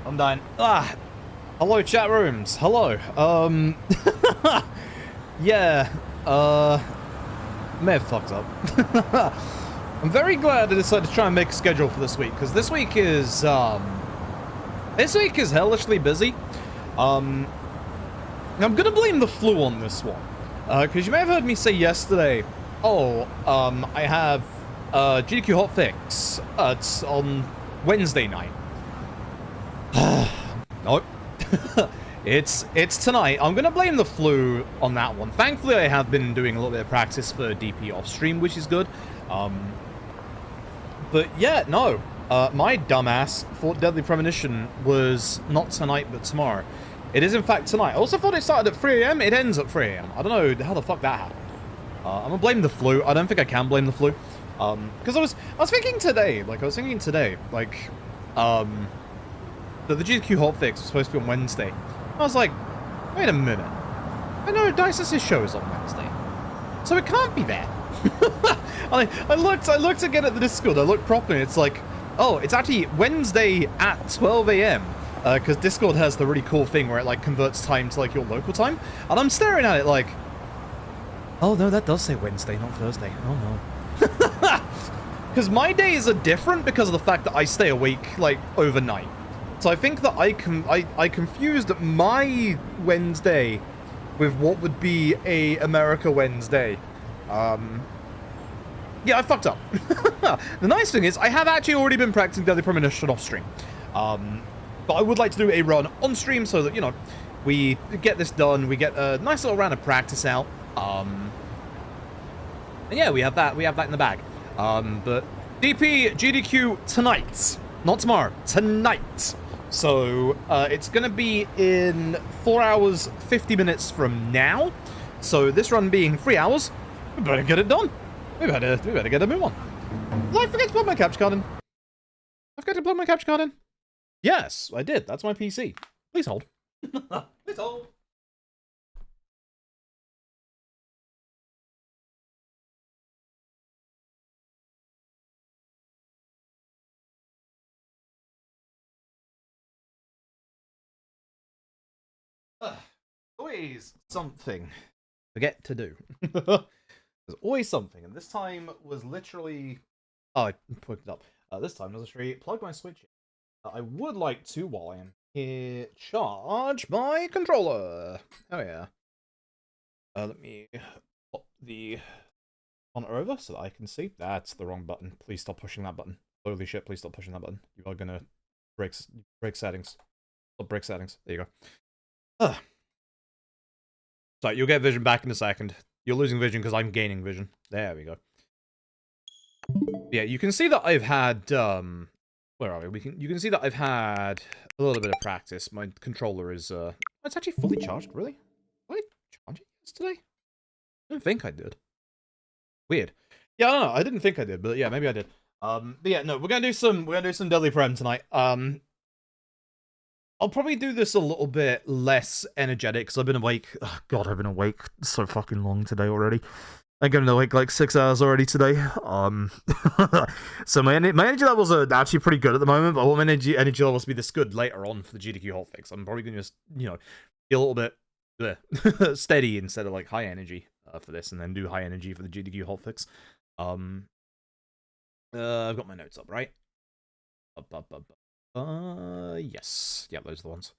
I'm dying. Ah, hello chat rooms. Hello. Yeah. May have fucked up. I'm very glad I decided to try and make a schedule for this week, because this week is hellishly busy. I'm gonna blame the flu on this one, because you may have heard me say yesterday, I have GDQ Hotfix it's on Wednesday night. Nope. It's tonight. I'm gonna blame the flu on that one. Thankfully, I have been doing a little bit of practice for DP off stream, which is good. But yeah, no. My dumbass thought Deadly Premonition was not tonight, but tomorrow. It is in fact tonight. I also thought it started at 3 AM. It ends at 3 AM. I don't know how the fuck that happened. I'm gonna blame the flu. I don't think I can blame the flu. Because I was thinking today, that the GQ Hotfix was supposed to be on Wednesday. I was like, wait a minute. I know Dice's show is on Wednesday, so it can't be that. I looked again at the Discord. I looked properly. And it's like, oh, it's actually Wednesday at 12 AM. Because Discord has the really cool thing where it like converts time to like your local time, and I'm staring at it like, oh no, that does say Wednesday, not Thursday. Oh no. Because my days are different because of the fact that I stay awake like overnight. So I think that I confused my Wednesday with what would be a America Wednesday. Yeah, I fucked up. The nice thing is I have actually already been practicing Deadly Premonition off stream. But I would like to do a run on stream so that, you know, we get this done, we get a nice little round of practice out. And yeah, we have that in the bag. But DP GDQ tonight, not tomorrow, tonight. So it's gonna be in 4 hours 50 minutes from now. So this run being 3 hours, we better get it done. We better get a move on. Did I forget to plug my capture card in? I forgot to plug my capture card in. Yes, I did. That's my PC. Please hold. Please hold. Always something to get to do. There's always something, and this time was literally... Oh, I put it up. This time was literally plug my switch in. I would like to, while I am here, charge my controller. Oh yeah. Let me pop the monitor over so that I can see. That's the wrong button. Please stop pushing that button. Holy shit, please stop pushing that button. You are gonna break settings. Stop break settings. There you go. So you'll get vision back in a second. You're losing vision because I'm gaining vision. There we go. Yeah, you can see that I've had where are we? You can see that I've had a little bit of practice. My controller is it's actually fully charged, really? Did I charge it yesterday? I don't think I did. Weird. Yeah, I don't know. I didn't think I did, but yeah, maybe I did. But yeah, no, we're gonna do some Deadly Prem tonight. I'll probably do this a little bit less energetic because I've been awake. Oh, God, I've been awake so fucking long today already. I'm going to awake like 6 hours already today. So my energy levels are actually pretty good at the moment, but I want my energy levels to be this good later on for the GDQ Hotfix. I'm probably going to just, you know, be a little bit steady instead of like high energy for this, and then do high energy for the GDQ Hotfix. I've got my notes up, right? Yes. Yeah, those are the ones.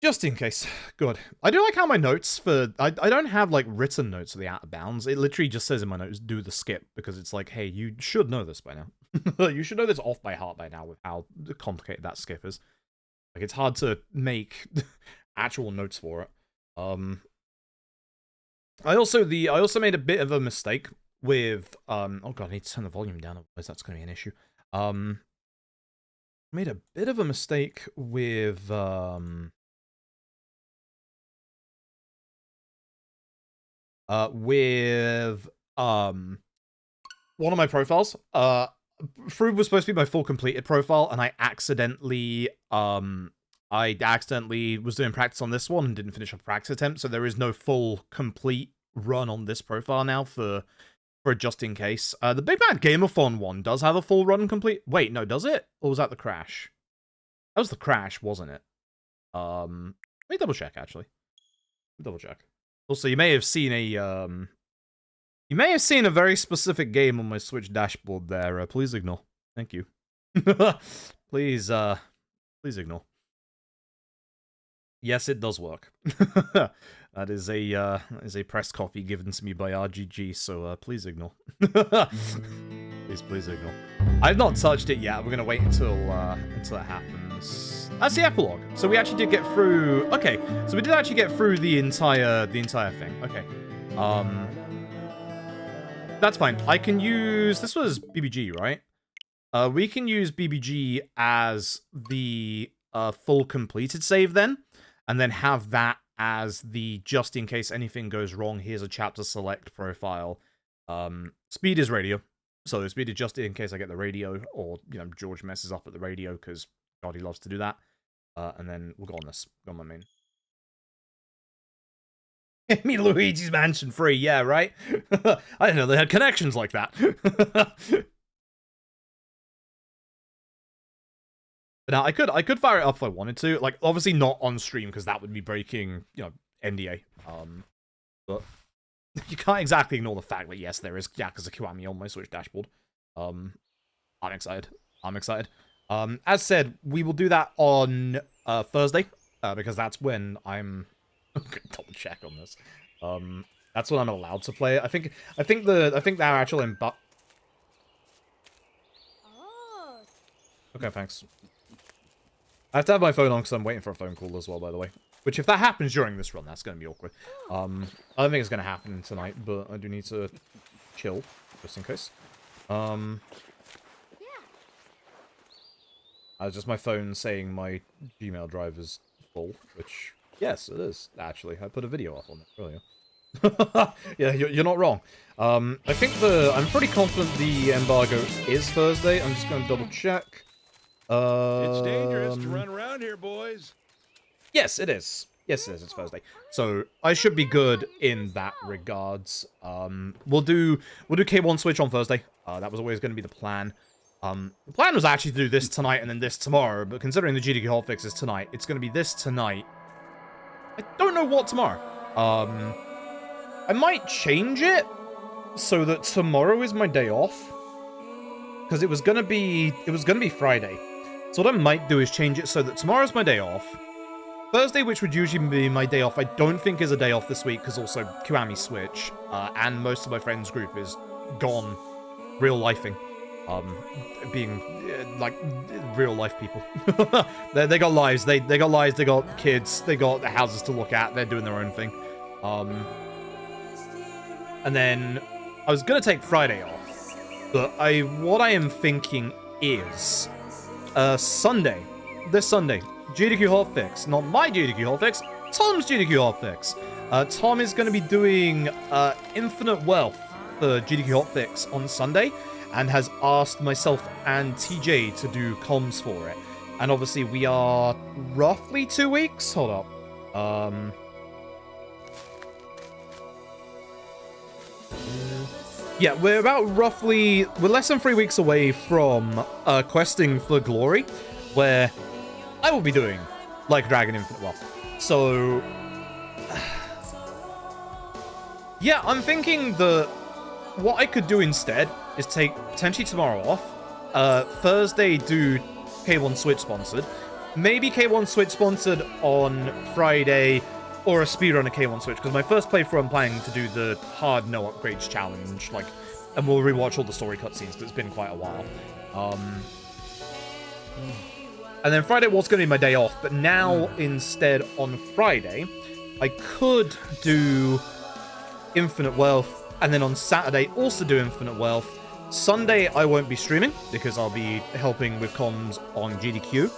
Just in case. Good. I do like how my notes for... I don't have, like, written notes for the out of bounds. It literally just says in my notes, do the skip, because it's like, hey, you should know this by now. You should know this off by heart by now with how complicated that skip is. Like, it's hard to make actual notes for it. I also made a bit of a mistake with... oh god, I need to turn the volume down, otherwise that's going to be an issue. Made a bit of a mistake with... one of my profiles. Fruit was supposed to be my full completed profile, and I accidentally was doing practice on this one and didn't finish a practice attempt, so there is no full complete run on this profile now for just in case. The Big Bad Gameathon one does have a full run complete. Wait, no, does it? Or was that the crash? That was the crash, wasn't it? Let me double check, actually. Double check. Also, you may have seen a, you may have seen a very specific game on my Switch dashboard there. Please ignore. Thank you. Please, please ignore. Yes, it does work. That is a press copy given to me by RGG, so please ignore. Please ignore. I've not touched it yet. We're gonna wait until that happens. That's the epilogue. So we actually did get through. Okay, so we did actually get through the entire thing. Okay. That's fine. I can use. This was BBG, right? We can use BBG as the full completed save then, and then have that as the just in case anything goes wrong. Here's a chapter select profile. Speed is radio. So speed is just in case I get the radio, or, you know, George messes up at the radio, because God, he loves to do that. And then we'll go on this. Go on my main. Me Luigi's Mansion 3, yeah, right? I didn't know they had connections like that. Now, I could fire it up if I wanted to. Like, obviously not on stream, because that would be breaking, you know, NDA. But you can't exactly ignore the fact that, yes, there is Yakuza Kiwami on my Switch dashboard. I'm excited. I'm excited. As said, we will do that on Thursday, because that's when I'm... I'm gonna double check on this. That's when I'm allowed to play it. I think the actual Okay, thanks. I have to have my phone on because I'm waiting for a phone call as well, by the way. Which, if that happens during this run, that's going to be awkward. I don't think it's going to happen tonight, but I do need to chill, just in case. Just my phone saying my Gmail drive is full, which, yes, it is, actually. I put a video up on it earlier. Yeah, you're not wrong. I think I'm pretty confident the embargo is Thursday. I'm just going to double check. It's dangerous to run around here, boys. Yes, it is. Yes, it is. It's Thursday. So I should be good in that regards. We'll do K1 Switch on Thursday. That was always going to be the plan. The plan was actually to do this tonight and then this tomorrow, but considering the GDQ Hotifx is tonight, it's going to be this tonight. I don't know what tomorrow. I might change it so that tomorrow is my day off, because it was gonna be Friday. So what I might do is change it so that tomorrow's my day off. Thursday, which would usually be my day off, I don't think is a day off this week, because also Kiwami Switch, and most of my friends' group is gone real lifing. Being, like, real life people. they got lives, they got lives, they got kids, they got houses to look at, they're doing their own thing. And then, I was gonna take Friday off, but what I am thinking is, Sunday, this Sunday, GDQ Hotifx, not my GDQ Hotifx, Tom's GDQ Hotifx. Tom is gonna be doing, Infinite Wealth for GDQ Hotifx on Sunday, and has asked myself and TJ to do comms for it. And obviously we are roughly 2 weeks. Hold up. Yeah, we're less than 3 weeks away from questing for Glory, where I will be doing like Dragon Infinite Wealth. So yeah, I'm thinking that what I could do instead is take potentially tomorrow off. Thursday do K1 Switch sponsored. Maybe K1 Switch sponsored on Friday, or a speedrun of K1 Switch, because my first playthrough I'm planning to do the hard no upgrades challenge, like, and we'll rewatch all the story cutscenes, because it's been quite a while. And then Friday was going to be my day off, but now instead on Friday, I could do Infinite Wealth, and then on Saturday also do Infinite Wealth. Sunday I won't be streaming, because I'll be helping with comms on GDQ.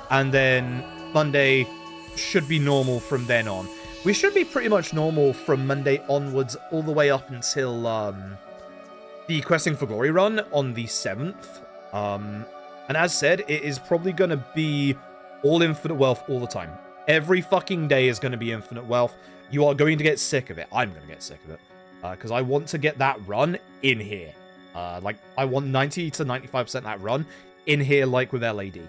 And then Monday should be normal from then on. We should be pretty much normal from Monday onwards, all the way up until the Questing for Glory run on the 7th. And as said, it is probably going to be all Infinite Wealth all the time. Every fucking day is going to be Infinite Wealth. You are going to get sick of it. I'm going to get sick of it. Because I want to get that run in here. Like, I want 90 to 95% that run in here, like with LAD.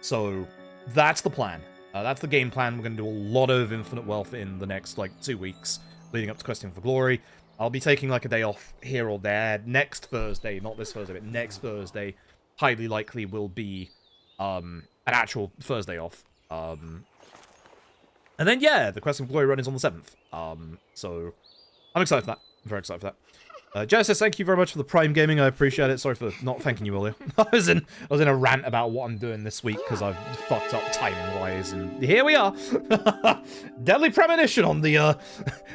So, that's the plan. That's the game plan. We're going to do a lot of Infinite Wealth in the next, like, 2 weeks leading up to Questing for Glory. I'll be taking, like, a day off here or there. Next Thursday, not this Thursday, but next Thursday, highly likely will be an actual Thursday off. And then, yeah, the Questing for Glory run is on the 7th. So, I'm excited for that. I'm very excited for that. Genesis, thank you very much for the Prime Gaming. I appreciate it. Sorry for not thanking you earlier. I was in a rant about what I'm doing this week because I've fucked up timing-wise, and here we are. Deadly Premonition on the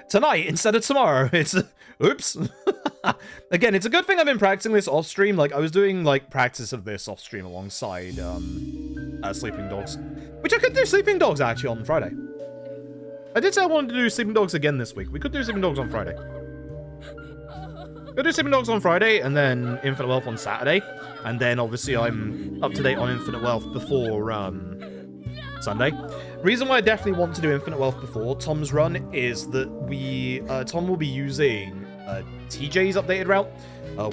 tonight instead of tomorrow. It's oops. Again, it's a good thing I've been practicing this off stream. Like I was doing like practice of this off stream alongside Sleeping Dogs, which I could do Sleeping Dogs actually on Friday. I did say I wanted to do Sleeping Dogs again this week. We could do Sleeping Dogs on Friday. Go do Sleeping Dogs on Friday, and then Infinite Wealth on Saturday. And then, obviously, I'm up to date on Infinite Wealth before, Sunday. Reason why I definitely want to do Infinite Wealth before Tom's run is that Tom will be using, TJ's updated route,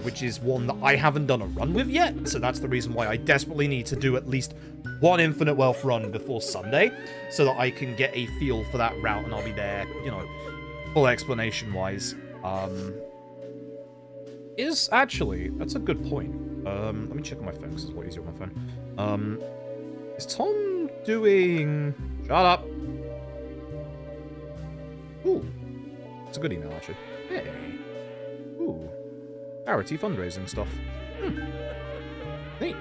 which is one that I haven't done a run with yet. So that's the reason why I desperately need to do at least one Infinite Wealth run before Sunday, so that I can get a feel for that route, and I'll be there, you know, full explanation-wise. Actually, that's a good point. Let me check on my phone, because it's way easier on my phone. Is Tom doing... Shut up! Ooh. It's a good email, actually. Hey. Ooh. Charity fundraising stuff. Neat.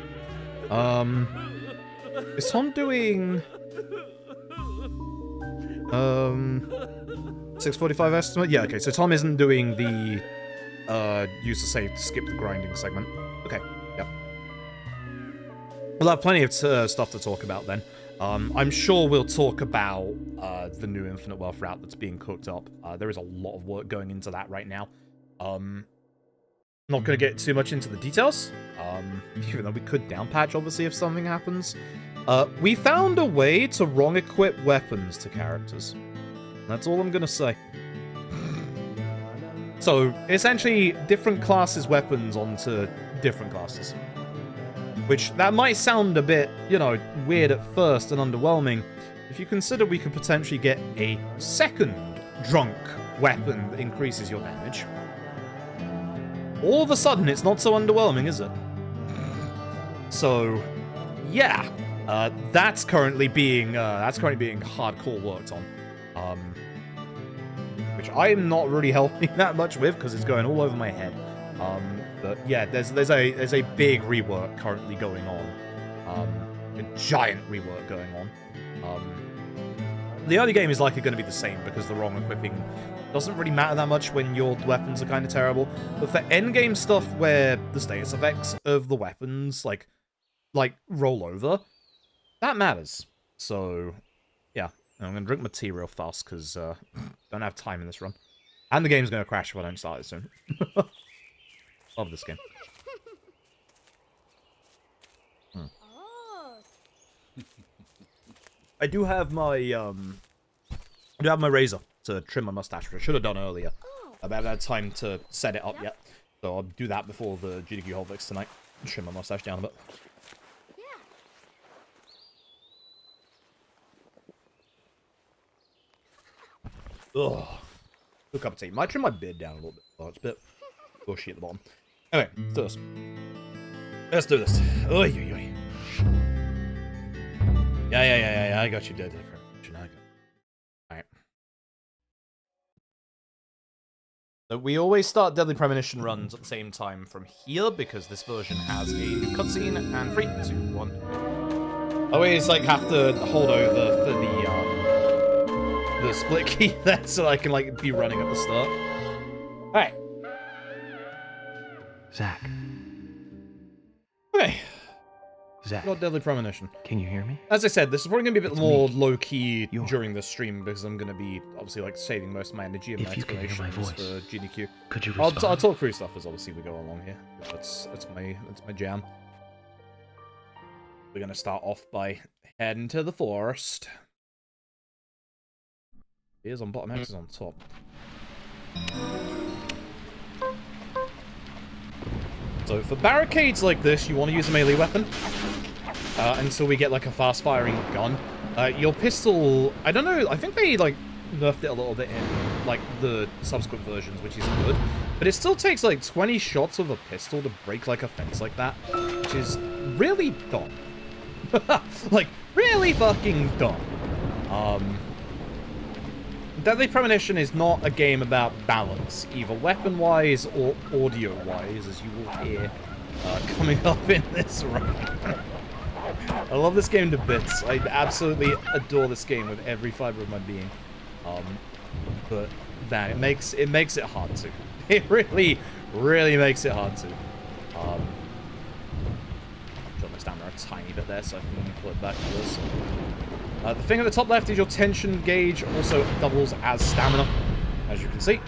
Is Tom doing... 6:45 estimate? Yeah, okay, so Tom isn't doing the... use the save to skip the grinding segment. Okay, yep. We'll have plenty of stuff to talk about then. I'm sure we'll talk about the new Infinite Wealth route that's being cooked up. There is a lot of work going into that right now. Not going to get too much into the details, even though we could downpatch, obviously, if something happens. We found a way to wrong equip weapons to characters. That's all I'm going to say. So, essentially, different classes' weapons onto different classes. Which, that might sound a bit, you know, weird at first and underwhelming, if you consider we could potentially get a second drunk weapon that increases your damage. All of a sudden, it's not so underwhelming, is it? So, yeah. That's currently being hardcore worked on. Which I am not really helping that much with because it's going all over my head. But yeah, there's a big rework currently going on. A giant rework going on. The early game is likely going to be the same because the wrong equipping doesn't really matter that much when your weapons are kind of terrible. But for endgame stuff where the status effects of the weapons like roll over, that matters. So yeah. I'm going to drink my tea real fast, because don't have time in this run. And the game's going to crash if I don't start it soon. Love this game. I do have my razor to trim my mustache, which I should have done earlier. I haven't had time to set it up yet. So I'll do that before the GDQ Hotifx tonight. Trim my mustache down a bit. Ugh. Good cup of tea. Might trim my beard down a little bit. Oh, it's a bit bushy at the bottom. Anyway, let's do this. Let's do this. Oy, oy, oy. Yeah. I got you dead. Alright. So we always start Deadly Premonition runs at the same time from here because this version has a new cutscene. And 3, 2, 1. I always like have to hold over for the split key there so I can like be running at the start. Alright. Zach. Okay. Zach. Got Deadly Premonition. Can you hear me? As I said, this is probably going to be a bit It's more me. low-key You're- during the stream because I'm going to be obviously like saving most of my energy and my If you can hear my explanations voice, for GDQ. Could you I'll respond? talk through stuff as obviously we go along here. That's my jam. We're going to start off by heading to the forest. Ears on bottom, X is on top. So for barricades like this, you want to use a melee weapon. until we get like a fast-firing gun. Your pistol, I don't know, I think they like nerfed it a little bit in like the subsequent versions, which is good. But it still takes like 20 shots of a pistol to break like a fence like that, which is really dumb. Like, really fucking dumb. Deadly Premonition is not a game about balance, either weapon-wise or audio-wise, as you will hear coming up in this run. I love this game to bits. I absolutely adore this game with every fiber of my being. But man, it makes it hard to. It really, really makes it hard to. Drop my stamina a tiny bit there so I can pull it back to this. The thing at the top left is your tension gauge, also doubles as stamina, as you can see.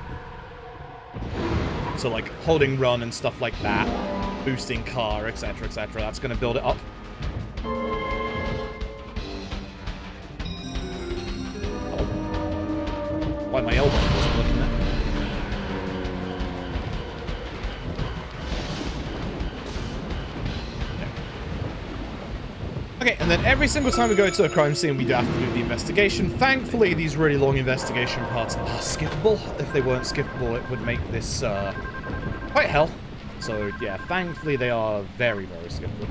So like holding run and stuff like that, boosting car, etc, etc, that's going to build it up. Why my elbow wasn't looking at. Okay, and then every single time we go to a crime scene, we do have to do the investigation. Thankfully, these really long investigation parts are skippable. If they weren't skippable, it would make this quite hell. So yeah, thankfully they are very, very skippable.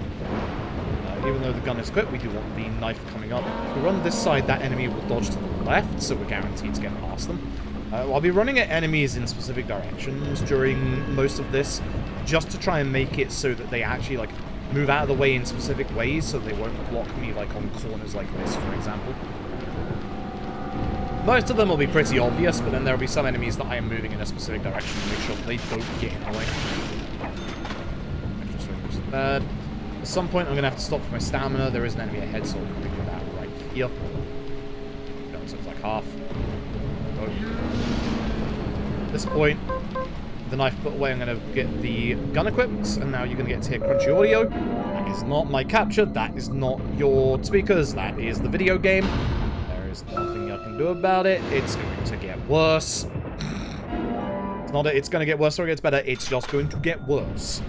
Even though the gun is equipped, we do want the knife coming up. If we run this side, that enemy will dodge to the left, so we're guaranteed to get past them. I'll be running at enemies in specific directions during most of this, just to try and make it so that they actually, like, move out of the way in specific ways, so they won't block me, like, on corners like this, for example. Most of them will be pretty obvious, but then there will be some enemies that I am moving in a specific direction to make sure that they don't get in the way. Extra swing, which is bad. At some point, I'm going to have to stop for my stamina. There is an enemy ahead, so I'm going to do that right here. That so it's like half. At this point, the knife put away, I'm going to get the gun equipped, and now you're going to get to hear crunchy audio. That is not my capture. That is not your speakers. That is the video game. There is nothing I can do about it. It's going to get worse. It's not that it's going to get worse or it gets better. It's just going to get worse.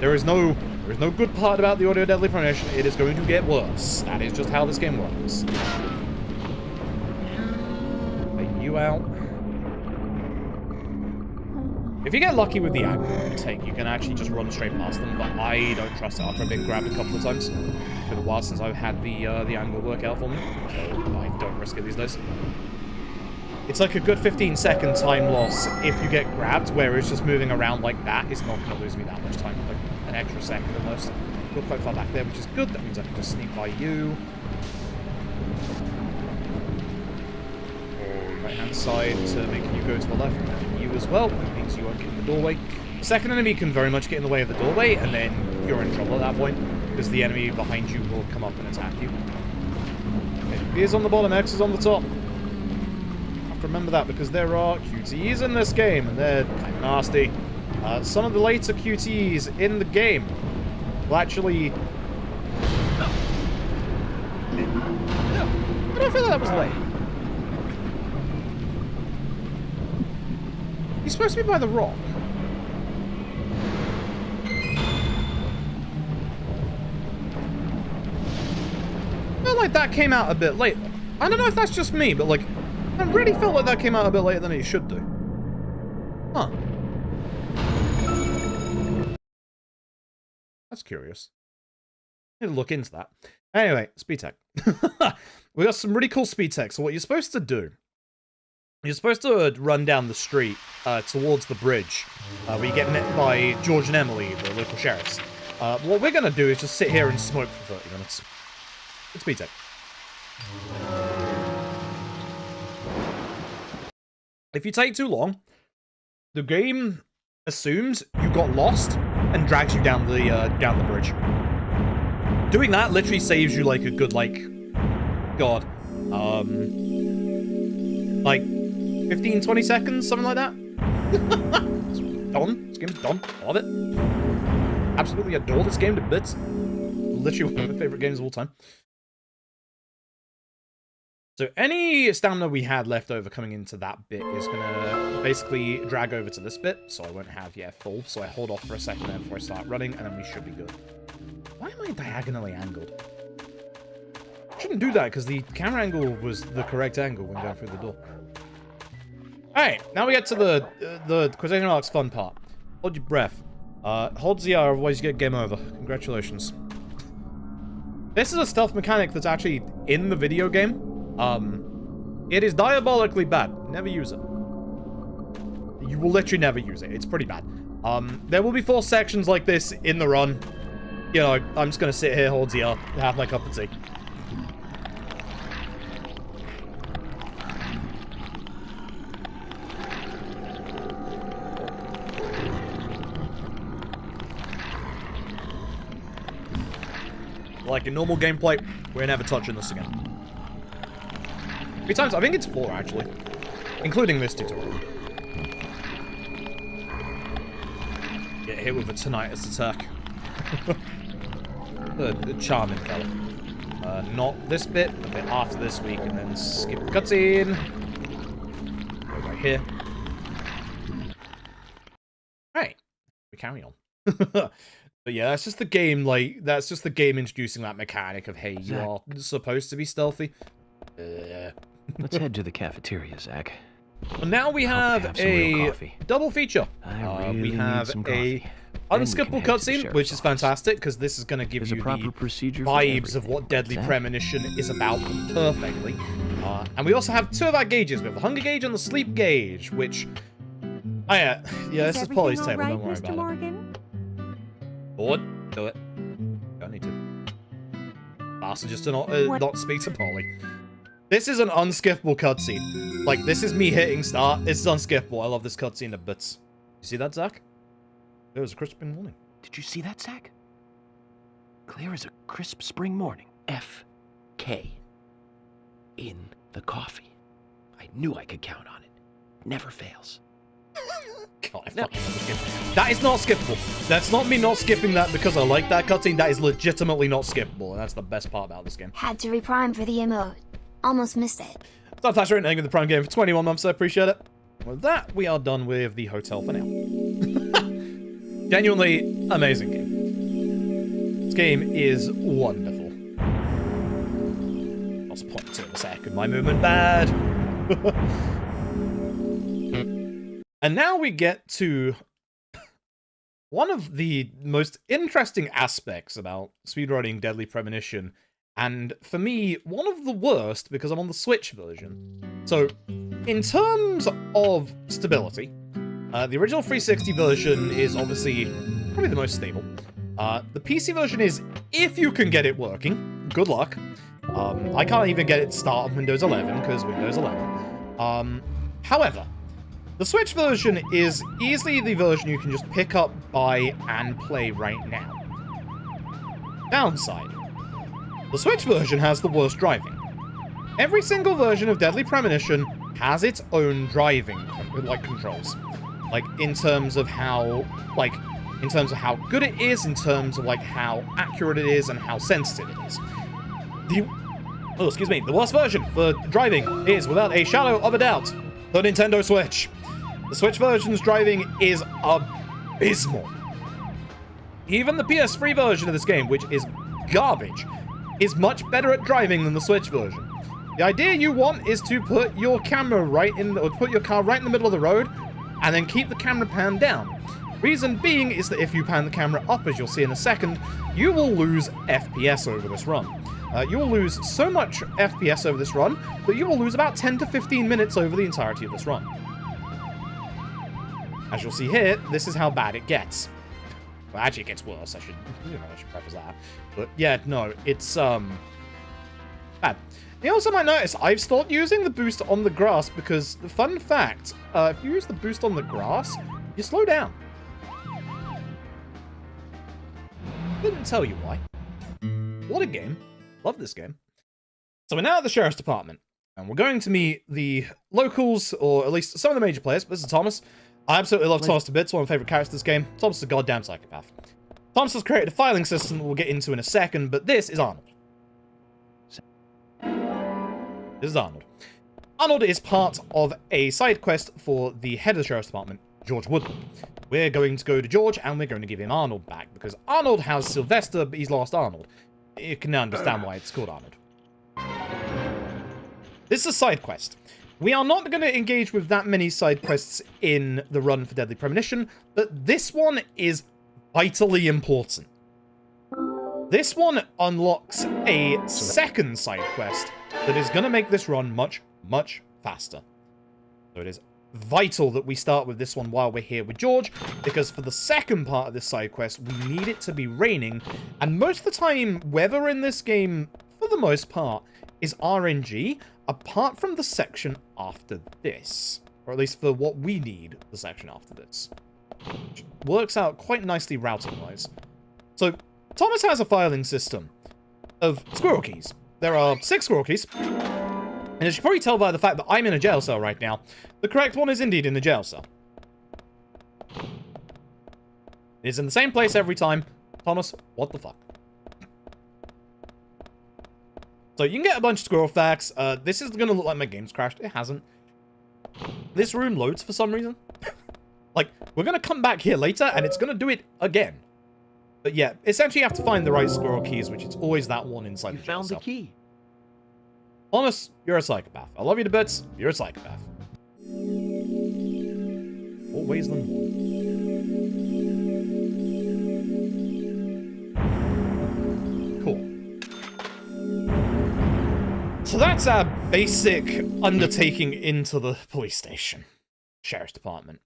There is no good part about the audio Deadly Premonition. It is going to get worse. That is just how this game works. Are you out? If you get lucky with the angle you take, you can actually just run straight past them, but I don't trust it after I've been grabbed a couple of times. It's been a while since I've had the angle work out for me, so I don't risk it these days. It's like a good 15-second time loss if you get grabbed, where it's just moving around like that. It's not going to lose me that much time, like an extra second almost. We're quite far back there, which is good. That means I can just sneak by you. Right-hand side to make you go to the left, and you as well. That means you won't get in the doorway. The second enemy can very much get in the way of the doorway, and then you're in trouble at that point, because the enemy behind you will come up and attack you. B is on the bottom, X is on the top. Remember that, because there are QTEs in this game, and they're kind of nasty. Some of the later QTEs in the game will actually... I don't feel like that was late. He's supposed to be by the rock. I feel like that came out a bit late. I don't know if that's just me, but like... I really felt like that came out a bit later than it should do. Huh. That's curious. I need to look into that. Anyway, speed tech. We got some really cool speed tech. So what you're supposed to do, you're supposed to run down the street towards the bridge where you get met by George and Emily, the local sheriffs. What we're going to do is just sit here and smoke for 30 minutes. It's speed tech. If you take too long, the game assumes you got lost and drags you down the bridge. Doing that literally saves you like a good like 15-20 seconds, something like that. Done. This game's done. I love it. Absolutely adore this game to bits. Literally one of my favorite games of all time. So any stamina we had left over coming into that bit is going to basically drag over to this bit, so I won't have, full. So I hold off for a second then before I start running, and then we should be good. Why am I diagonally angled? Shouldn't do that because the camera angle was the correct angle when going through the door. Alright, now we get to the quotation marks fun part. Hold your breath. Hold ZR, otherwise you get game over. Congratulations. This is a stealth mechanic that's actually in the video game. It is diabolically bad. Never use it. You will literally never use it. It's pretty bad. There will be 4 sections like this in the run. You know, I'm just gonna sit here, hold ZR, have my cup of tea. Like in normal gameplay, we're never touching this again. 3 times, I think it's 4 actually. Including this tutorial. Get hit with a tinnitus attack. a charming fella. Not this bit, a bit after this week, and then skip the cutscene. Go right here. Right, we carry on. But yeah, that's just the game, like, that's just the game introducing that mechanic of, hey, you are supposed to be stealthy. Let's head to the cafeteria, Zach. Well, now we have a double feature. We have a unskippable cutscene, which is fantastic, because this is going to give you the vibes of what Deadly Premonition is about perfectly. And we also have 2 of our gauges. We have the hunger gauge and the sleep gauge, which... Oh, yeah, this is Polly's table, don't worry about it. Bored? Do it. Don't need to. Faster just to not speak to Polly. This is an unskippable cutscene. Like, this is me hitting start. This is unskippable. I love this cutscene to bits. You see that, Zach? It was a crisp spring morning. Did you see that, Zach? Clear as a crisp spring morning. F.K. in the coffee. I knew I could count on it. Never fails. God, I fucking love this game. That is not skippable. That's not me not skipping that because I like that cutscene. That is legitimately not skippable, and that's the best part about this game. Had to reprime for the emote. Almost missed it. So thanks for rating the Prime game for 21 months. I appreciate it. With that, we are done with the hotel for now. Genuinely amazing game. This game is wonderful. Lost 0.2 of a second. My movement bad. And now we get to one of the most interesting aspects about speedrunning Deadly Premonition, and for me, one of the worst because I'm on the Switch version. So, in terms of stability, the original 360 version is obviously probably the most stable. The PC version is, if you can get it working, good luck. I can't even get it to start on Windows 11 because Windows 11. However, the Switch version is easily the version you can just pick up, buy, and play right now. Downside. The Switch version has the worst driving. Every single version of Deadly Premonition has its own driving, controls. Like, in terms of how good it is, in terms of, how accurate it is, and how sensitive it is. The worst version for driving is, without a shadow of a doubt, the Nintendo Switch. The Switch version's driving is abysmal. Even the PS3 version of this game, which is garbage, is much better at driving than the Switch version. The idea you want is to put your camera put your car right in the middle of the road, and then keep the camera pan down. Reason being is that if you pan the camera up, as you'll see in a second, you will lose FPS over this run. You will lose so much FPS over this run that you will lose about 10 to 15 minutes over the entirety of this run. As you'll see here, this is how bad it gets. Well, actually, it gets worse. I should preface that. But yeah, no, it's bad. You also might notice I've stopped using the boost on the grass because, fun fact, if you use the boost on the grass, you slow down. Didn't tell you why. What a game. Love this game. So we're now at the Sheriff's Department, and we're going to meet the locals, or at least some of the major players. This is Thomas. I absolutely love Thomas to bits, one of my favorite characters in this game. Thomas is a goddamn psychopath. Thomas has created a filing system that we'll get into in a second, but this is Arnold. This is Arnold. Arnold is part of a side quest for the head of the Sheriff's Department, George Woodland. we're going to go to George and we're going to give him Arnold back, because Arnold has Sylvester, but he's lost Arnold. You can understand why it's called Arnold. This is a side quest. We are not going to engage with that many side quests in the run for Deadly Premonition, but this one is vitally important. This one unlocks a second side quest that is going to make this run much, much faster. So it is vital that we start with this one while we're here with George, because for the second part of this side quest, we need it to be raining, and most of the time, weather in this game, for the most part, is RNG, apart from the section after this. Or at least for what we need, the section after this. Which works out quite nicely routing-wise. So, Thomas has a filing system of squirrel keys. There are 6 squirrel keys. And as you can probably tell by the fact that I'm in a jail cell right now, the correct one is indeed in the jail cell. It is in the same place every time. Thomas, what the fuck? So you can get a bunch of squirrel facts. This is going to look like my game's crashed. It hasn't. This room loads for some reason. Like, we're going to come back here later, and it's going to do it again. But yeah, essentially you have to find the right squirrel keys, which is always that one inside the jail cell. You found the key. Thomas, you're a psychopath. I love you to bits. You're a psychopath. More ways than one. Cool. So that's our basic undertaking into the police station. Sheriff's Department.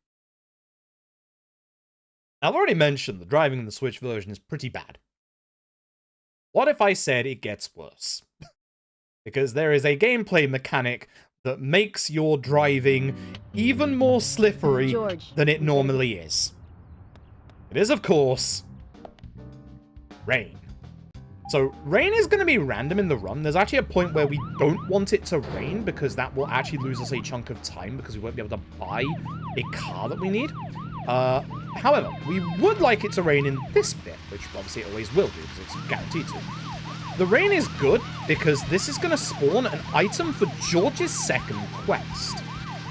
Now, I've already mentioned the driving in the Switch version is pretty bad. What if I said it gets worse? Because there is a gameplay mechanic that makes your driving even more slippery than it normally is. It is, of course, rain. So rain is going to be random in the run. There's actually a point where we don't want it to rain because that will actually lose us a chunk of time because we won't be able to buy a car that we need. However, we would like it to rain in this bit, which obviously it always will do because it's guaranteed to. The rain is good because this is going to spawn an item for George's second quest.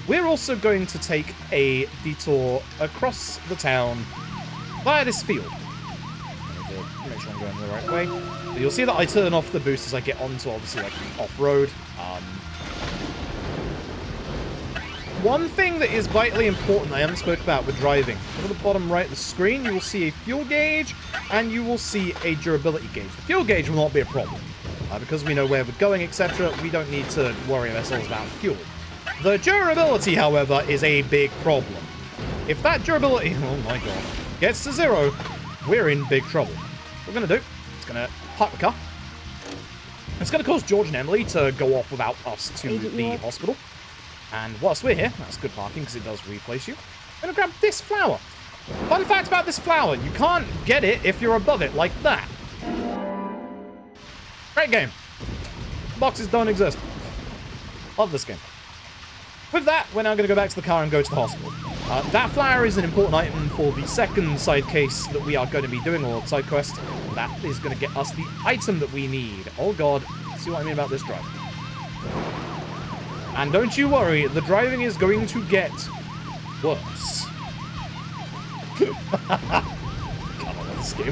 We're also going to take a detour across the town via this field. Make sure I'm going the right way. But you'll see that I turn off the boost as I get onto, obviously, like, off-road. One thing that is vitally important I haven't spoken about with driving. At the bottom right of the screen, you will see a fuel gauge, and you will see a durability gauge. The fuel gauge will not be a problem. Because we know where we're going, etc., we don't need to worry ourselves about fuel. The durability, however, is a big problem. If that durability, oh my god, gets to 0, we're in big trouble. What we're going to do, it's going to park the car. It's going to cause George and Emily to go off without us to the hospital. And whilst we're here, that's good parking because it does replace you. I'm going to grab this flower. Fun fact about this flower, you can't get it if you're above it like that. Great game. Boxes don't exist. Love this game. With that, we're now going to go back to the car and go to the hospital. That flower is an important item for the second side case that we are going to be doing, or side quest. That is going to get us the item that we need. Oh god, see what I mean about this drive. And don't you worry, the driving is going to get worse. Come on, let's go.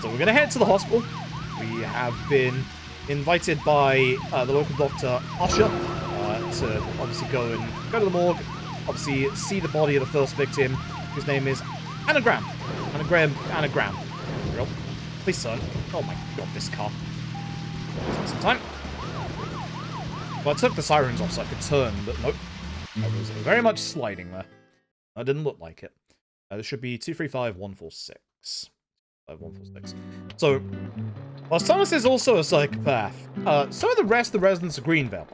So we're going to head to the hospital. We have been invited by the local doctor, Usher, to obviously go to the morgue, obviously see the body of the first victim, whose name is Anagram. Anagram. Real. Please turn. Oh my god, this car. Spend some time. Well, I took the sirens off so I could turn, but nope. I was very much sliding there. I didn't look like it. There should be 235146. 5146. So, whilst Thomas is also a psychopath, so are the rest of the residents of Greenville.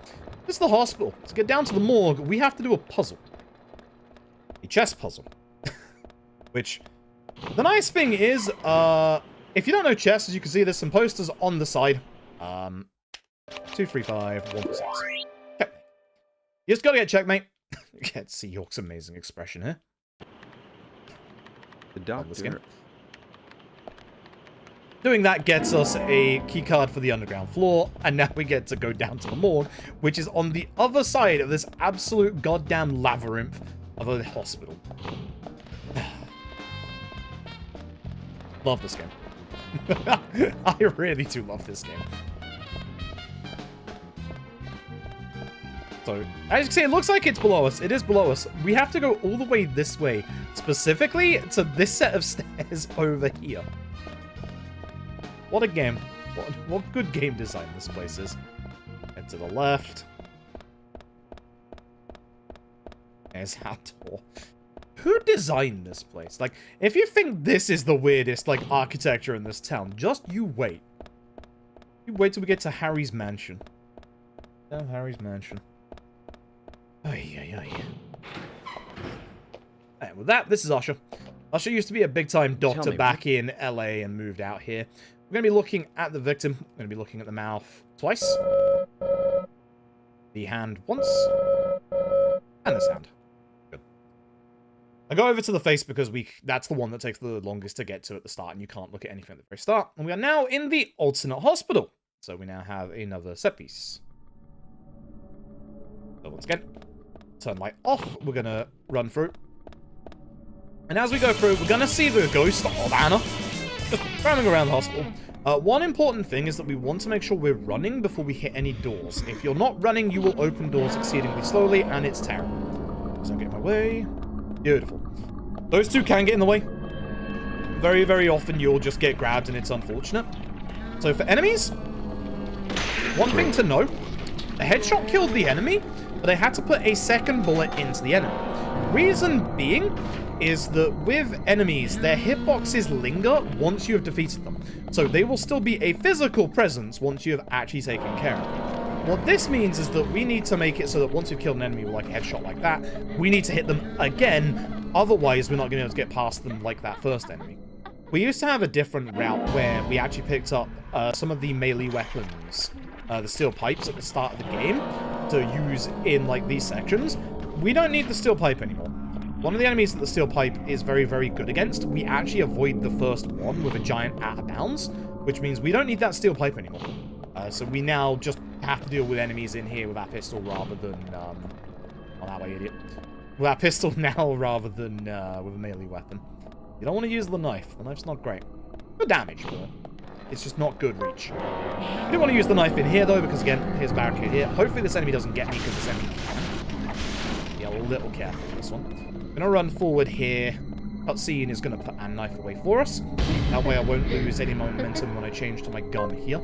This is the hospital. To get down to the morgue, we have to do a puzzle. A chess puzzle. Which, the nice thing is, if you don't know chess, as you can see, there's some posters on the side. 235146. Checkmate. You just gotta get checkmate. Get to see York's amazing expression here. The doctor. Doing that gets us a keycard for the underground floor, and now we get to go down to the morgue, which is on the other side of this absolute goddamn labyrinth of a hospital. Love this game. I really do love this game. So, as you can see, it looks like it's below us. It is below us. We have to go all the way this way, specifically to this set of stairs over here. What a game. What good game design this place is. And to the left. There's our door. Who designed this place? Like, if you think this is the weirdest, like, architecture in this town, just you wait. You wait till we get to Harry's mansion. Oh, Harry's mansion. Ay, ay, ay. And with that, this is Usher. Usher used to be a big-time doctor back in LA and moved out here. We're going to be looking at the victim. We're going to be looking at the mouth twice. The hand once. And this hand. Good. I go over to the face because that's the one that takes the longest to get to at the start, and you can't look at anything at the very start. And we are now in the alternate hospital. So we now have another set piece. So once again, turn light off. We're going to run through. And as we go through, we're going to see the ghost of Anna just roaming around the hospital. One important thing is that we want to make sure we're running before we hit any doors. If you're not running, you will open doors exceedingly slowly, and it's terrible. Please don't get in my way. Beautiful. Those two can get in the way. Very, very often you'll just get grabbed, and it's unfortunate. So for enemies, one thing to know, a headshot killed the enemy, but I had to put a second bullet into the enemy. Reason being is that with enemies, their hitboxes linger once you have defeated them. So they will still be a physical presence once you have actually taken care of them. What this means is that we need to make it so that once we've killed an enemy with like a headshot like that, we need to hit them again, otherwise we're not going to be able to get past them like that first enemy. We used to have a different route where we actually picked up some of the melee weapons, the steel pipes at the start of the game, to use in like these sections. We don't need the steel pipe anymore. One of the enemies that the steel pipe is very, very good against, we actually avoid the first one with a giant out of bounds, which means we don't need that steel pipe anymore. So we now just have to deal with enemies in here with our pistol rather than, well, that way, idiot. With our pistol now rather than with a melee weapon. You don't want to use the knife. The knife's not great. Good damage, but it's just not good reach. You do want to use the knife in here, though, because, again, here's a barricade here. Hopefully this enemy doesn't get me, because this enemy can. Be a little careful with this one. I'm going to run forward here. Cutscene is going to put a knife away for us. That way I won't lose any momentum when I change to my gun here.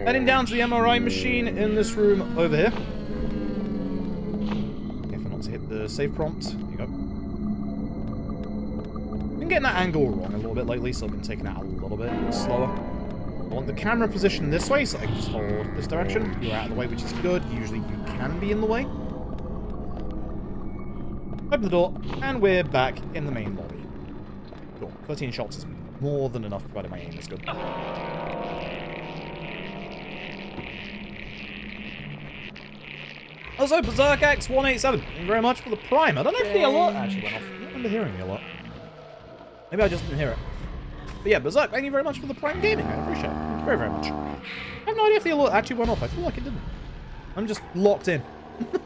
Heading down to the MRI machine in this room over here. Careful not to hit the save prompt. There you go. I've been getting that angle wrong a little bit lately, so I've been taking that a little bit slower. I want the camera positioned this way, so I can just hold this direction. You're out of the way, which is good. Usually you can be in the way. Open the door, and we're back in the main lobby. Cool. 13 shots is more than enough, provided my aim is good. Also, Berserk X187, thank you very much for the prime. I don't know if the alert actually went off. I don't remember hearing the alert. Maybe I just didn't hear it. But yeah, Berserk, thank you very much for the prime gaming. I appreciate it. Thank you very, very much. I have no idea if the alert actually went off. I feel like it didn't. I'm just locked in.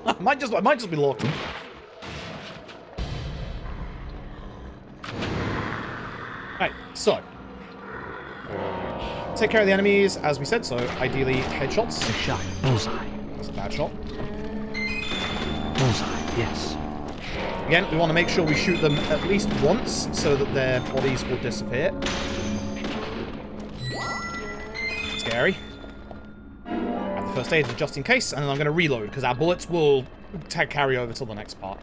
I might just be locked in. Right, so. Take care of the enemies, as we said, so ideally headshots. Good shot. Bullseye. That's a bad shot. Bullseye, yes. Again, we want to make sure we shoot them at least once so that their bodies will disappear. Scary. Have the first aid just in case, and then I'm going to reload because our bullets will carry over till the next part.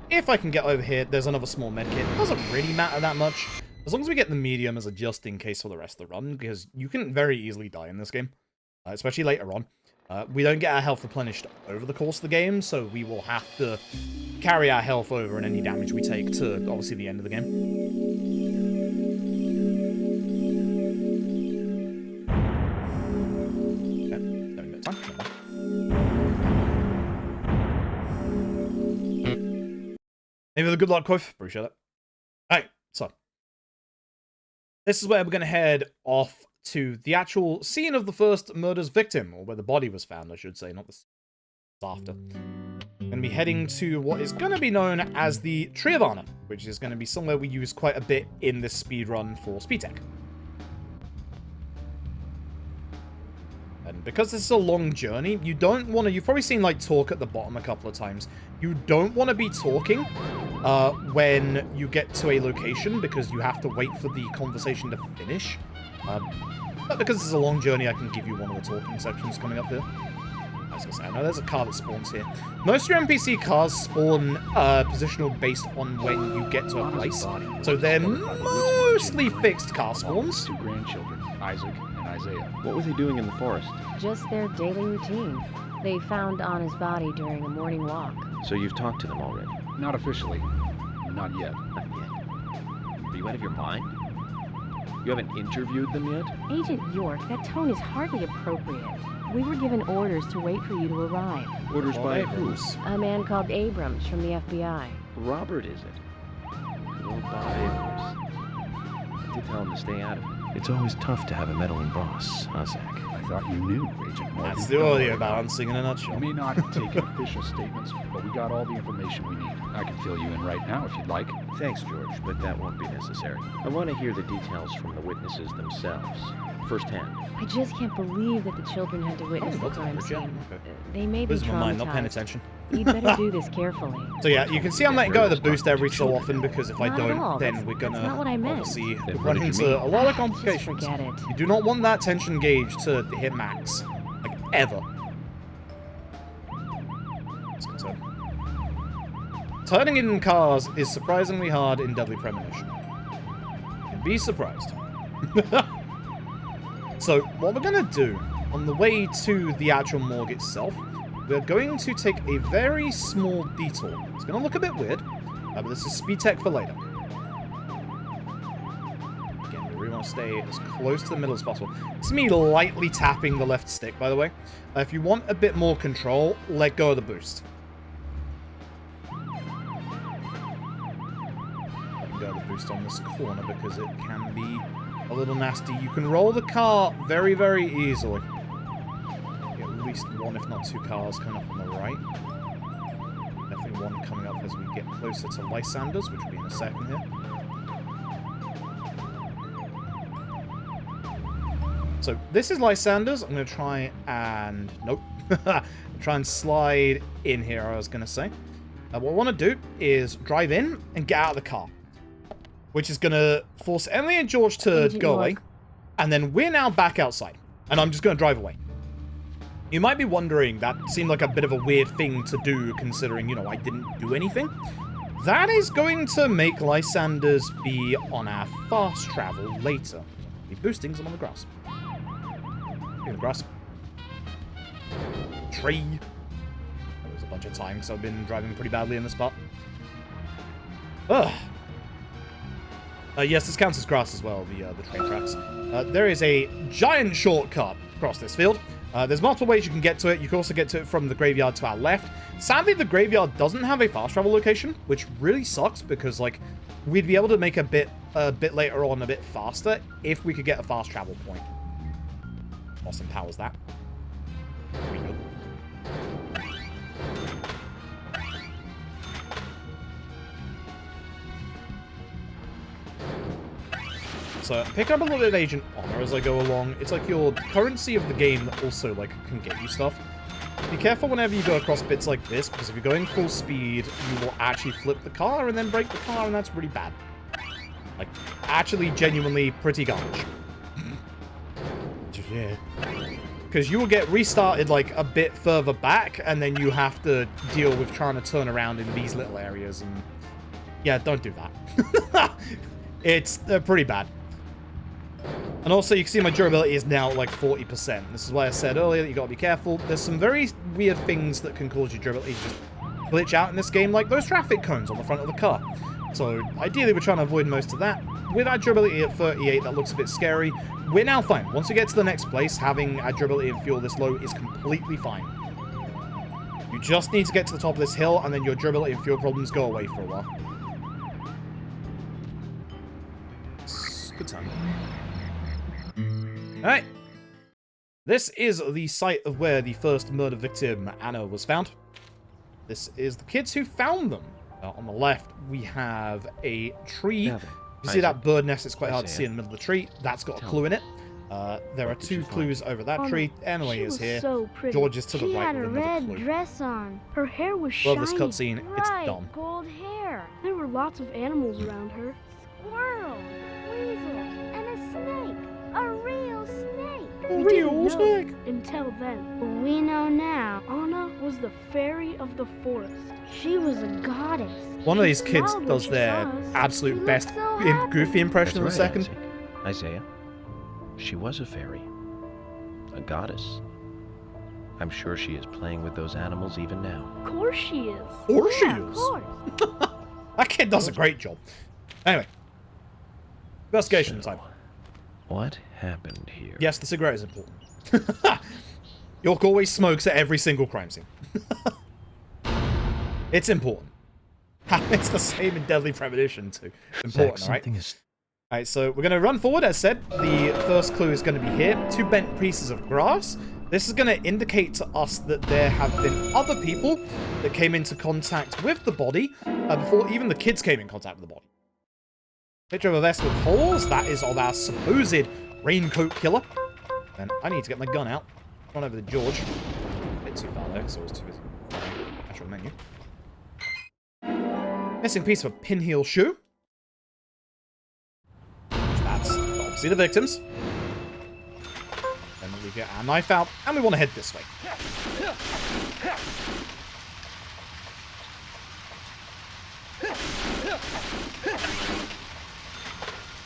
If I can get over here, there's another small medkit. It doesn't really matter that much. As long as we get the medium as a just in case for the rest of the run, because you can very easily die in this game, especially later on. We don't get our health replenished over the course of the game, so we will have to carry our health over and any damage we take to, obviously, the end of the game. Okay, having a bit of time. Maybe with a good luck, Quiff. Appreciate it. Alright, so. This is where we're going to head off to the actual scene of the first murder's victim, or where the body was found, I should say, not the after. Going to be heading to what is going to be known as the Tree of Honor, which is going to be somewhere we use quite a bit in this speedrun for speed tech. And because this is a long journey, you don't want to... You've probably seen, like, talk at the bottom a couple of times. You don't want to be talking when you get to a location, because you have to wait for the conversation to finish. But because this is a long journey, I can give you one of the talking sections coming up here. I was going to say, I know there's a car that spawns here. Most of your NPC cars spawn positional based on when you get to a place. So they're mostly fixed car spawns. 2 grandchildren, Isaac and Isaiah. What were they doing in the forest? Just their daily routine. They found Anna's body during a morning walk. So you've talked to them already? Not officially. Not yet. Not yet. Are you out of your mind? You haven't interviewed them yet? Agent York, that tone is hardly appropriate. We were given orders to wait for you to arrive. Orders by who? A man called Abrams from the FBI. Robert, is it? Good old Bob Abrams. I did tell him to stay out of it. It's always tough to have a meddling boss, huh, Zach? I thought you knew, Agent Morgue. That's the audio balancing in a nutshell. We may not take official statements, but we got all the information we need. I can fill you in right now if you'd like. Thanks, George, but that won't be necessary. I want to hear the details from the witnesses themselves, firsthand. I just can't believe that the children had to witness the that's a crime good job. scene. Okay. They may be Losing my mind, not paying traumatized. attention. You'd better do this carefully. So yeah, you can see I'm letting go of the boost every so often, because if I Not at all. don't, then That's- we're gonna that's not what I meant. obviously Then what run did you into mean? a lot of Just complications. forget it. You do not want that tension gauge to hit max. Like, ever. Let's go turn. Turning in cars is surprisingly hard in Deadly Premonition. You'd be surprised. So, what we're gonna do, on the way to the actual morgue itself, we're going to take a very small detour. It's gonna look a bit weird, but this is speed tech for later. Again, we really want to stay as close to the middle as possible. It's me lightly tapping the left stick, by the way. If you want a bit more control, let go of the boost. Let go of the boost on this corner because it can be a little nasty. You can roll the car very, very easily. Get at least one, if not 2 cars coming up on the right. Definitely one coming up as we get closer to Lysander's, which will be in a second here. So this is Lysander's. I'm going to try and... Nope. Try and slide in here, I was going to say. What I want to do is drive in and get out of the car, which is going to force Emily and George to Agent go away. York. And then we're now back outside. And I'm just going to drive away. You might be wondering, that seemed like a bit of a weird thing to do, considering, you know, I didn't do anything. That is going to make Lysander's be on our fast travel later. Be boosting some on the grass. In the grass. Tree. That was a bunch of times I've been driving pretty badly in this spot. Ugh. Yes, this counts as grass as well, the train tracks. There is a giant shortcut across this field. There's multiple ways you can get to it. You can also get to it from the graveyard to our left. Sadly, the graveyard doesn't have a fast travel location, which really sucks because, like, we'd be able to make a bit later on a bit faster if we could get a fast travel point. Austin powers that. Pretty good. So, pick up a little bit of Agent Honor as I go along. It's like your currency of the game that also, like, can get you stuff. Be careful whenever you go across bits like this, because if you're going full speed, you will actually flip the car and then break the car, and that's really bad. Like, actually, genuinely pretty garbage. Yeah. Because you will get restarted, like, a bit further back, and then you have to deal with trying to turn around in these little areas, and... Yeah, don't do that. It's pretty bad. And also, you can see my durability is now, like, 40%. This is why I said earlier that you gotta be careful. There's some very weird things that can cause your durability to just glitch out in this game, like those traffic cones on the front of the car. So, ideally, we're trying to avoid most of that. With our durability at 38, that looks a bit scary. We're now fine. Once we get to the next place, having our durability and fuel this low is completely fine. You just need to get to the top of this hill, and then your durability and fuel problems go away for a while. Good time. Alright. This is the site of where the first murder victim, Anna, was found. This is the kids who found them. On the left, we have a tree. Now then, You see that Isaac. bird nest? It's quite hard to Isaiah. see in the middle of the tree. That's got a Tell clue me. in it. There are What did 2 you find? clues over that Oh, tree. she Emily is was here. so pretty. George is to the She right had a with another red clue. dress on. Her hair was Love shiny. this cutscene. It's Right, dumb. gold hair. There were lots of animals around her. Squirrels, weasels, and a snake. A real snake. We didn't know until then. We know now. Anna was the fairy of the forest. She was a goddess. One of She these kids smiled when does she their saw us. absolute She best looked so happy. goofy impression That's of the right, second. Isaac. Isaiah. She was a fairy. A goddess. I'm sure she is playing with those animals even now. Of course she is. Of course she Yeah, is. Of course. That kid does a great job. Anyway. Investigation So, time. what happened here? Yes, the cigarette is important. York always smokes at every single crime scene. It's important. It's the same in Deadly Premonition too. Important, Zach, alright? something is... Alright, so we're going to run forward, as said. The first clue is going to be here. 2 bent pieces of grass. This is going to indicate to us that there have been other people that came into contact with the body before even the kids came in contact with the body. Picture of a vest with holes. That is of our supposed raincoat killer. And I need to get my gun out. Run over to George. A bit too far there, because I was too busy. Actual menu. Missing piece of a pinheel shoe. That's obviously the victims. Then we get our knife out, and we want to head this way.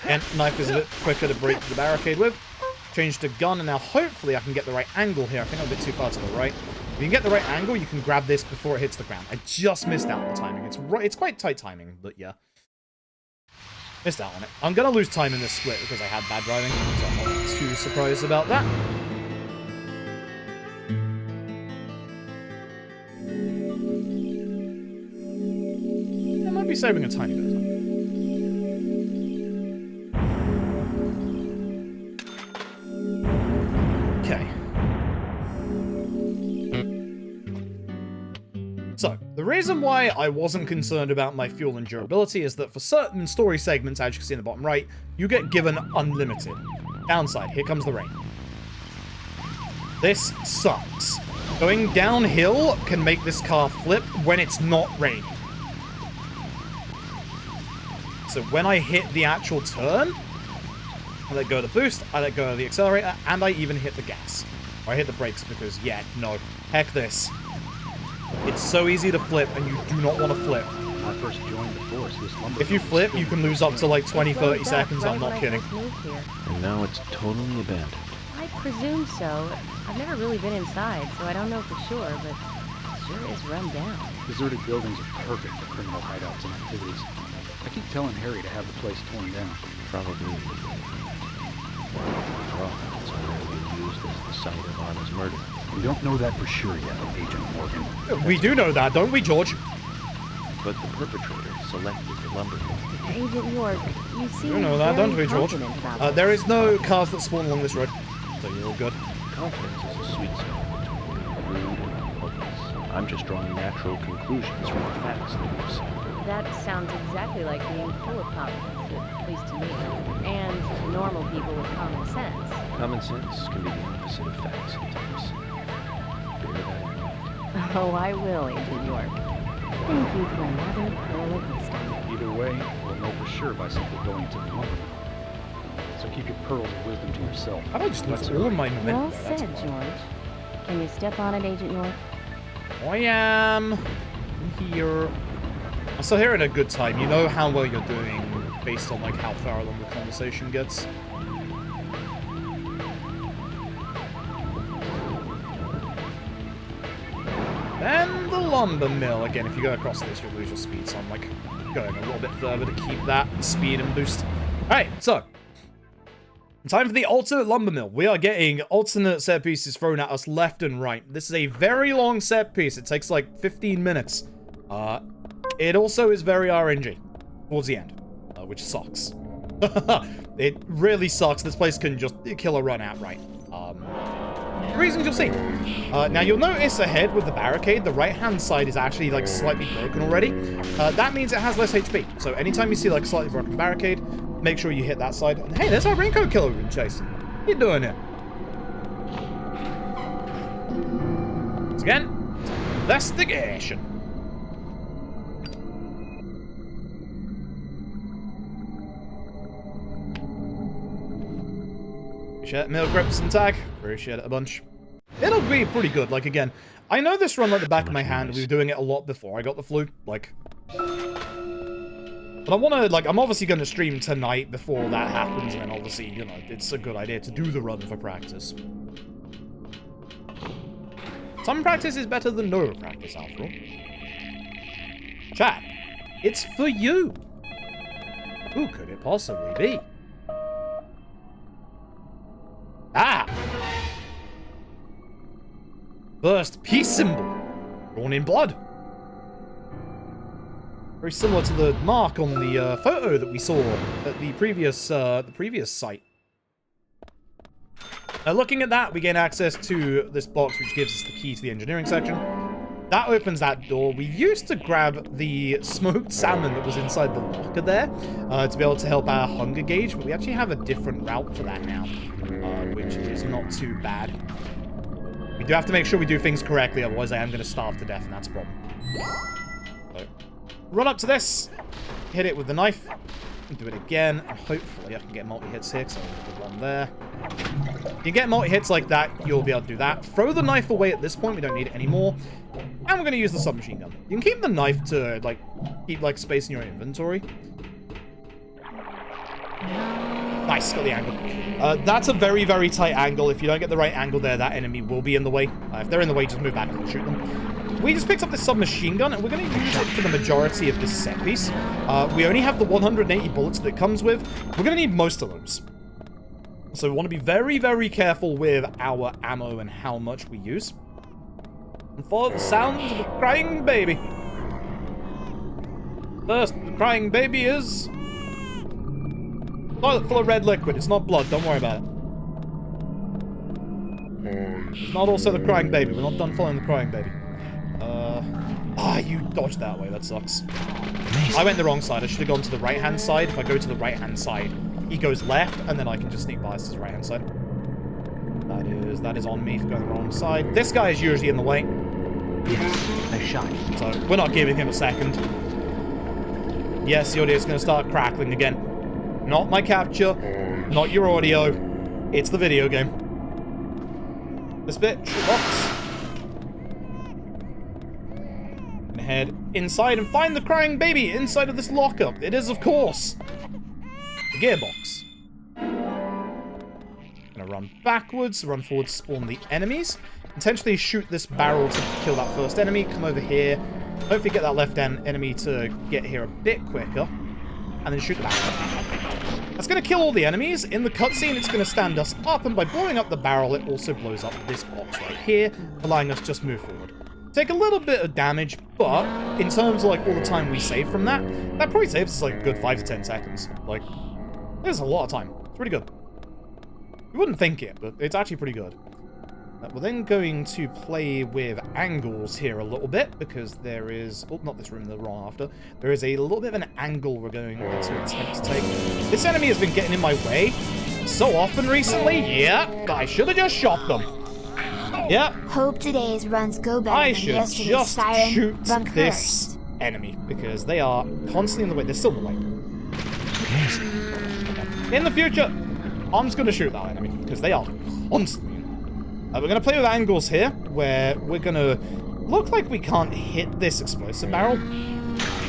And knife is a bit quicker to break the barricade with. Change to gun, and now hopefully I can get the right angle here. I think I'm a bit too far to the right. If you can get the right angle, you can grab this before it hits the ground. I just missed out on the timing. It's quite tight timing, but yeah. Missed out on it. I'm going to lose time in this split because I had bad driving, so I'm not too surprised about that. I might be saving a tiny bit of time. Okay. So, the reason why I wasn't concerned about my fuel and durability is that for certain story segments, as you can see in the bottom right, you get given unlimited. Downside, here comes the rain. This sucks. Going downhill can make this car flip when it's not raining. So when I hit the actual turn, I let go of the boost, I let go of the accelerator, and I even hit the gas. Or I hit the brakes because, yeah, no. Heck this. It's so easy to flip, and you do not want to flip. When I first joined the force, this lumber... If you flip, you can lose up to like 20, 30 seconds, I'm not kidding. And now it's totally abandoned. I presume so. I've never really been inside, so I don't know for sure, but it sure is run down. Deserted buildings are perfect for criminal hideouts and activities. I keep telling Harry to have the place torn down. Probably. After all, it's already been used as the site of Anna's murder. We don't know that for sure yet, Agent Morgan. We do know that, don't we, George? But the perpetrator selected the lumber mill. Agent York, you seem We know that, very don't we, George? confident about this. There is no cars that spawn along this road, so you're all good. Confidence is a sweet spot between rude and hopeless. I'm just drawing natural conclusions from the facts that we've seen. That sounds exactly like being full of confidence, at least to me. And normal people with common sense. Common sense can be the opposite of facts sometimes. Bear that in mind. Oh, I will, Agent York. Thank you for another pearl of wisdom. Either way, we'll know for sure by simply going to the lumber mill. So keep your pearls of wisdom to yourself. How do I just lose That's all of my Well momentum? That's said, fine. George. Can you step on it, Agent York? I am here. I'm still here at a good time. You know how well you're doing based on like how far along the conversation gets. Then the lumber mill. Again, if you go across this, you'll lose your speed, so I'm like going a little bit further to keep that speed and boost. Alright, so time for the alternate lumber mill. We are getting alternate set pieces thrown at us left and right. This is a very long set piece. It takes like 15 minutes. It also is very RNG towards the end, which sucks. It really sucks. This place can just kill a run outright. Reasons you'll see. Now you'll notice ahead with the barricade, the right-hand side is actually like slightly broken already. That means it has less HP. So anytime you see like a slightly broken barricade, make sure you hit that side. And hey, there's our raincoat killer we've been chasing. What are you doing here? Once again, investigation. Appreciate Mill Grips and Tag. Appreciate it a bunch. It'll be pretty good. Like, again, I know this run like the back of my hand. We were doing it a lot before I got the flu. Like, but I want to, like, I'm obviously going to stream tonight before that happens. And then obviously, you know, it's a good idea to do the run for practice. Some practice is better than no practice, after all. Chat, it's for you. Who could it possibly be? Ah! First peace symbol. Drawn in blood. Very similar to the mark on the photo that we saw at the previous site. Now looking at that, we gain access to this box which gives us the key to the engineering section. That opens that door. We used to grab the smoked salmon that was inside the locker there to be able to help our hunger gauge, but we actually have a different route for that now, which is not too bad. We do have to make sure we do things correctly, otherwise I am going to starve to death, and that's a problem. So, run up to this, hit it with the knife, and do it again, and hopefully I can get multi-hits here, so I'll put one there. If you get multi-hits like that, you'll be able to do that. Throw the knife away at this point, we don't need it anymore. And we're going to use the submachine gun. You can keep the knife to, like, keep, like, space in your inventory. Nice, got the angle. That's a very, very tight angle. If you don't get the right angle there, that enemy will be in the way. If they're in the way, just move back and shoot them. We just picked up this submachine gun, and we're going to use it for the majority of this set piece. We only have the 180 bullets that it comes with. We're going to need most of those. So we want to be very, very careful with our ammo and how much we use. And follow the sounds of a crying baby. First, the crying baby is... toilet full of red liquid. It's not blood. Don't worry about it. It's not also the crying baby. We're not done following the crying baby. You dodged that way. That sucks. I went the wrong side. I should have gone to the right-hand side. If I go to the right-hand side, he goes left, and then I can just sneak past his right-hand side. That is on me for going the wrong side. This guy is usually in the way. Yes, a shot. So we're not giving him a second. Yes, the audio is going to start crackling again. Not my capture, not your audio. It's the video game. This bit, box. Gonna head inside and find the crying baby inside of this locker. It is, of course, the gearbox. Gonna run backwards, run forward to spawn the enemies. Intentionally shoot this barrel to kill that first enemy. Come over here. Hopefully get that left enemy to get here a bit quicker. And then shoot the barrel. That's going to kill all the enemies. In the cutscene, it's going to stand us up. And by blowing up the barrel, it also blows up this box right here, allowing us to just move forward. Take a little bit of damage, but in terms of like all the time we save from that, that probably saves us like a good 5 to 10 seconds. Like, there's a lot of time. It's pretty good. You wouldn't think it, but it's actually pretty good. We're then going to play with angles here a little bit, because there is... oh, not this room, the wrong after. There is a little bit of an angle we're going to attempt to take. This enemy has been getting in my way so often recently. Yeah, I should have just shot them. Yeah. Hope today's runs go better I than should yesterday's just siren shoot run this cursed. enemy, because they are constantly in the way. They're still in the way. In the future, I'm just going to shoot that enemy, because they are constantly. We're going to play with angles here, where we're going to look like we can't hit this explosive barrel.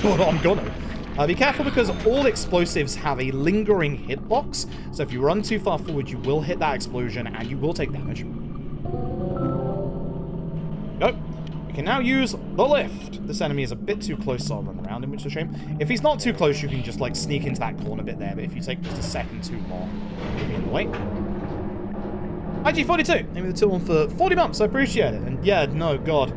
But I'm going to. Be careful, because all explosives have a lingering hitbox. So if you run too far forward, you will hit that explosion, and you will take damage. Nope. We can now use the lift. This enemy is a bit too close, so I'll run around him, which is a shame. If he's not too close, you can just, like, sneak into that corner bit there. But if you take just a second too long, you'll be in the way. IG42, maybe the 2-1 for 40 months, I appreciate it. And yeah, no, God.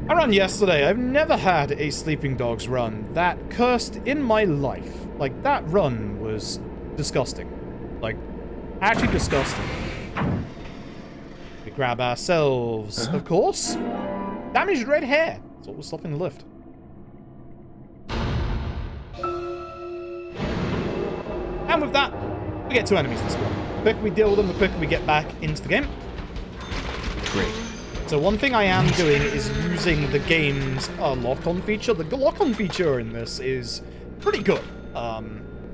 I ran yesterday. I've never had a Sleeping Dogs run that cursed in my life. Like, that run was disgusting. Like, actually disgusting. grab ourselves, of course, damaged red hair. That's what was stopping the lift. And with that, we get 2 enemies this one. The quicker we deal with them, the quicker we get back into the game. Great. So one thing I am doing is using the game's lock-on feature. The lock-on feature in this is pretty good.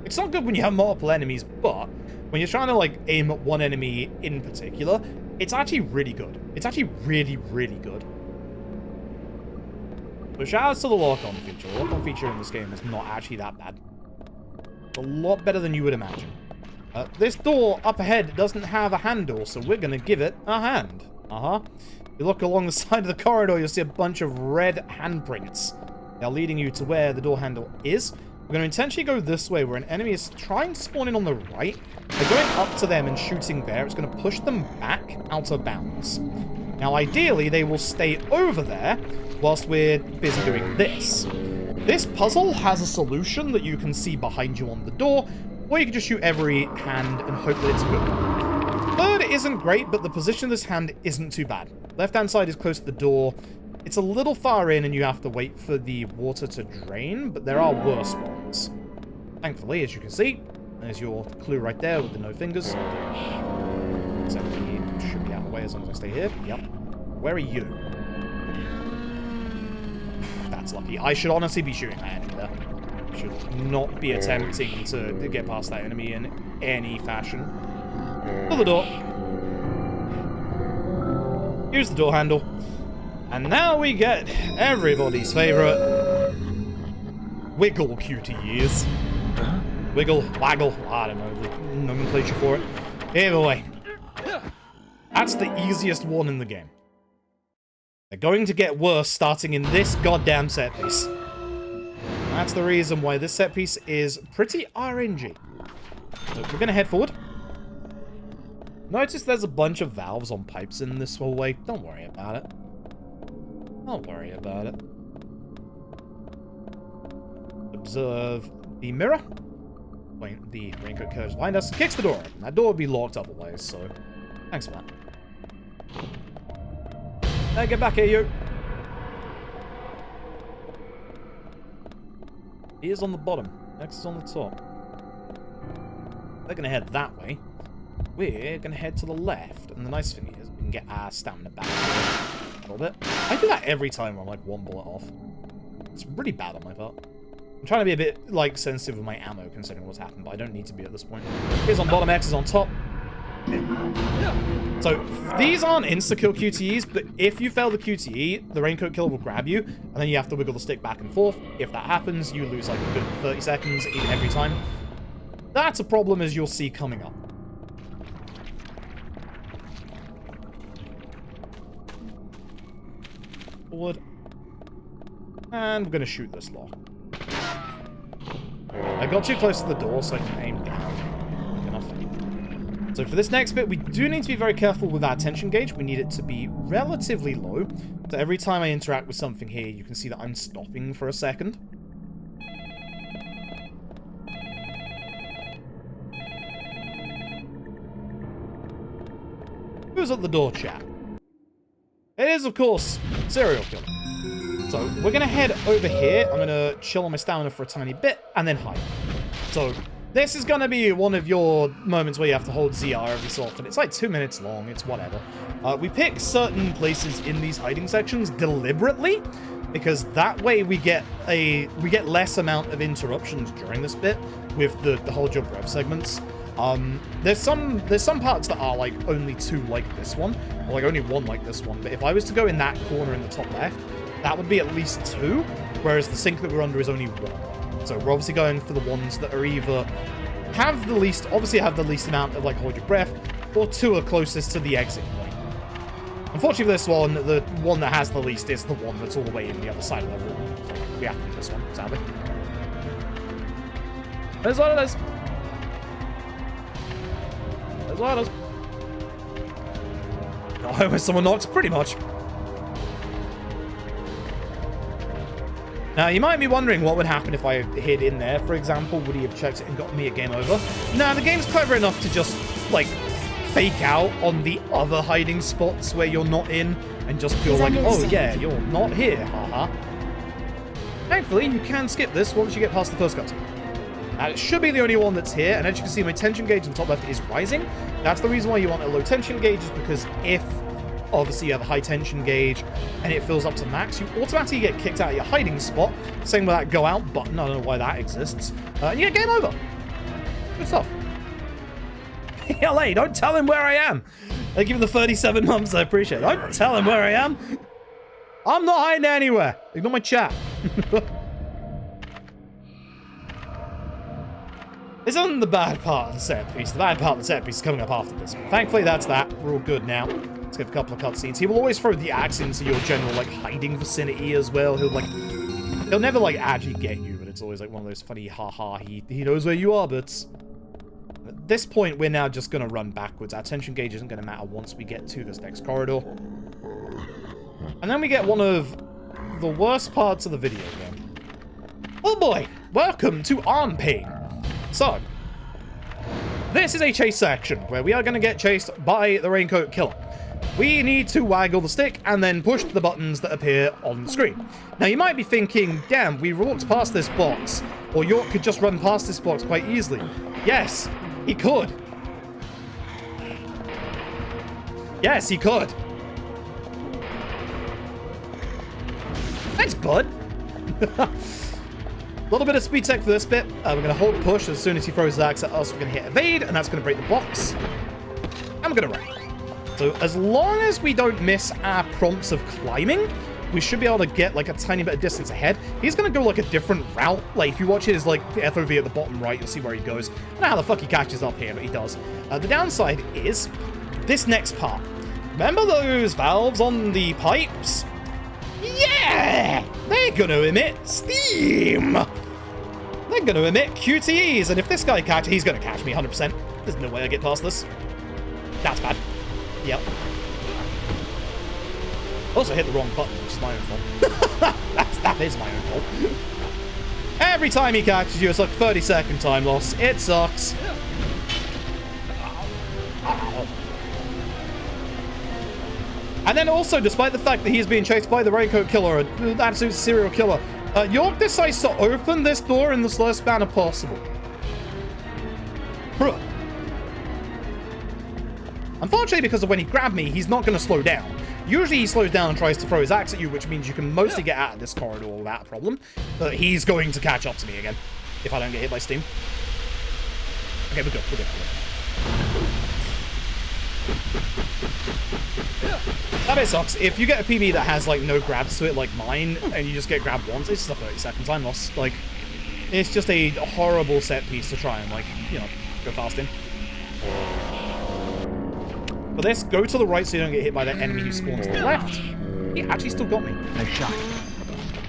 It's not good when you have multiple enemies, but when you're trying to like aim at one enemy in particular, it's actually really good. It's actually really, really good. But shout outs to the lock-on feature. The lock-on feature in this game is not actually that bad. It's a lot better than you would imagine. This door up ahead doesn't have a handle, so we're going to give it a hand. If you look along the side of the corridor, you'll see a bunch of red handprints. They're leading you to where the door handle is. We're going to intentionally go this way, where an enemy is trying to spawn in on the right. By going up to them and shooting there, it's going to push them back out of bounds. Now, ideally, they will stay over there whilst we're busy doing this. This puzzle has a solution that you can see behind you on the door, or you can just shoot every hand and hope that it's a good one. Third isn't great, but the position of this hand isn't too bad. Left-hand side is close to the door. It's a little far in, and you have to wait for the water to drain, but there are worse ones. Thankfully, as you can see, there's your clue right there with the no fingers. Except he should be out of the way as long as I stay here. Yep. Where are you? That's lucky. I should honestly be shooting that enemy there. I should not be attempting to get past that enemy in any fashion. Pull the door. Use the door handle. And now we get everybody's favorite wiggle QTEs. Wiggle, waggle, I don't know the nomenclature for it. Either way, that's the easiest one in the game. They're going to get worse starting in this goddamn set piece. That's the reason why this set piece is pretty RNG. So we're going to head forward. Notice there's a bunch of valves on pipes in this hallway. Don't worry about it. Don't worry about it. Observe the mirror. Point the raincoat curves behind us. Kicks the door open. That door would be locked otherwise, so thanks for that. Hey, get back here, you. He is on the bottom. Next is on the top. They're going to head that way. We're going to head to the left. And the nice thing is we can get our stamina back a little bit. I do that every time I'm like one bullet off. It's really bad on my part. I'm trying to be a bit like sensitive with my ammo considering what's happened, but I don't need to be at this point. Here's on bottom, X is on top. So these aren't insta-kill QTEs, but if you fail the QTE, the raincoat killer will grab you, and then you have to wiggle the stick back and forth. If that happens, you lose like a good 30 seconds every time. That's a problem, as you'll see coming up. Forward. And we're going to shoot this lock. I got too close to the door, so I can aim down. Quick enough. So for this next bit, we do need to be very careful with our tension gauge. We need it to be relatively low. So every time I interact with something here, you can see that I'm stopping for a second. Who's at the door, chat? It is, of course, serial killer. So we're going to head over here. I'm going to chill on my stamina for a tiny bit and then hide. So this is going to be one of your moments where you have to hold ZR every so often. It's like 2 minutes long. It's whatever. We pick certain places in these hiding sections deliberately because that way we get less amount of interruptions during this bit with the hold your breath segments. There's some parts that are like only 2 like this one, or like only 1 like this one, but if I was to go in that corner in the top left, that would be at least 2, whereas the sink that we're under is only 1. So we're obviously going for the ones that are either have the least amount of like hold your breath, or 2 are closest to the exit point. Unfortunately for this one, the one that has the least is the one that's all the way in the other side of the room. So we have to do this one, sadly. There's one of those. There's one of those. Oh, when someone knocks, pretty much. Now, you might be wondering what would happen if I hid in there. For example, would he have checked it and got me a game over? Nah, the game's clever enough to just, like, fake out on the other hiding spots where you're not in and just feel like, oh yeah, you're not here, haha. Thankfully, you can skip this once you get past the first cutscene. Now, it should be the only one that's here, and as you can see, my tension gauge on the top left is rising. That's the reason why you want a low tension gauge, is because if, obviously, you have a high tension gauge and it fills up to max, you automatically get kicked out of your hiding spot. Same with that go out button, I don't know why that exists. And you get game over. Good stuff. LA, don't tell him where I am. Thank you for the 37 months, I appreciate it. Don't tell him where I am. I'm not hiding anywhere. Ignore my chat. This isn't the bad part of the set piece. The bad part of the set piece is coming up after this. Thankfully, that's that. We're all good now. Let's get a couple of cutscenes. He will always throw the axe into your general, like, hiding vicinity as well. He'll never, like, actually get you, but it's always, like, one of those funny, haha, he knows where you are, but at this point, we're now just going to run backwards. Our tension gauge isn't going to matter once we get to this next corridor. And then we get one of the worst parts of the video game. Oh boy, welcome to arm pain. So, this is a chase section where we are going to get chased by the Raincoat Killer. We need to waggle the stick and then push the buttons that appear on the screen. Now, you might be thinking, damn, we walked past this box, or York could just run past this box quite easily. Yes, he could. Yes, he could. Thanks, bud. A little bit of speed tech for this bit. We're going to hold push as soon as he throws his axe at us. We're going to hit evade, and that's going to break the box. And we're going to run. So as long as we don't miss our prompts of climbing, we should be able to get like a tiny bit of distance ahead. He's going to go like a different route. Like if you watch his like FOV at the bottom right, you'll see where he goes. I don't know how the fuck he catches up here, but he does. The downside is this next part. Remember those valves on the pipes? Yeah! They're gonna emit steam! They're gonna emit QTEs, and if this guy catches, he's gonna catch me 100%. There's no way I get past this. That's bad. Yep. Also hit the wrong button, which is my own fault. that is my own fault. Every time he catches you, it's like 30-second time loss. It sucks. Ow. And then also, despite the fact that he's being chased by the Raincoat Killer, an absolute serial killer, York decides to open this door in the slowest manner possible. Bruh. Unfortunately, because of when he grabbed me, he's not going to slow down. Usually he slows down and tries to throw his axe at you, which means you can mostly get out of this corridor without a problem. But he's going to catch up to me again, if I don't get hit by steam. Okay, we're good, we're good, we're good. That bit sucks. If you get a PB that has, like, no grabs to it, like mine, and you just get grabbed once, it's just a 30-second time loss. Like, it's just a horrible set piece to try and, like, you know, go fast in. For this, go to the right so you don't get hit by that enemy who spawns to the left. He actually still got me. Nice shot.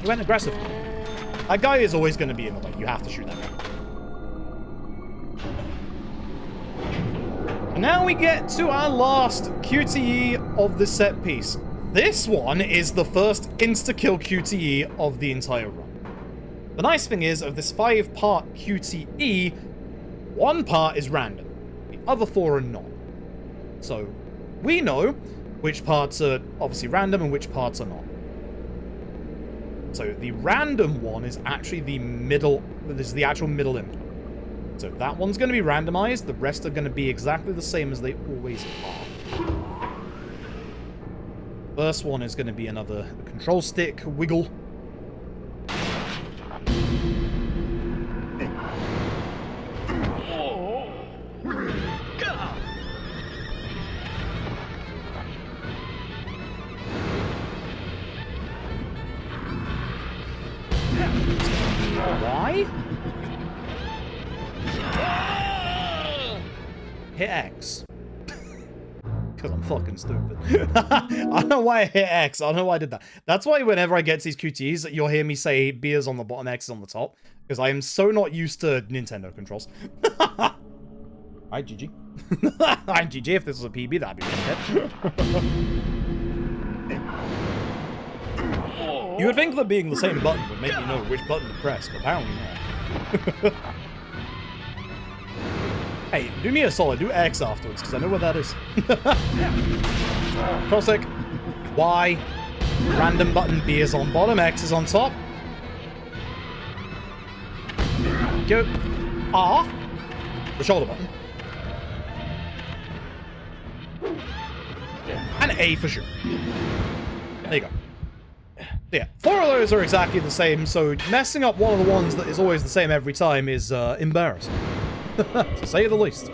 He went aggressive. That guy is always going to be in the way. You have to shoot that guy. And now we get to our last QTE of the set piece. This one is the first insta-kill QTE of the entire run. The nice thing is, of this 5-part QTE, 1 part is random. The other 4 are not. So, we know which parts are obviously random and which parts are not. So, the random one is actually the middle, this is the actual middle input. So that one's going to be randomized, the rest are going to be exactly the same as they always are. First one is going to be another control stick wiggle. Why? Hit X. Because I'm fucking stupid. I don't know why I hit X. I don't know why I did that. That's why whenever I get to these QTEs, you'll hear me say B is on the bottom, X is on the top. Because I am so not used to Nintendo controls. Alright, GG. Alright, GG. If this was a PB, that'd be really good. You would think that being the same button would make me know which button to press, but apparently not. Hey, do me a solid. Do X afterwards, because I know where that is. Cross-click. Y. Random button. B is on bottom. X is on top. Go. R. The shoulder button. And A for sure. There you go. Yeah, 4 of those are exactly the same, so messing up one of the ones that is always the same every time is embarrassing. To say the least.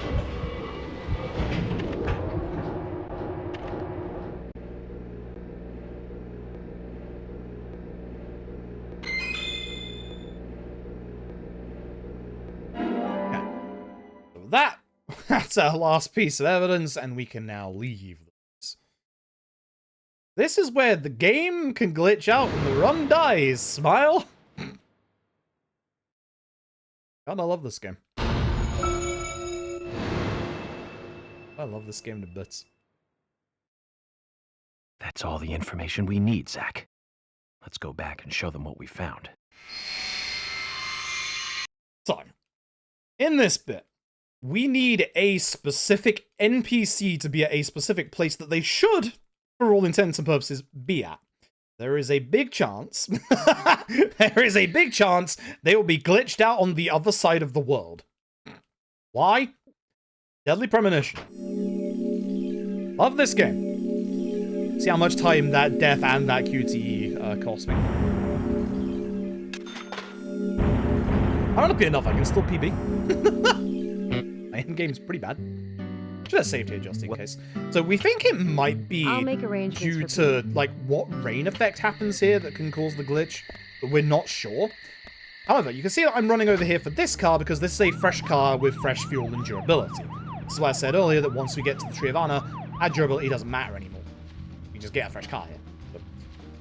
Okay. So that's our last piece of evidence, and we can now leave. This is where the game can glitch out and the run dies. Smile. God, I love this game. I love this game to bits. That's all the information we need, Zach. Let's go back and show them what we found. So, in this bit, we need a specific NPC to be at a specific place that they should, for all intents and purposes, be at. There is a big chance, there is a big chance they will be glitched out on the other side of the world. Why? Deadly Premonition. Love this game. See how much time that death and that QTE cost me. I don't appear enough, I can still PB. My end game's pretty bad. Should have saved here just in case. So we think it might be I'll make arrangements due for to like what rain effect happens here that can cause the glitch, but we're not sure. However, you can see that I'm running over here for this car because this is a fresh car with fresh fuel and durability. This is why I said earlier that once we get to the Tree of Honor, our durability doesn't matter anymore. We just get a fresh car here. So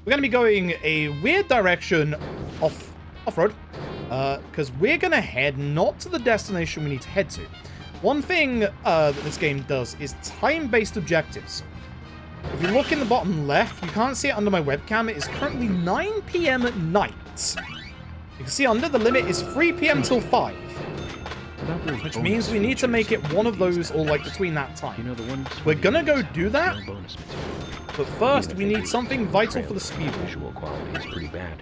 we're going to be going a weird direction off-road, because we're going to head not to the destination we need to head to. One thing that this game does is time-based objectives. If you look in the bottom left, you can't see it under my webcam. It is currently 9 PM at night. You can see under the limit is 3 PM till 5. Which means we need to make it one of those or like between that time. We're gonna go do that, but first we need something vital for the speedrun. Visual quality is pretty bad.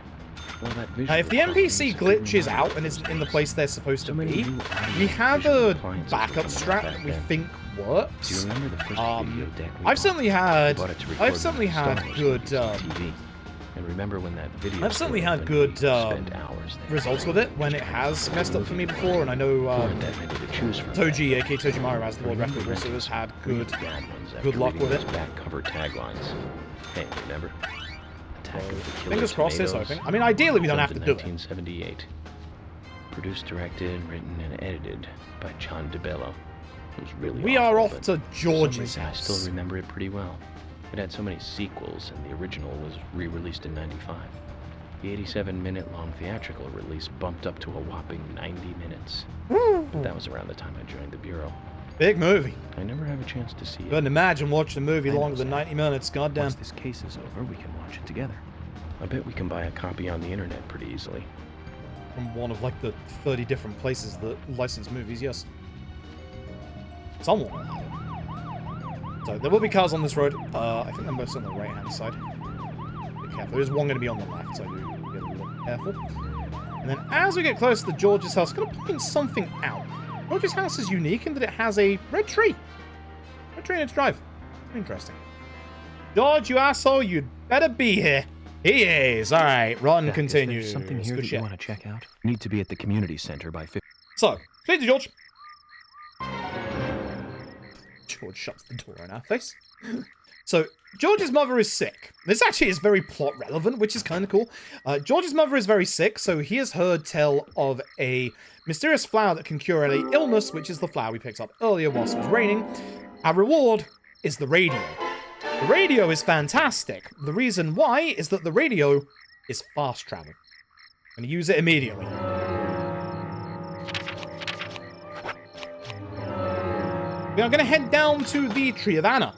Now, if the NPC glitches out and is in the place they're supposed to be, we have a backup strat that we think works. I've certainly had good I've certainly had good results with it when it has messed up for me before, and I know Toji, aka Toji Maru, as the world record, also has had good luck with it. Back cover taglines. Hey, remember? Fingers crossed, here's hoping. I mean, ideally we don't have to do it. 1978. Produced, directed, written, and edited by John DeBello. It was really we awful, are off to George's I house. still remember it pretty well. It had so many sequels, and the original was re-released in '95. The 87-minute long theatrical release bumped up to a whopping 90 minutes. But that was around the time I joined the Bureau. Big movie. I never have a chance to see it. Couldn't imagine watching a movie longer than 90 minutes, goddamn. Once this case is over, we can watch it together. I bet we can buy a copy on the internet pretty easily. From one of like the 30 different places that license movies, yes. Someone will have it. So there will be cars on this road. I think they're mostly on the right-hand side. Be careful. There's one going to be on the left, so you get a little careful. And then as we get closer to George's house, I'm going to point something out. George's house is unique in that it has a red tree. Red tree in its drive. Interesting. George, you asshole, you'd better be here. He is. All right, run continues. Is there something here that you want to check out? Need to be at the community center by 5. So, please, George. George shuts the door in our face. So, George's mother is sick. This actually is very plot relevant, which is kind of cool. George's mother is very sick, so he has heard tell of a mysterious flower that can cure any illness, which is the flower we picked up earlier whilst it was raining. Our reward is the radio. The radio is fantastic. The reason why is that the radio is fast travel. I'm going to use it immediately. We are going to head down to the Tree of Honor.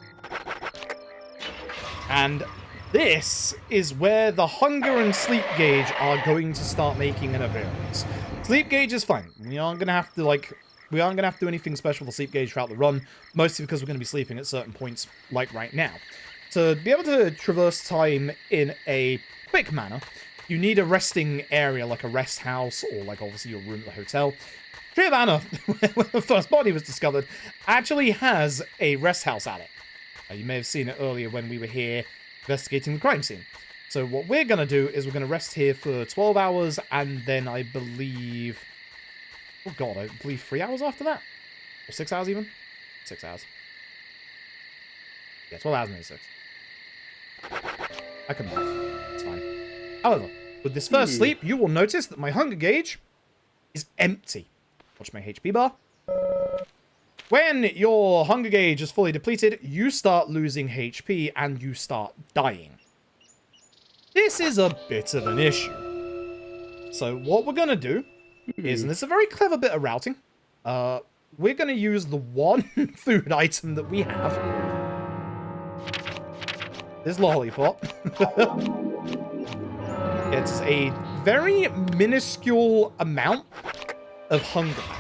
And this is where the hunger and sleep gauge are going to start making an appearance. Sleep gauge is fine. We aren't going to have to, like, We aren't going to have to do anything special with the sleep gauge throughout the run, mostly because we're going to be sleeping at certain points, like right now. To be able to traverse time in a quick manner, you need a resting area, like a rest house, or like obviously your room at the hotel. Tree of Anna, when the first body was discovered, actually has a rest house at it. You may have seen it earlier when we were here investigating the crime scene. So what we're going to do is we're going to rest here for 12 hours, and then I believe... Oh god, I believe 3 hours after that? Or 6 hours even? 6 hours. Yeah, 12 hours and 6. I can math. It's fine. However, with this first sleep, you will notice that my hunger gauge is empty. Watch my HP bar. When your hunger gauge is fully depleted, you start losing HP and you start dying. This is a bit of an issue. So what we're going to do is, and this is a very clever bit of routing, we're going to use the one food item that we have. This lollipop. It's a very minuscule amount of hunger back.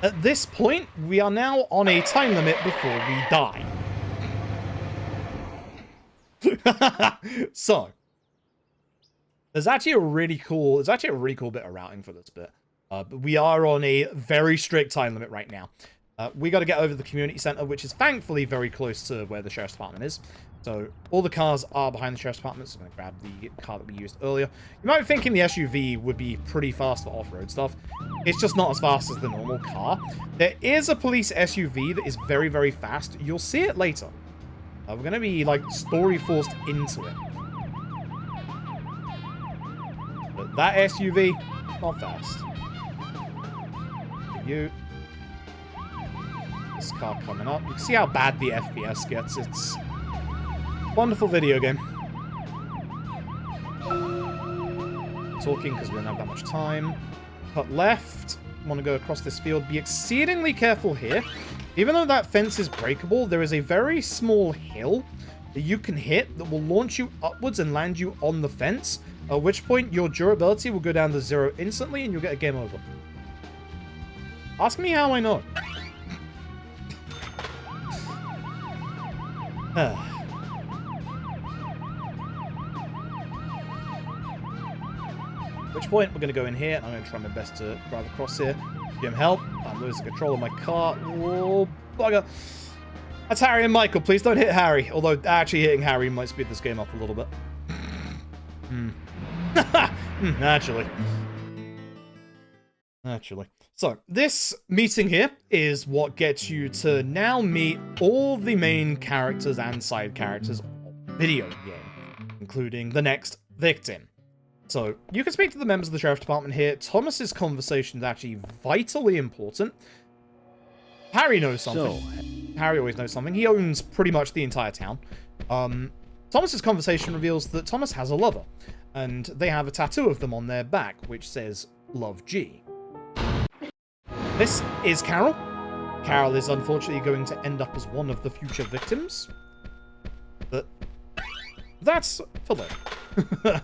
At this point, we are now on a time limit before we die. So, there's actually a really cool bit of routing for this bit. But we are on a very strict time limit right now. We got to get over to the community center, which is thankfully very close to where the sheriff's department is. So all the cars are behind the sheriff's department. So I'm going to grab the car that we used earlier. You might be thinking the SUV would be pretty fast for off-road stuff. It's just not as fast as the normal car. There is a police SUV that is very, very fast. You'll see it later. We're going to be, like, story forced into it. But that SUV, not fast. You. This car coming up. You can see how bad the FPS gets. It's a wonderful video game. Talking because we don't have that much time. Cut left. Want to go across this field. Be exceedingly careful here. Even though that fence is breakable, there is a very small hill that you can hit that will launch you upwards and land you on the fence, at which point your durability will go down to 0 instantly and you'll get a game over. Ask me how I know. At which point we're going to go in here and I'm going to try my best to drive across here. Jim, help. I'm losing control of my car. Oh, bugger. That's Harry and Michael. Please don't hit Harry. Although, actually hitting Harry might speed this game up a little bit. Naturally. So, this meeting here is what gets you to now meet all the main characters and side characters of the video game, including the next victim. So, you can speak to the members of the sheriff's department here. Thomas's conversation is actually vitally important. Harry knows something. Harry always knows something. He owns pretty much the entire town. Thomas's conversation reveals that Thomas has a lover, and they have a tattoo of them on their back, which says, Love G. This is Carol. Carol is unfortunately going to end up as one of the future victims. But that's for later.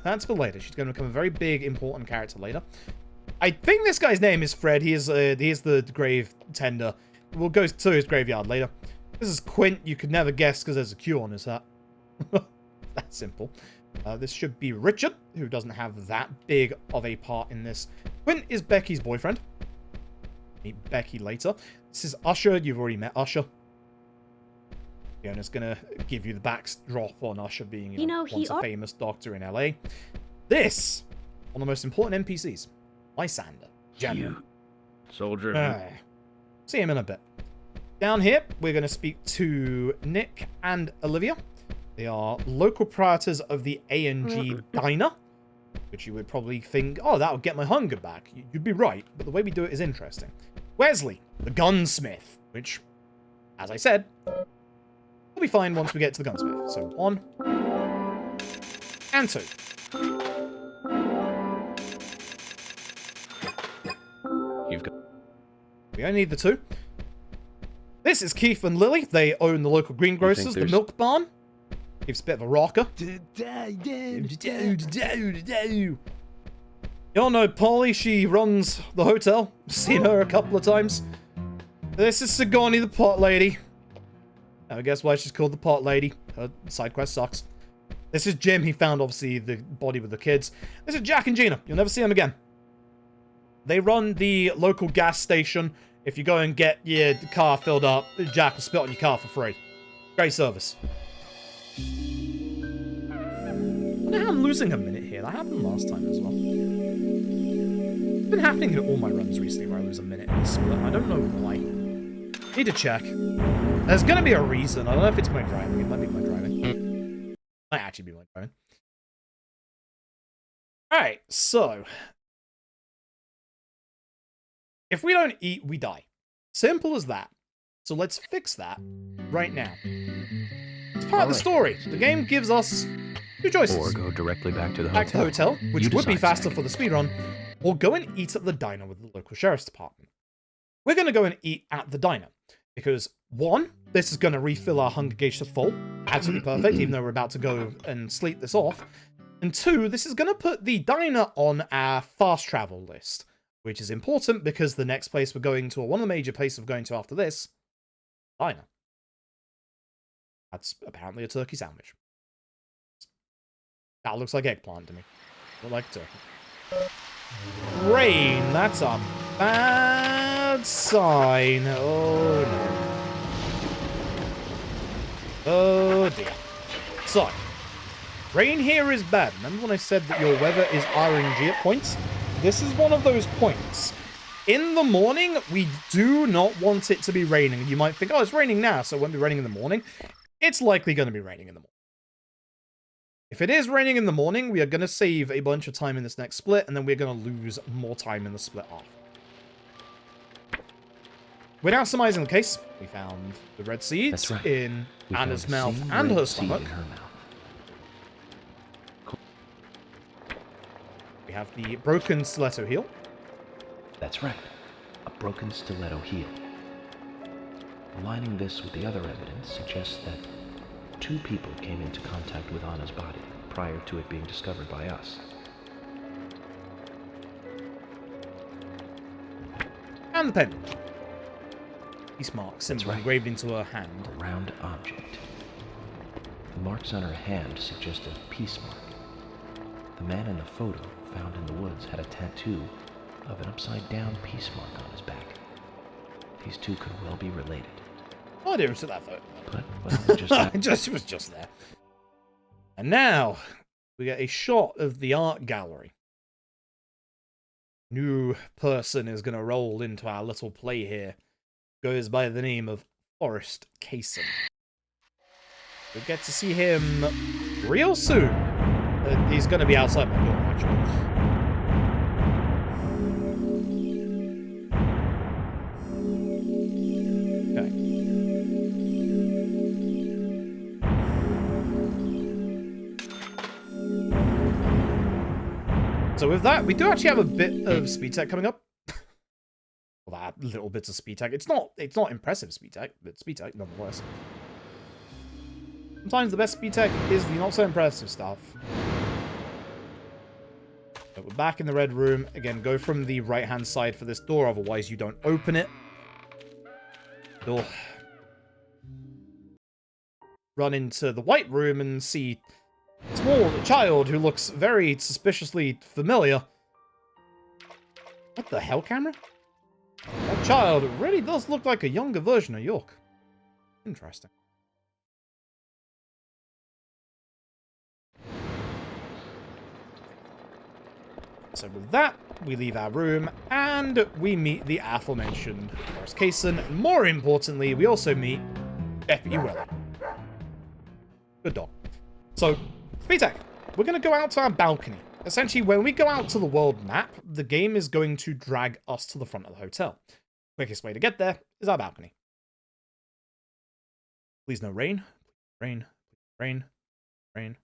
That's for later. She's going to become a very big, important character later. I think this guy's name is Fred. He is the grave tender. We'll go to his graveyard later. This is Quint. You could never guess because there's a Q on his hat. That's simple. This should be Richard, who doesn't have that big of a part in this. Quint is Becky's boyfriend. Meet Becky later. This is Usher. You've already met Usher. Fiona's gonna give you the backdrop on Usher being, once a famous doctor in LA. This, one of the most important NPCs, Lysander. General. Soldier. See him in a bit. Down here, we're going to speak to Nick and Olivia. They are local proprietors of the A&G Diner, which you would probably think, oh, that would get my hunger back. You'd be right, but the way we do it is interesting. Wesley, the gunsmith, which, as I said, we'll be fine once we get to the gunsmith. So, 1 and 2. You've got... We only need the 2. This is Keith and Lily. They own the local greengrocers, the milk barn. Keith's a bit of a rocker. Y'all know Polly, she runs the hotel. Seen her a couple of times. This is Sigourney, the pot lady. I guess why she's called the pot lady. Her side quest sucks. This is Jim. He found, obviously, the body with the kids. This is Jack and Gina. You'll never see them again. They run the local gas station. If you go and get your car filled up, Jack will spit on your car for free. Great service. I wonder how I'm losing a minute here. That happened last time as well. It's been happening in all my runs recently where I lose a minute in the split. I don't know why. Need to check. There's going to be a reason. I don't know if it's my driving. It might be my driving. Might actually be my driving. Alright, so... if we don't eat, we die. Simple as that. So let's fix that right now. It's part of the story. The game gives us two choices. Or go directly back to the Back to the hotel, which would be faster Zach. for the speedrun, or go and eat at the diner with the local sheriff's department. We're going to go and eat at the diner, because one, this is going to refill our hunger gauge to full. Absolutely perfect, even though we're about to go and sleep this off. And two, this is going to put the diner on our fast travel list, which is important because the next place we're going to, or one of the major places we're going to after this, diner. That's apparently a turkey sandwich. That looks like eggplant to me. Not like a turkey. Rain, that's a bad sign. Oh no. Oh dear. So, rain here is bad. Remember when I said that your weather is RNG at points? This is one of those points. In the morning, we do not want it to be raining. You might think, oh, it's raining now, so it won't be raining in the morning. It's likely going to be raining in the morning. If it is raining in the morning, we are going to save a bunch of time in this next split, and then we're going to lose more time in the split off. We're now surmising the case. We found the red seeds in Anna's mouth and her stomach. We have the broken stiletto heel. That's right. A broken stiletto heel. Aligning this with the other evidence suggests that 2 people came into contact with Anna's body prior to it being discovered by us. And the pendant. Peace mark, symbol engraved into her hand. A round object. The marks on her hand suggest a peace mark. The man in the photo found in the woods had a tattoo of an upside-down peace mark on his back. These two could well be related. Oh, I didn't see that photo. But, well, it just happened. It was just there. And now, we get a shot of the art gallery. New person is going to roll into our little play here. Goes by the name of Forrest Kaysen. We'll get to see him real soon. He's going to be outside my door, actually. Okay. So with that, we do actually have a bit of speed tech coming up. Well, that little bits of speed tech. It's not impressive speed tech, but speed tech nonetheless. Sometimes the best speed tech is the not so impressive stuff. So we're back in the red room. Again, go from the right-hand side for this door, otherwise you don't open it. You'll run into the white room and see a small child who looks very suspiciously familiar. What the hell, camera? That child really does look like a younger version of York. Interesting. So with that, we leave our room, and we meet the aforementioned Forrest Kaysen. And more importantly, we also meet Deputy Weller. Good dog. So, speed tech. We're going to go out to our balcony. Essentially, when we go out to the world map, the game is going to drag us to the front of the hotel. Quickest way to get there is our balcony. Please no rain. Rain. Rain. Rain.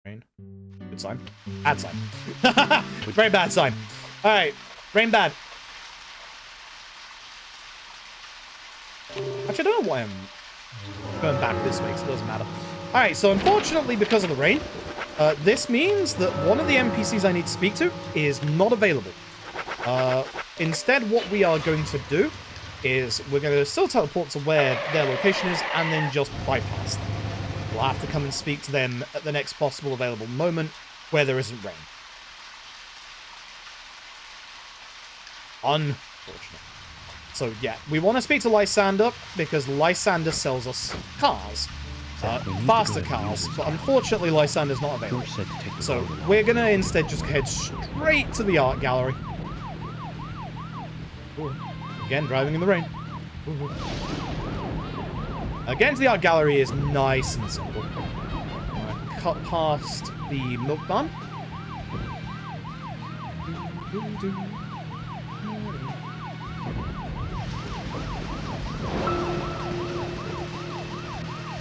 Rain. Good sign. Bad sign. Very bad sign. Alright. Rain bad. Actually, I don't know why I'm going back this way, so it doesn't matter. Alright, so unfortunately, because of the rain, this means that one of the NPCs I need to speak to is not available. Instead, what we are going to do is we're going to still teleport to where their location is and then just bypass them. We'll have to come and speak to them at the next possible available moment where there isn't rain. Unfortunate. So yeah, we want to speak to Lysander because Lysander sells us cars. Faster cars, but unfortunately Lysander's not available. So we're going to instead just head straight to the art gallery. Ooh. Again, driving in the rain. Ooh. Getting to the art gallery is nice and simple. Cut past the milk barn.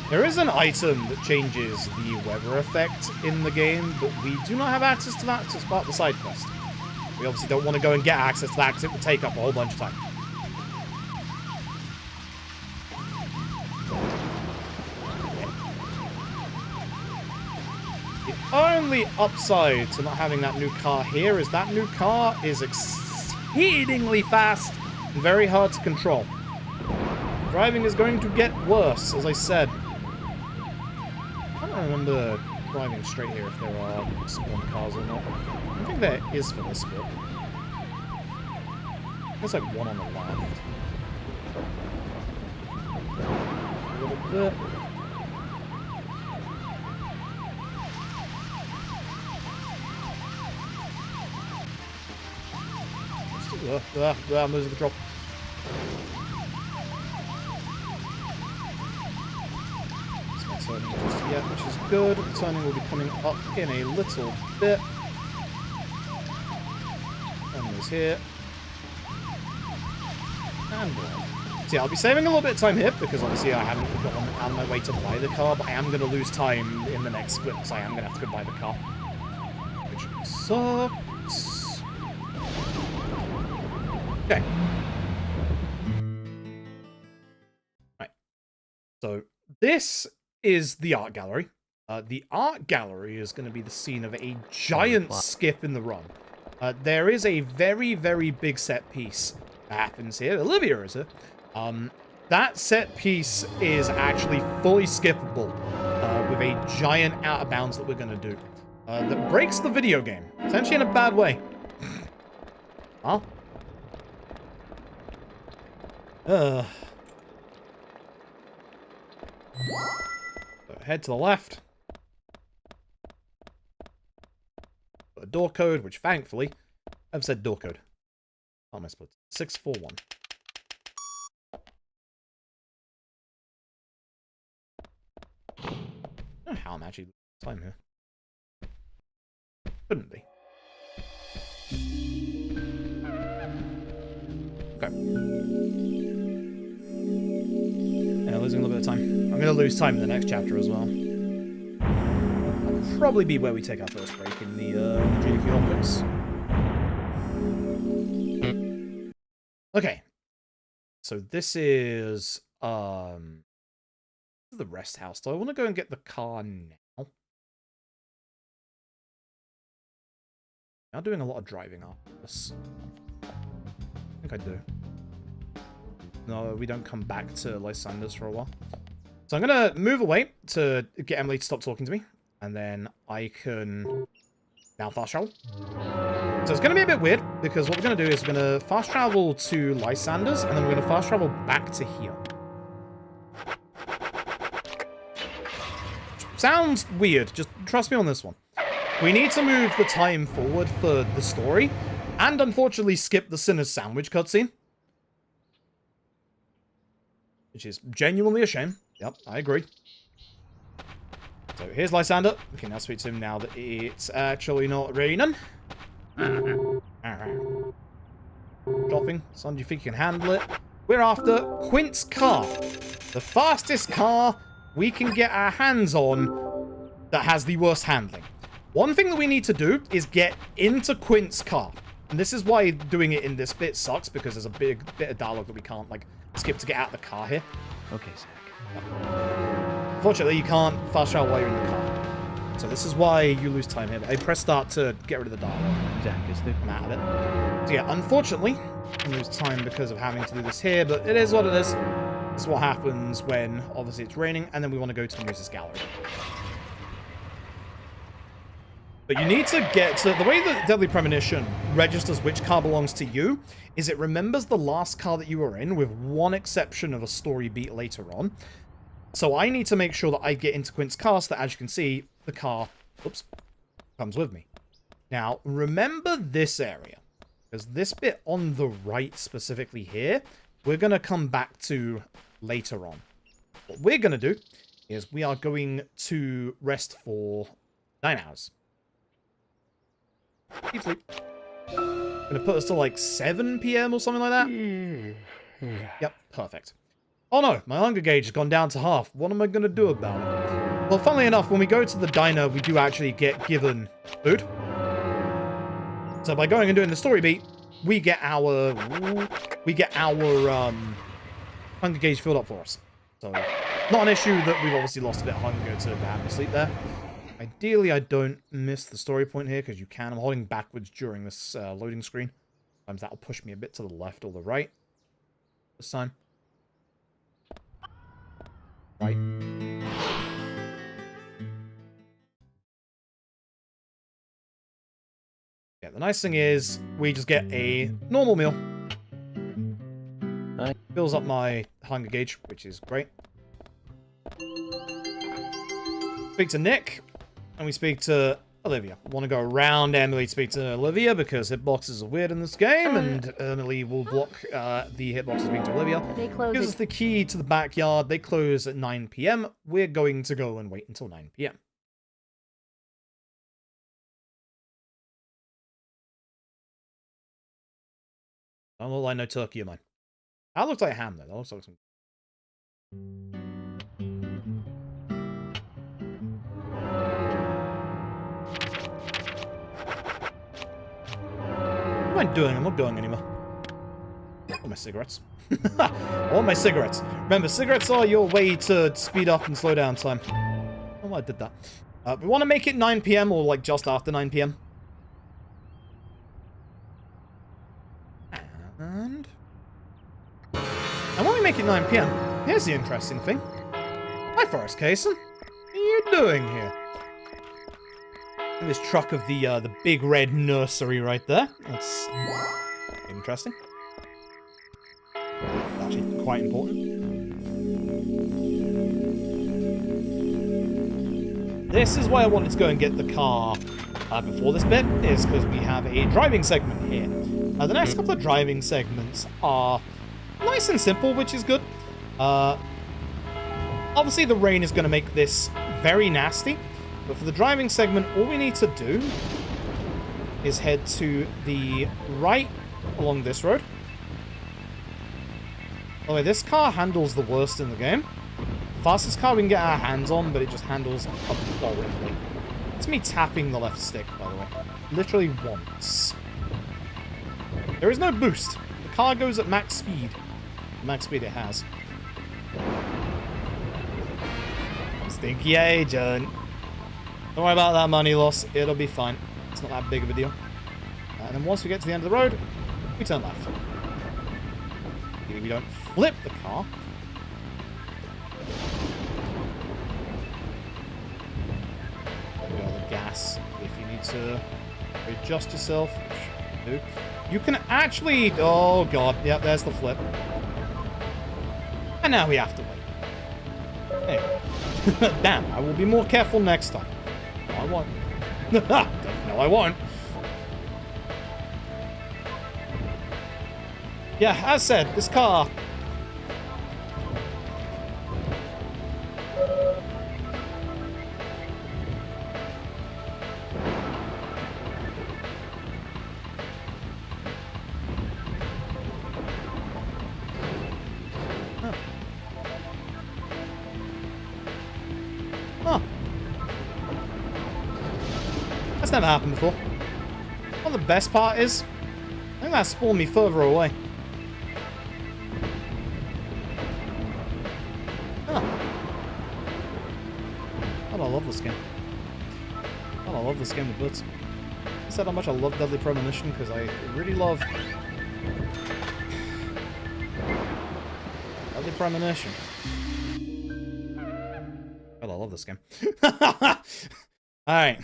There is an item that changes the weather effect in the game, but we do not have access to that as part of the side quest. We obviously don't want to go and get access to that because it would take up a whole bunch of time. The only upside to not having that new car here is that new car is exceedingly fast and very hard to control. Driving is going to get worse, as I said. I don't remember driving straight here if there are spawn cars or not. I think there is for this bit. There's like one on the left. A little bit. I'm losing the drop. It's not turning just yet, which is good. The turning will be coming up in a little bit. Turning is here. And so yeah, I'll be saving a little bit of time here because obviously I haven't gone out of my way to buy the car, but I am going to lose time in the next split because I am going to have to go buy the car. Which sucks. Okay. Right. So this is the art gallery. The art gallery is going to be the scene of a giant skip in the run. There is a very, very big set piece that happens here. Olivia is here. That set piece is actually fully skippable with a giant out of bounds that we're going to do. That breaks the video game. Essentially in a bad way. Huh? So head to the left. Got a door code, which thankfully, I've said door code. How am I split? 641. I don't know how I'm actually losing time here. Couldn't be. Okay. Yeah, losing a little bit of time. I'm going to lose time in the next chapter as well. That'll probably be where we take our first break in the Hotifx. Okay. So this is the rest house. Do I want to go and get the car now? I'm doing a lot of driving after this. I think I do. No, we don't come back to Lysander's for a while. So I'm going to move away to get Emily to stop talking to me. And then I can now fast travel. So it's going to be a bit weird, because what we're going to do is we're going to fast travel to Lysander's, and then we're going to fast travel back to here. Sounds weird, just trust me on this one. We need to move the time forward for the story, and unfortunately skip the Sinner's Sandwich cutscene. Which is genuinely a shame. Yep, I agree. So here's Lysander. We can now speak to him now that it's actually not raining. Dropping. Son, do you think you can handle it? We're after Quint's car. The fastest car we can get our hands on that has the worst handling. One thing that we need to do is get into Quint's car. And this is why doing it in this bit sucks, because there's a big bit of dialogue that we can't, like, skip to get out of the car here. Okay, Zach. Unfortunately, you can't fast travel while you're in the car. So this is why you lose time here. I press start to get rid of the dialogue. Zach, is the... I'm out of it. So yeah, unfortunately, I lose time because of having to do this here, but it is what it is. This is what happens when, obviously, it's raining, and then we want to go to the Muse's Gallery. But you need to get to... The way that Deadly Premonition registers which car belongs to you is it remembers the last car that you were in, with one exception of a story beat later on. So I need to make sure that I get into Quint's car so that, as you can see, the car, oops, comes with me. Now, remember this area, because this bit on the right specifically here, we're going to come back to later on. What we're going to do is we are going to rest for 9 hours. Keep sleep. Going to put us to like 7 p.m. or something like that. Yep, perfect. Oh no, my hunger gauge has gone down to half. What am I going to do about it? Well, funnily enough, when we go to the diner, we do actually get given food. So by going and doing the story beat, we get our hunger gauge filled up for us. So not an issue that we've obviously lost a bit of hunger to have to sleep there. Ideally, I don't miss the story point here because you can. I'm holding backwards during this loading screen. Sometimes that'll push me a bit to the left or the right. This time. Right. Yeah, the nice thing is we just get a normal meal. Fills up my hunger gauge, which is great. Speak to Nick, and we speak to Olivia. I want to go around Emily to speak to Olivia because hitboxes are weird in this game, and Emily will block the hitboxes speaking to Olivia. They close Gives us the key to the backyard. They close at 9 p.m. We're going to go and wait until 9 p.m. I don't look like no turkey in mine. That looks like ham, though. That looks like some... What am I doing? I'm not going anywhere. I want my cigarettes. I want my cigarettes. Remember, cigarettes are your way to speed up and slow down time. Oh, I did that. We want to make it 9 p.m. or like just after 9 p.m. And when we make it 9 p.m., here's the interesting thing. Hi, Forrest Kaysen. What are you doing here? In this truck of the big red nursery right there. That's interesting. Actually, quite important. This is why I wanted to go and get the car before this bit, is because we have a driving segment here. The next couple of driving segments are nice and simple, which is good. Obviously, the rain is going to make this very nasty. But for the driving segment, all we need to do is head to the right along this road. By the way, this car handles the worst in the game. Fastest car we can get our hands on, but it just handles horribly. It's me tapping the left stick, by the way. Literally once. There is no boost. The car goes at max speed. The max speed it has. Stinky agent. Don't worry about that money loss. It'll be fine. It's not that big of a deal. And then once we get to the end of the road, we turn left. We don't flip the car. Go on the gas if you need to readjust yourself. Do. You can actually... Oh, God. Yep, there's the flip. And now we have to wait. Anyway. Damn, I will be more careful next time. No, I won't. No, I won't. Yeah, as said, this car... That's never happened before. What the best part is, I think that spawned me further away. Oh. God, I love this game. this game a bit. I said how much I love Deadly Premonition because I really love Deadly Premonition. God, I love this game. Alright.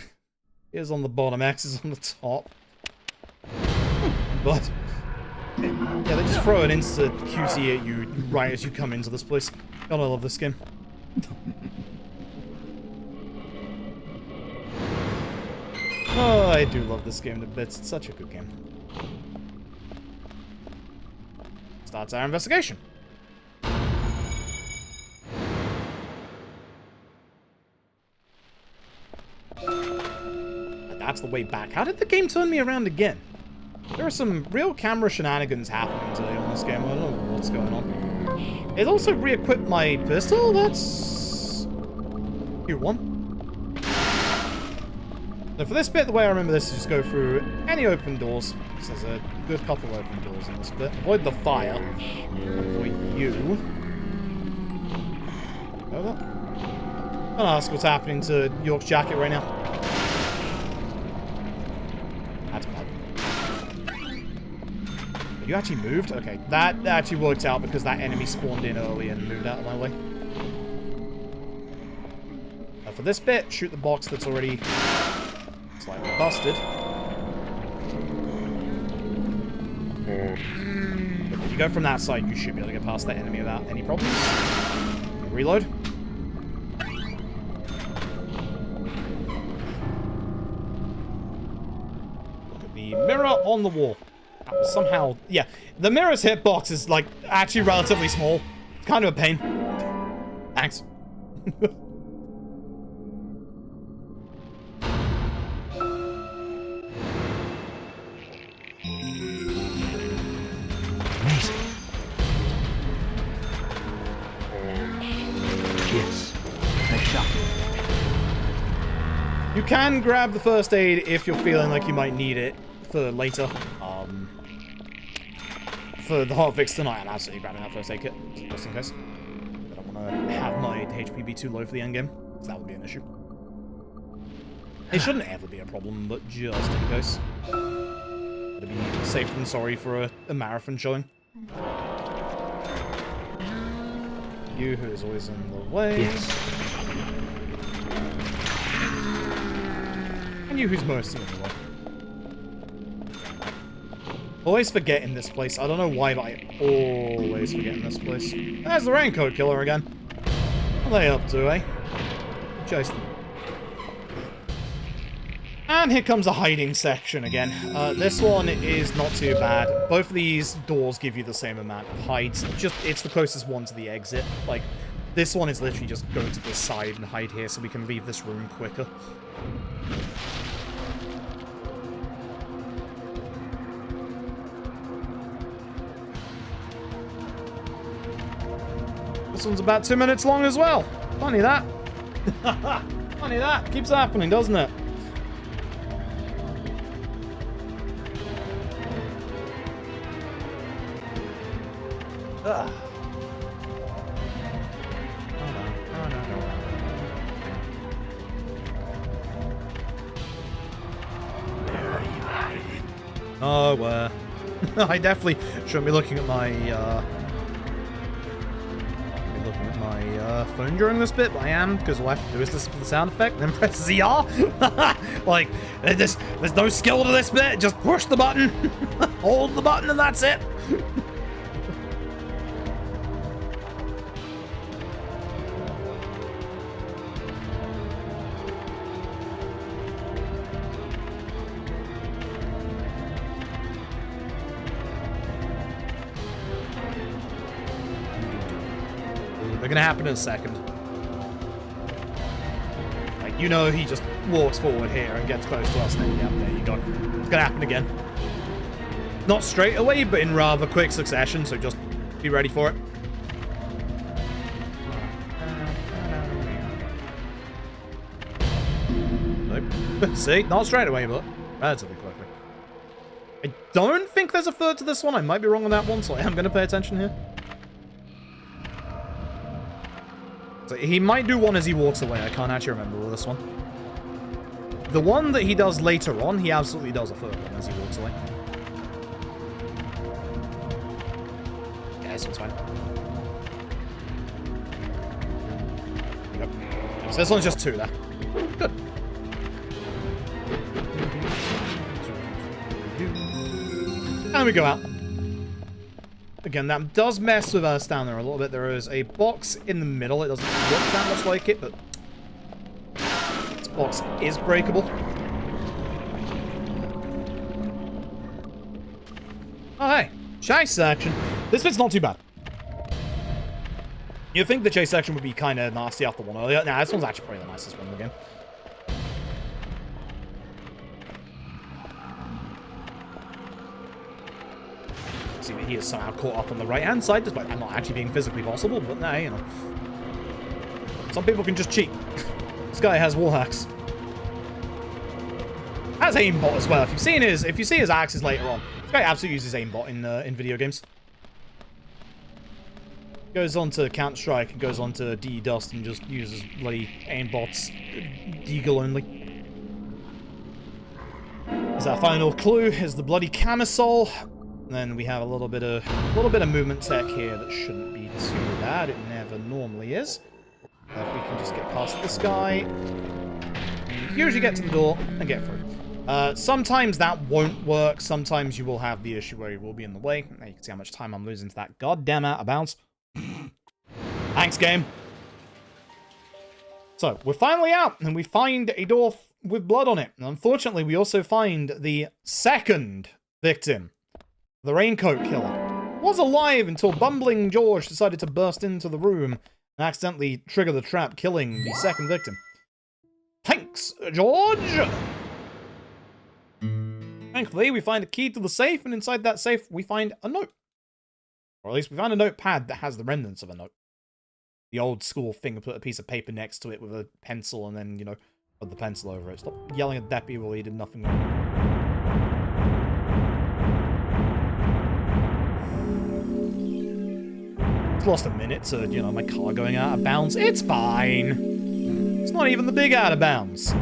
Here's on the bottom, X is on the top. But yeah, they just throw an instant QT at you right as you come into this place. God, I love this game. Oh, I do love this game to bits. It's such a good game. Starts our investigation. That's the way back. How did the game turn me around again? There are some real camera shenanigans happening today on this game. I don't know what's going on. It also re-equipped my pistol. That's Q1. So for this bit, the way I remember this is just go through any open doors. There's a good couple of open doors in this bit. Avoid the fire. Avoid you. Over. Don't ask what's happening to York's jacket right now. That's bad. You actually moved? Okay, that actually worked out because that enemy spawned in early and moved out of my way. Now for this bit, shoot the box that's already slightly busted. But if you go from that side, you should be able to get past that enemy without any problems. Reload. Look at the mirror on the wall. That was somehow... Yeah, the mirror's hitbox is, like, actually relatively small. It's kind of a pain. Thanks. Yes. Nice shot. You can grab the first aid if you're feeling like you might need it for later. For the Hotifx tonight, I'm absolutely grabbing that first aid kit, just in case. I don't want to have my HP be too low for the endgame, because that would be an issue. It shouldn't ever be a problem, but just in case. Better be safe than sorry for a marathon showing. You, who is always in the way. Yes. And you, who's mostly in the way. Always forget in this place. I don't know why, but I always forget in this place. There's the raincoat killer again. What are they up to, eh? Chase them. And here comes a hiding section again. This one is not too bad. Both of these doors give you the same amount of height. It's the closest one to the exit. Like, this one is literally just go to the side and hide here so we can leave this room quicker. This one's about 2 minutes long as well. Funny that. Funny that. Keeps happening, doesn't it? Ugh. Where are you hiding? Oh, I definitely shouldn't be looking at my, phone during this bit, but I am, because all I have to do is listen for the sound effect, and then press ZR. Like, there's no skill to this bit, just push the button, hold the button, and that's it. They're gonna happen in a second. Like, you know, he just walks forward here and gets close to us, and then, yeah, there you go. It's gonna happen again. Not straight away, but in rather quick succession, so just be ready for it. Nope. See? Not straight away, but relatively quickly. I don't think there's a third to this one. I might be wrong on that one, so I am gonna pay attention here. So he might do one as he walks away. I can't actually remember with this one. The one that he does later on, he absolutely does a third one as he walks away. Yeah, this one's fine. There you go. So this one's just 2 there. Good. And we go out. Again, that does mess with us down there a little bit. There is a box in the middle. It doesn't look that much like it, but this box is breakable. Oh, hey. Chase section. This bit's not too bad. You'd think the chase section would be kind of nasty after one earlier. Nah, this one's actually probably the nicest one again. See that he is somehow caught up on the right-hand side, despite that not actually being physically possible, but nah, you know. Some people can just cheat. This guy has wall hacks. Has aimbot as well. If you see his axes later on, this guy absolutely uses aimbot in video games. Goes on to Counter-Strike and goes on to DE Dust and just uses bloody aimbots, Deagle only. As our final clue is the bloody camisole. And then we have a little bit of movement tech here that shouldn't be too bad. It never normally is. If we can just get past this guy, usually get to the door and get through. Sometimes that won't work. Sometimes you will have the issue where he will be in the way. Now you can see how much time I'm losing to that goddamn out of bounds. Thanks, game. So, we're finally out, and we find a door with blood on it. And unfortunately, we also find the second victim. The Raincoat Killer was alive until bumbling George decided to burst into the room and accidentally trigger the trap, killing the second victim. Thanks, George! Thankfully, we find a key to the safe, and inside that safe, we find a note. Or at least we found a notepad that has the remnants of a note. The old school thing to put a piece of paper next to it with a pencil and then, you know, put the pencil over it. Stop yelling at Deppy while he did nothing wrong. Lost a minute to, you know, my car going out of bounds. It's fine. It's not even the big out of bounds. I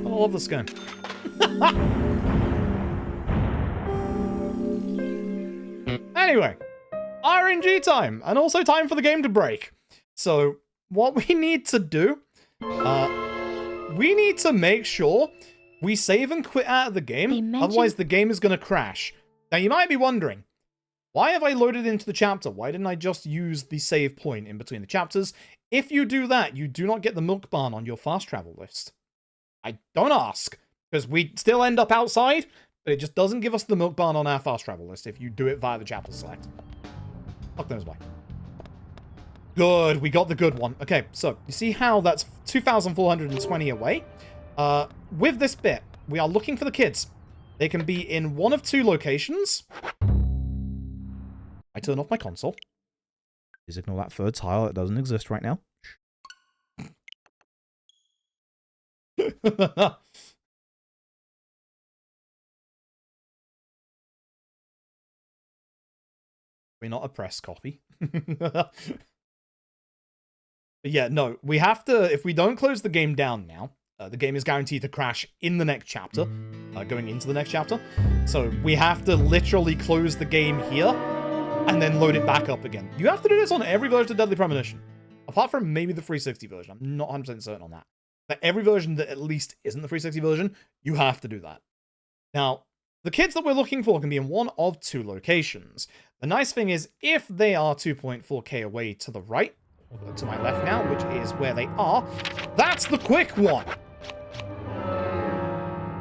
love this game. Anyway, RNG time, and also time for the game to break. So, what we need to do, we need to make sure we save and quit out of the game, otherwise the game is going to crash. Now, you might be wondering, why have I loaded into the chapter? Why didn't I just use the save point in between the chapters? If you do that, you do not get the milk barn on your fast travel list. I don't ask, because we still end up outside, but it just doesn't give us the milk barn on our fast travel list if you do it via the chapter select. Fuck knows why. Good, we got the good one. Okay, so you see how that's 2,420 away? With this bit, we are looking for the kids. They can be in one of 2 locations. I turn off my console. Please ignore that third tile. It doesn't exist right now. We're not a press copy. But yeah, no. We have to... If we don't close the game down now, the game is guaranteed to crash in the next chapter. Going into the next chapter. So we have to literally close the game here. And then load it back up again. You have to do this on every version of Deadly Premonition. Apart from maybe the 360 version. I'm not 100% certain on that. But every version that at least isn't the 360 version, you have to do that. Now, the kids that we're looking for can be in one of 2 locations. The nice thing is, if they are 2.4k away to the right, or to my left now, which is where they are, that's the quick one!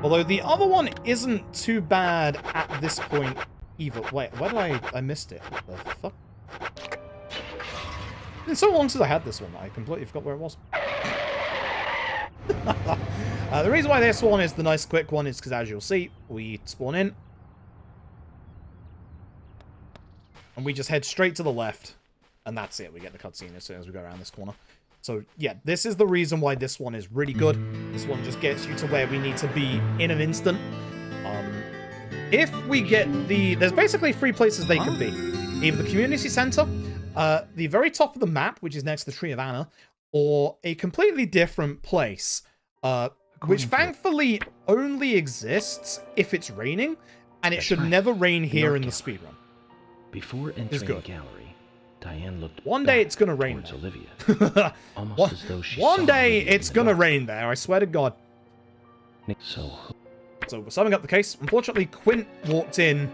Although the other one isn't too bad at this point either. Wait, where did I missed it? What the fuck? It's been so long since I had this one, I completely forgot where it was. The reason why this one is the nice quick one is because, as you'll see, we spawn in. And we just head straight to the left. And that's it. We get the cutscene as soon as we go around this corner. So, yeah, this is the reason why this one is really good. This one just gets you to where we need to be in an instant. If we get the... There's basically 3 places they could be. Either the community center, the very top of the map, which is next to the Tree of Anna, or a completely different place. which thankfully only exists if it's raining, and it should right. never rain here in the North speedrun. Before entering the gallery, Diane looked One day back it's gonna rain towards there. Olivia, almost as though she One saw day Olivia it's in the gonna dark. rain there, I swear to God. So So we're summing up the case. Unfortunately, Quint walked in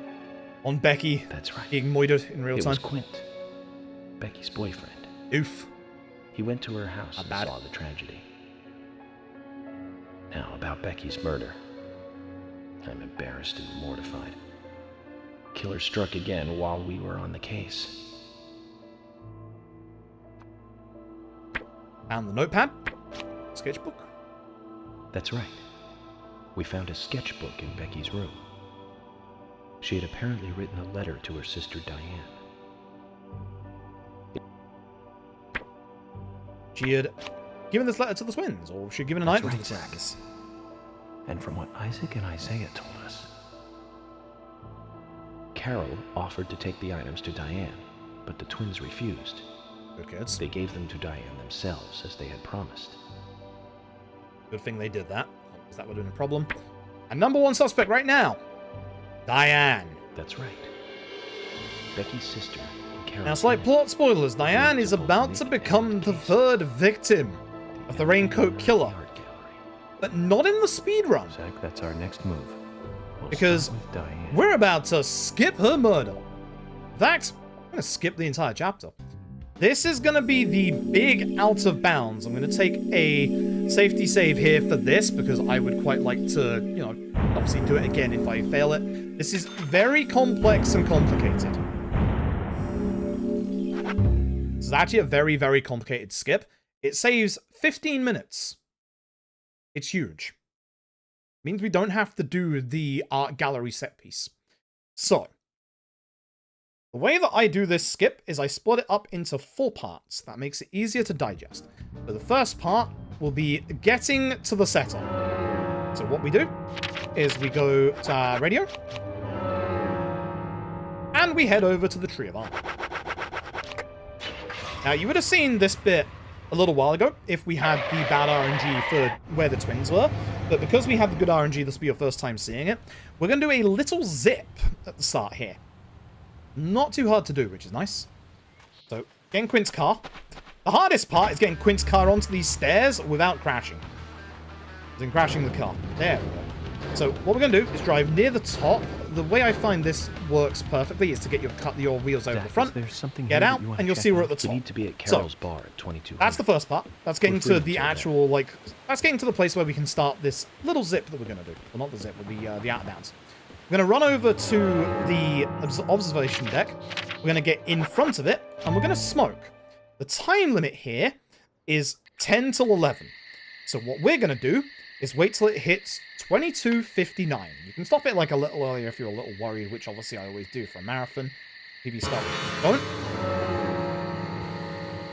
on Becky that's right. being moited in real It time. was Quint, Becky's boyfriend. Oof. He went to her house Not and bad. saw the tragedy. Now, about Becky's murder. I'm embarrassed and mortified. Killer struck again while we were on the case. And the notepad. Sketchbook. That's right. We found a sketchbook in Becky's room. She had apparently written a letter to her sister Diane. She had given this letter to the twins, or she had given an That's item to right, the Zach. twins. And from what Isaac and Isaiah told us, Carol offered to take the items to Diane, but the twins refused. Good kids. They gave them to Diane themselves, as they had promised. Good thing they did that, because that would have been a problem. And number one suspect right now, Diane. That's right. Becky's sister and Carol. Now, slight plot spoilers. Diane is about to become the third victim of the Raincoat Killer, but not in the speedrun, Zach, that's our next move. We'll because start with Diane. we're about to skip her murder. In fact, I'm going to skip the entire chapter. This is going to be the big out of bounds. I'm going to take a safety save here for this, because I would quite like to, you know, obviously do it again if I fail it. This is very complex and complicated. This is actually a very, very complicated skip. It saves 15 minutes. It's huge. Means we don't have to do the art gallery set piece. So, the way that I do this skip is I split it up into 4 parts. That makes it easier to digest. So the first part will be getting to the setup. So what we do is we go to our radio, and we head over to the Tree of Art. Now, you would have seen this bit a little while ago if we had the bad RNG for where the twins were, but because we have the good RNG, this will be your first time seeing it, we're going to do a little zip at the start here. Not too hard to do, which is nice. So, getting Quint's car. The hardest part is getting Quint's car onto these stairs without crashing. Then crashing the car. There we go. So, what we're going to do is drive near the top. The way I find this works perfectly is to get your wheels over Zach, the front, there's something get here out, that you wanna and you'll check see we're on? at the top. We need to be at Carol's bar at 2200. That's the first part. That's getting We're free to the until then. actual, like, that's getting to the place where we can start this little zip that we're going to do. Well, not the zip, but the out of bounds. We're going to run over to the observation deck. We're going to get in front of it, and we're going to smoke. The time limit here is 10 till 11. So what we're going to do is wait till it hits 22:59. You can stop it like a little earlier if you're a little worried, which obviously I always do for a marathon. TV stuff. Don't.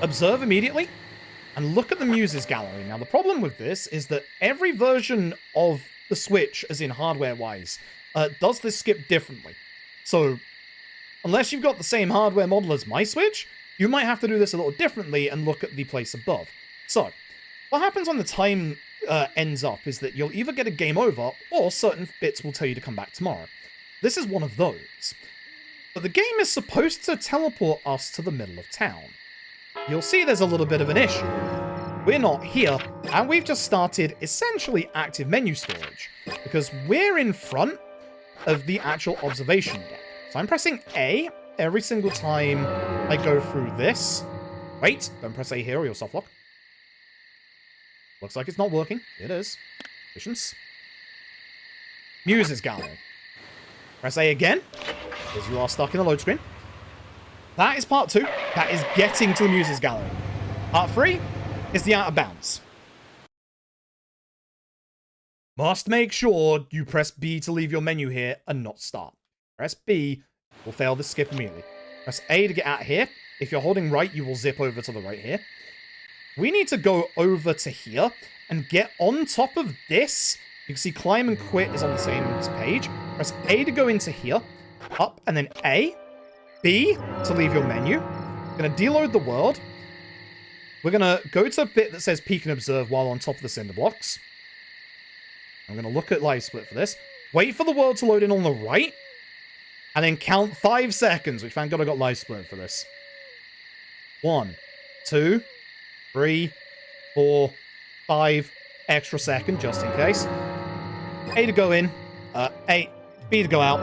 Observe immediately and look at the Muses gallery. Now, the problem with this is that every version of the Switch, as in hardware-wise, does this skip differently. So, unless you've got the same hardware model as my Switch, you might have to do this a little differently and look at the place above. So, what happens when the time ends up is that you'll either get a game over, or certain bits will tell you to come back tomorrow. This is one of those. But the game is supposed to teleport us to the middle of town. You'll see there's a little bit of an issue. We're not here, and we've just started essentially active menu storage, because we're in front of the actual observation deck. So I'm pressing A every single time I go through this. Wait, don't press A here or you'll soft lock. Looks like it's not working. It is. Patience. Muses gallery. Press A again, because you are stuck in the load screen. That is part 2. That is getting to the Muses gallery. Part 3 is the out of bounds. Must make sure you press B to leave your menu here and not start. Press B, will fail the skip immediately. Press A to get out here. If you're holding right, you will zip over to the right here. We need to go over to here and get on top of this. You can see climb and quit is on the same page. Press A to go into here. Up and then A. B to leave your menu. We're going to deload the world. We're going to go to a bit that says peek and observe while on top of the cinder blocks. I'm going to look at live split for this. Wait for the world to load in on the right. And then count 5 seconds, which thank God I got live split for this. 1, 2, 3, 4, 5, extra second, just in case. A to go in, A, B to go out.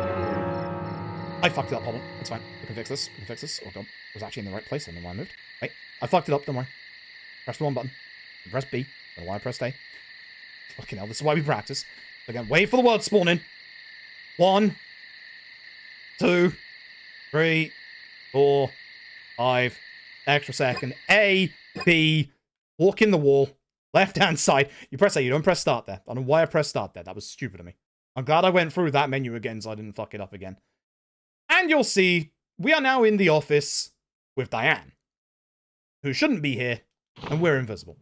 I fucked it up, hold on, it's fine. We can fix this, we can fix this. Oh god, I was actually in the right place, I don't know why I moved. Wait, I fucked it up, don't worry. Press the 1 button, press B, I don't know why I pressed A. Fucking hell, this is why we practice. Again, wait for the word to spawn in. 1, 2, 3, 4, 5, extra second. A, B, walk in the wall, left-hand side. You press A, you don't press start there. I don't know why I pressed start there. That was stupid of me. I'm glad I went through that menu again so I didn't fuck it up again. And you'll see, we are now in the office with Diane, who shouldn't be here, and we're invisible.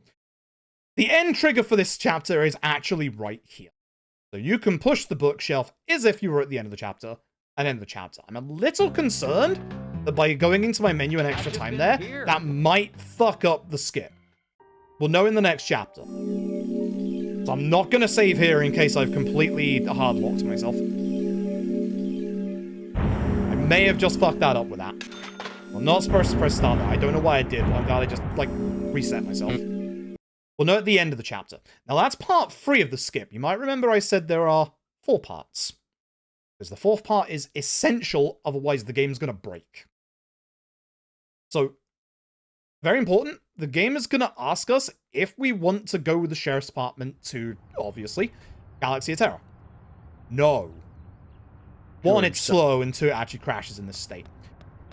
The end trigger for this chapter is actually right here. So you can push the bookshelf as if you were at the end of the chapter, and end the chapter. I'm a little concerned that by going into my menu an extra time there, that might fuck up the skip. We'll know in the next chapter. So I'm not going to save here in case I've completely hardlocked myself. I may have just fucked that up with that. I'm not supposed to press start there. I don't know why I did, but I'm glad I just, like, reset myself. We'll know at the end of the chapter. Now, that's part 3 of the skip. You might remember I said there are 4 parts. Because the 4th part is essential, otherwise the game's going to break. So, very important, the game is going to ask us if we want to go with the Sheriff's Department to, obviously, Galaxy of Terror. No. 1, it's slow, and 2, it actually crashes in this state.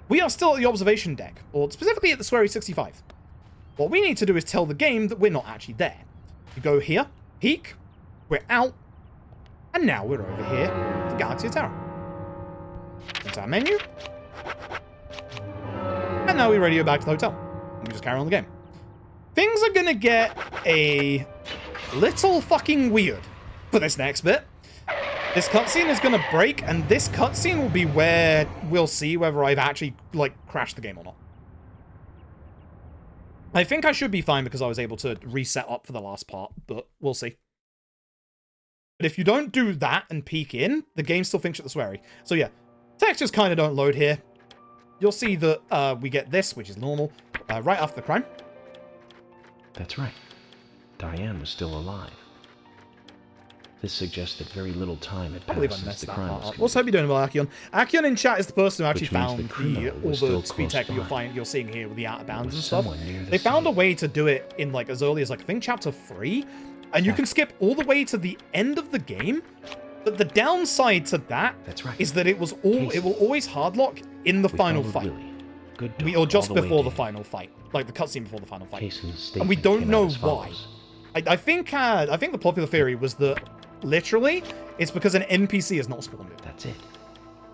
We are still at the observation deck, or specifically at the Swery 65. What we need to do is tell the game that we're not actually there. You go here, peek, we're out, and now we're over here at the Galaxy of Terror. That's our menu. And now we radio back to the hotel. And we just carry on the game. Things are gonna get a little fucking weird for this next bit. This cutscene is gonna break, and this cutscene will be where we'll see whether I've actually, like, crashed the game or not. I think I should be fine because I was able to reset up for the last part, but we'll see. But if you don't do that and peek in, the game still thinks you're at the Swery. So yeah, textures kind of don't load here. You'll see that we get this, which is normal, right after the crime. That's right. Diane was still alive. This suggests that very little time had I believe I passed since messed the that crime part was up. committed. What's hope you're doing well, Akion? Akion in chat is the person who actually Which means found the criminal all was still the speed tech close you're seeing here with the out of bounds Was and stuff. someone near the They found a scene. way to do it in like as early as like I think chapter 3, and you can skip all the way to the end of the game. But the downside to that That's right. is that it will always hardlock in the We final followed fight. Willie. Good dog, Or just all the way before the to final fight, like the cutscene before the final fight. Cason's And we statement don't came know out as why. follows. I think the popular theory was that literally it's because an NPC is not spawned in. That's it.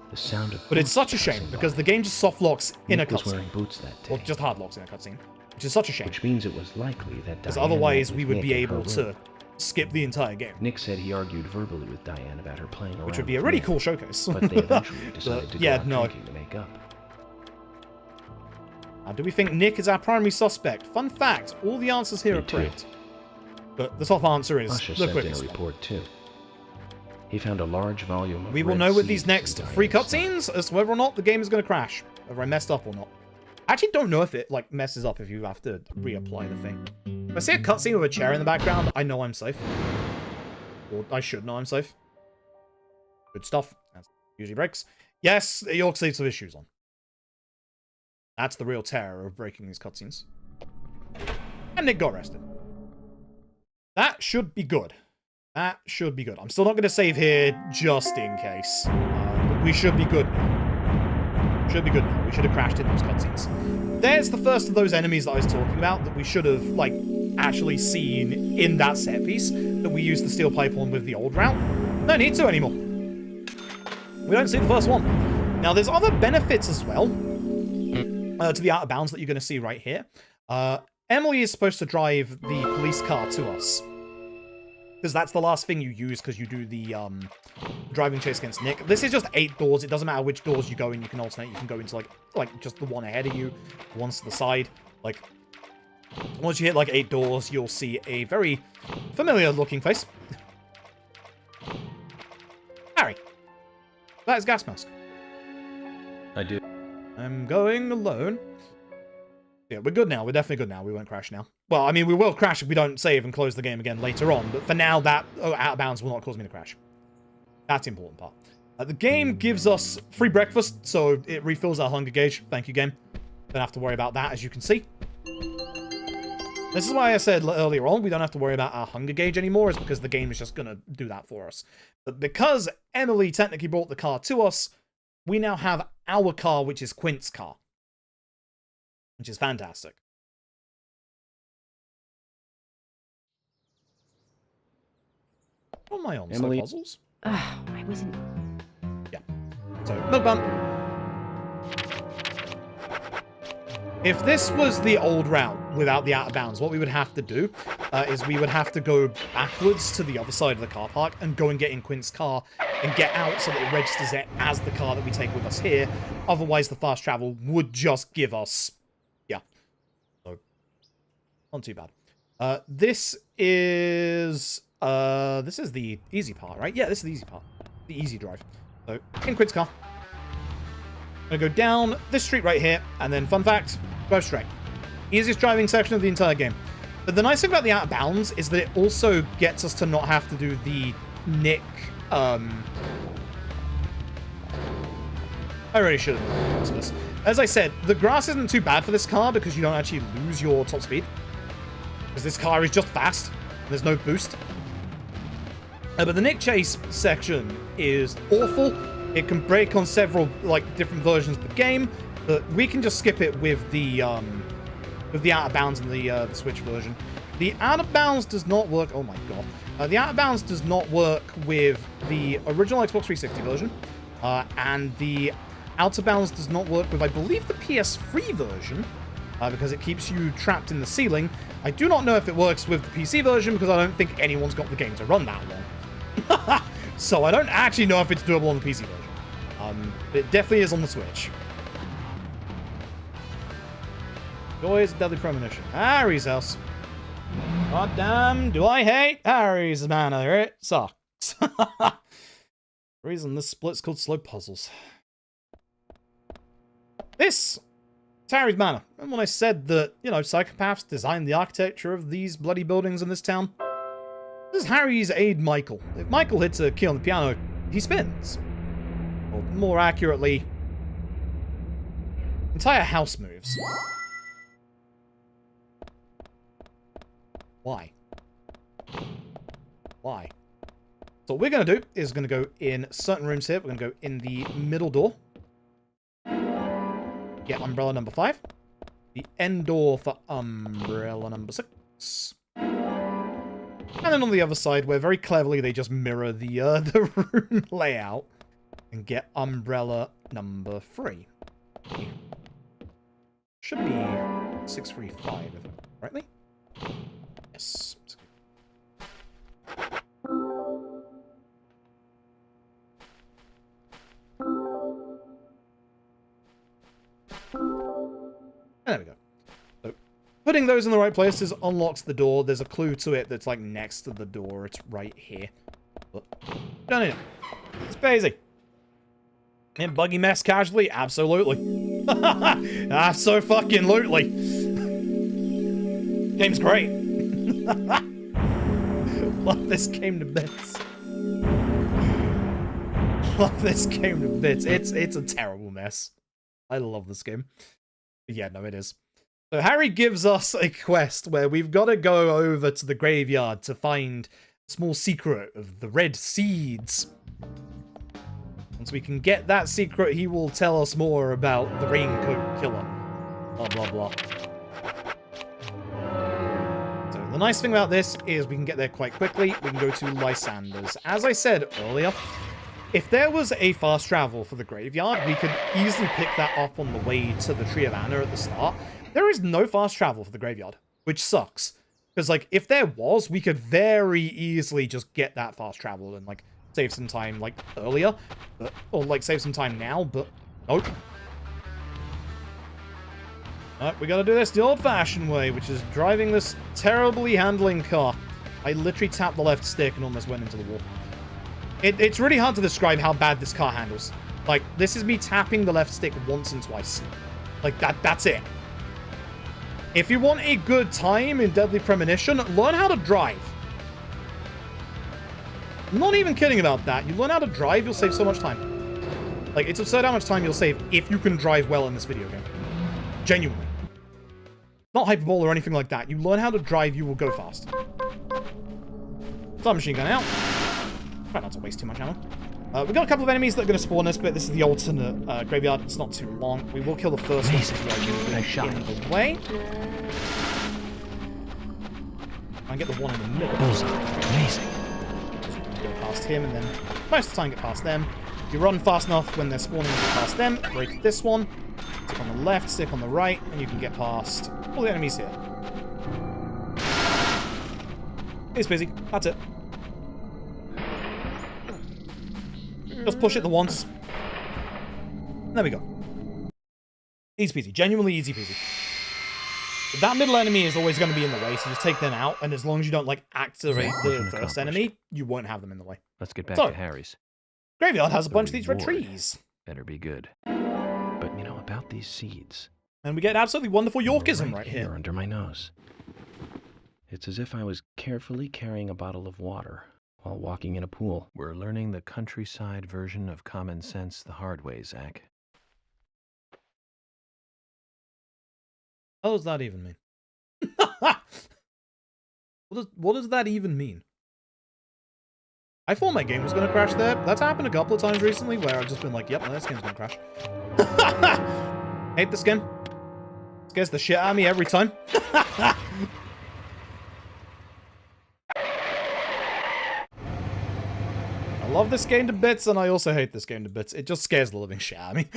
The sound of But it's boots such a shame passing because by. the game just soft locks in a Nick was cutscene. wearing boots that day, Or just hard locks in a cutscene, which is such a shame. which means it was likely that Because Diane otherwise met we with would Nick be in her able to room. skip the entire game, Nick said he argued verbally with Diane about her playing around which would be a with really Nick, cool showcase. but they eventually decided But, to yeah, go out no. drinking to make up. Do we think Nick is our primary suspect? Fun fact, all the answers here Me are too. correct. But the top answer is Usher the sent in a quickest one. report too. He found a large volume of We will red know with these seeds next in 3 Diane's cutscenes as to whether or not the game is going to crash. Whether I messed up or not. I actually don't know if it like messes up if you have to reapply the thing. If I see a cutscene with a chair in the background, I know I'm safe. Or I should know I'm safe. Good stuff. That usually breaks. Yes, York saves some issues on. That's the real terror of breaking these cutscenes. And Nick got arrested. That should be good. That should be good. I'm still not going to save here just in case. But we should be good now. Should be good now. We should have crashed in those cutscenes. There's the first of those enemies that I was talking about that we should have, like, actually seen in that set piece that we used the steel pipe on with the old route. No need to anymore. We don't see the first one. Now, there's other benefits as well to the out of bounds that you're going to see right here. Emily is supposed to drive the police car to us. Because that's the last thing you use because you do the driving chase against Nick. This is just 8 doors. It doesn't matter which doors you go in. You can alternate. You can go into like just the one ahead of you, the ones to the side. Like, once you hit like 8 doors, you'll see a very familiar looking face. Harry. That is gas mask. I do. I'm going alone. Yeah, we're good now. We're definitely good now. We won't crash now. Well, I mean, we will crash if we don't save and close the game again later on. But for now, that out of bounds will not cause me to crash. That's the important part. The game gives us free breakfast, so it refills our hunger gauge. Thank you, game. Don't have to worry about that, as you can see. This is why I said earlier on, we don't have to worry about our hunger gauge anymore, is because the game is just going to do that for us. But because Emily technically brought the car to us, we now have our car, which is Quint's car. Which is fantastic. What am I on? Emily. So puzzles? I wasn't. Yeah. So, milk bump. If this was the old route without the out of bounds, what we would have to do is we would have to go backwards to the other side of the car park and go and get in Quint's car and get out so that it registers it as the car that we take with us here. Otherwise, the fast travel would just give us... Yeah. So, not too bad. This is the easy part, right? Yeah, this is the easy part. The easy drive. So, in Quint's car. I'm going to go down this street right here, and then, fun fact, go straight. Easiest driving section of the entire game. But the nice thing about the out of bounds is that it also gets us to not have to do the Nick, I really should have done this. As I said, the grass isn't too bad for this car because you don't actually lose your top speed. Because this car is just fast. There's no boost. But the Nick Chase section is awful. It can break on several, like, different versions of the game, but we can just skip it with the out of bounds and the Switch version. The out of bounds does not work. Oh my god! The out of bounds does not work with the original Xbox 360 version, and the out of bounds does not work with, I believe, the PS3 version, because it keeps you trapped in the ceiling. I do not know if it works with the PC version because I don't think anyone's got the game to run that long. So I don't actually know if it's doable on the PC version. It definitely is on the Switch. Joys of Deadly Premonition. Harry's house. God damn, do I hate Harry's manor. It sucks. The reason this split's called Slow Puzzles. This is Harry's manor. And when I said that, you know, psychopaths designed the architecture of these bloody buildings in this town, this is Harry's aide, Michael. If Michael hits a key on the piano, he spins. Or more accurately, entire house moves. Why? Why? So what we're going to do is going to go in certain rooms here. We're going to go in the middle door. Get umbrella number 5. The end door for umbrella number 6. And then on the other side, where very cleverly they just mirror the room layout and get umbrella number 3. Should be 635, rightly? Yes. There we go. So, putting those in the right places unlocks the door. There's a clue to it that's like next to the door. It's right here. But don't need it. It's Basie. And buggy mess casually? Absolutely. Abso-fucking-lutely. Game's great. Love this game to bits. Love this game to bits. It's a terrible mess. I love this game. Yeah, no, it is. So Harry gives us a quest where we've got to go over to the graveyard to find a small secret of the red seeds. Once we can get that secret, he will tell us more about the raincoat killer. Blah, blah, blah. So the nice thing about this is we can get there quite quickly. We can go to Lysander's. As I said earlier, if there was a fast travel for the graveyard, we could easily pick that up on the way to the Tree of Anna at the start. There is no fast travel for the graveyard, which sucks. Because, like, if there was, we could very easily just get that fast travel and, like, save some time, like, earlier. But, or, like, save some time now, but nope. We gotta do this the old-fashioned way, which is driving this terribly handling car. I literally tapped the left stick and almost went into the wall. It's really hard to describe how bad this car handles. Like, this is me tapping the left stick once and twice. Like, that's it. If you want a good time in Deadly Premonition, learn how to drive. I'm not even kidding about that. You learn how to drive, you'll save so much time. Like, it's absurd how much time you'll save if you can drive well in this video game. Genuinely. Not hyperbole or anything like that. You learn how to drive, you will go fast. Submachine gun out. Try not to waste too much ammo. We've got a couple of enemies that are going to spawn us, but this is the alternate graveyard. It's not too long. We will kill the first one. Nice shot. In the way. And get the one in the middle. Bullseye. Amazing. Go past him, and then most of the time get past them. You run fast enough when they're spawning, get past them. Break this one. Stick on the left, stick on the right, and you can get past all the enemies here. It's busy. That's it. Just push it the once. There we go. Easy peasy. Genuinely easy peasy. But that middle enemy is always going to be in the way, so just take them out, and as long as you don't, like, activate the first enemy, you won't have them in the way. Let's get back to Harry's. Graveyard has a bunch of these red reward trees. Better be good. But you know about these seeds. And we get an absolutely wonderful Yorkism right here here. under my nose. It's as if I was carefully carrying a bottle of water while walking in a pool. We're learning the countryside version of common sense the hard way, Zach. What does that even mean? What does that even mean? I thought my game was going to crash there. That's happened a couple of times recently where I've just been like, yep, this game's going to crash. Hate this game. Scares the shit out of me every time. I love this game to bits, and I also hate this game to bits. It just scares the living shit out of me.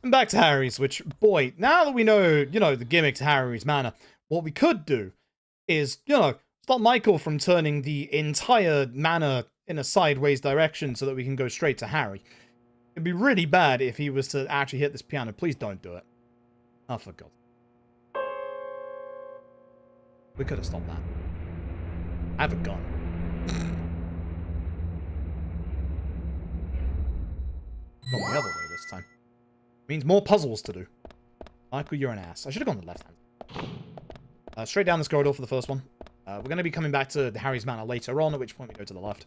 And back to Harry's, which, boy, now that we know, you know, the gimmick to Harry's Manor, what we could do is, you know, stop Michael from turning the entire manor in a sideways direction so that we can go straight to Harry. It'd be really bad if he was to actually hit this piano. Please don't do it. Oh, for God. We could have stopped that. I have a gun. Gone the other way this time. Means more puzzles to do. Michael, you're an ass. I should have gone the left hand. Straight down this corridor for the first one. We're going to be coming back to Harry's Manor later on, at which point we go to the left.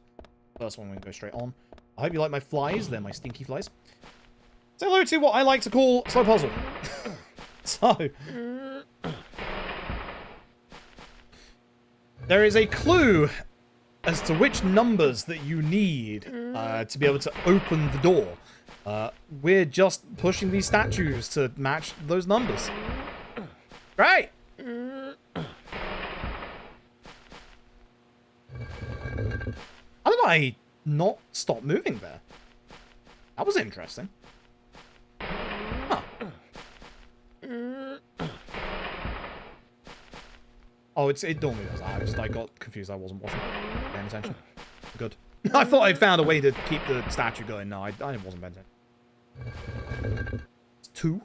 First one, we're going to go straight on. I hope you like my flies. They're my stinky flies. Say hello to what I like to call slow puzzle. So, there is a clue as to which numbers that you need to be able to open the door. We're just pushing these statues to match those numbers. Right! How did I not stop moving there? That was interesting. Huh. Oh, it normally does. I got confused. I wasn't watching. Paying attention. Good. I thought I'd found a way to keep the statue going. No, I wasn't paying attention. It's 2.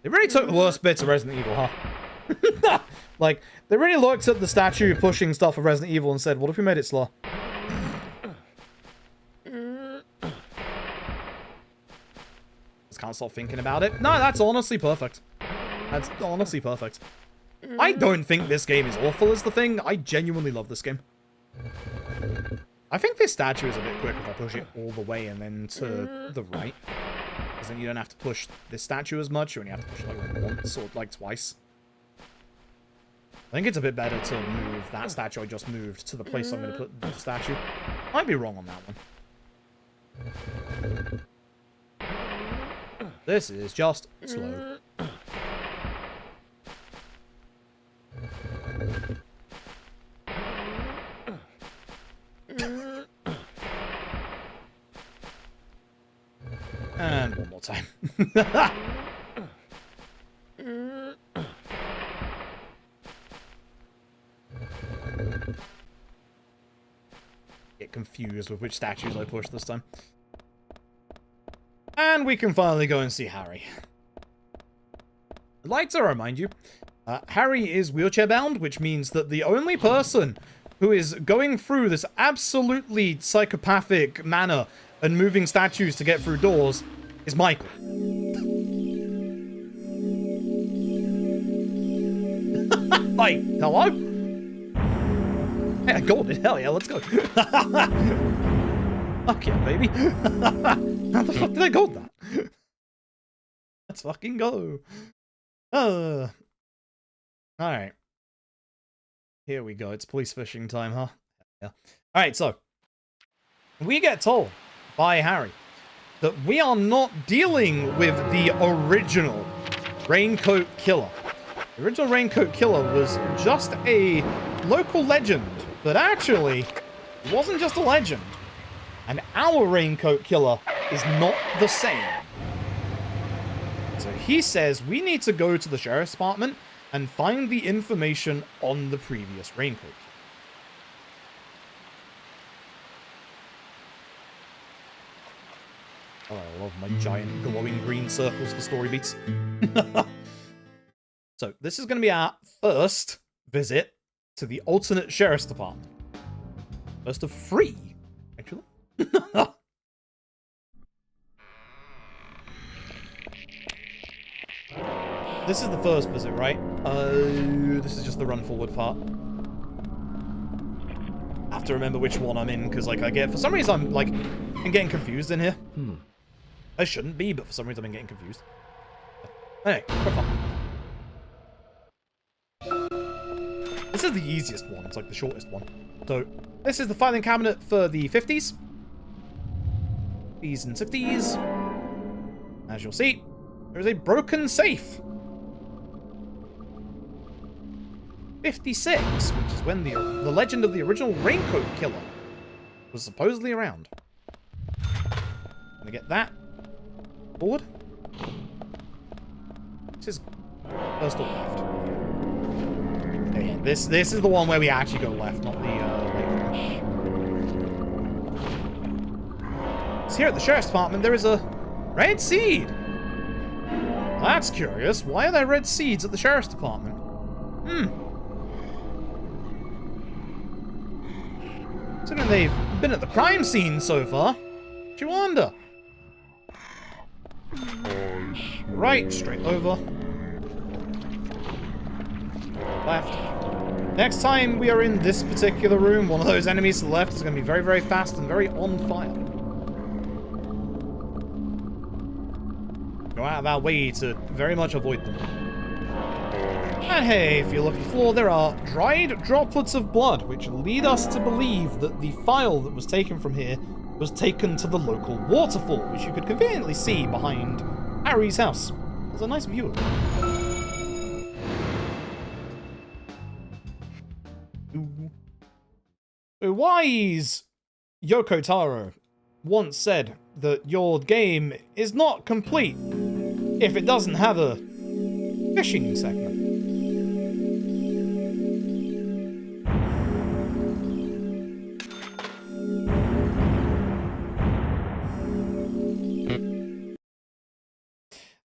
They really took the worst bits of Resident Evil, huh? Like, they really looked at the statue pushing stuff of Resident Evil and said, what if we made it slow? Just can't stop thinking about it. No, that's honestly perfect. That's honestly perfect. I don't think this game is awful is the thing. I genuinely love this game. I think this statue is a bit quick if I push it all the way and then to the right. Because then you don't have to push this statue as much. You only have to push it like once or like twice. I think it's a bit better to move that statue I just moved to the place I'm going to put the statue. Might be wrong on that one. This is just slow. And one more time. Get confused with which statues I push this time. And we can finally go and see Harry. I'd like to remind you, Harry is wheelchair bound, which means that the only person who is going through this absolutely psychopathic manner and moving statues to get through doors is Michael. Like, hello? Yeah, golden. Hell yeah, let's go. Fuck yeah, baby. How the fuck did I gold that? Let's fucking go. Alright. Here we go. It's police fishing time, huh? Yeah. Alright, so. We get told by Harry that we are not dealing with the original Raincoat Killer. The original Raincoat Killer was just a local legend, but actually, it wasn't just a legend. And our Raincoat Killer is not the same. So he says we need to go to the sheriff's department and find the information on the previous Raincoat Killer. Oh, I love my giant glowing green circles for story beats. So this is going to be our first visit to the alternate sheriff's department. First of 3, actually. This is the first visit, right? This is just the run forward part. I have to remember which one I'm in, because, like, for some reason, I'm getting confused in here. I shouldn't be, but for some reason I'm getting confused. Anyway, we're fine. This is the easiest one. It's like the shortest one. So, this is the filing cabinet for the 50s. 50s and 60s. As you'll see, there is a broken safe. 56, which is when the legend of the original Raincoat Killer was supposedly around. Gonna get that. Forward. This is first or left. Yeah, this is the one where we actually go left, not the right one. So here at the sheriff's department, there is a red seed. That's curious. Why are there red seeds at the sheriff's department? Considering they've been at the crime scene so far, do you wonder? Right, straight over. Left. Next time we are in this particular room, one of those enemies to the left is going to be very, very fast and very on fire. Go out of our way to very much avoid them. And hey, if you look at the floor, there are dried droplets of blood, which lead us to believe that the file that was taken from here was taken to the local waterfall, which you could conveniently see behind Harry's house. There's a nice view of it. So wise Yoko Taro once said that your game is not complete if it doesn't have a fishing segment.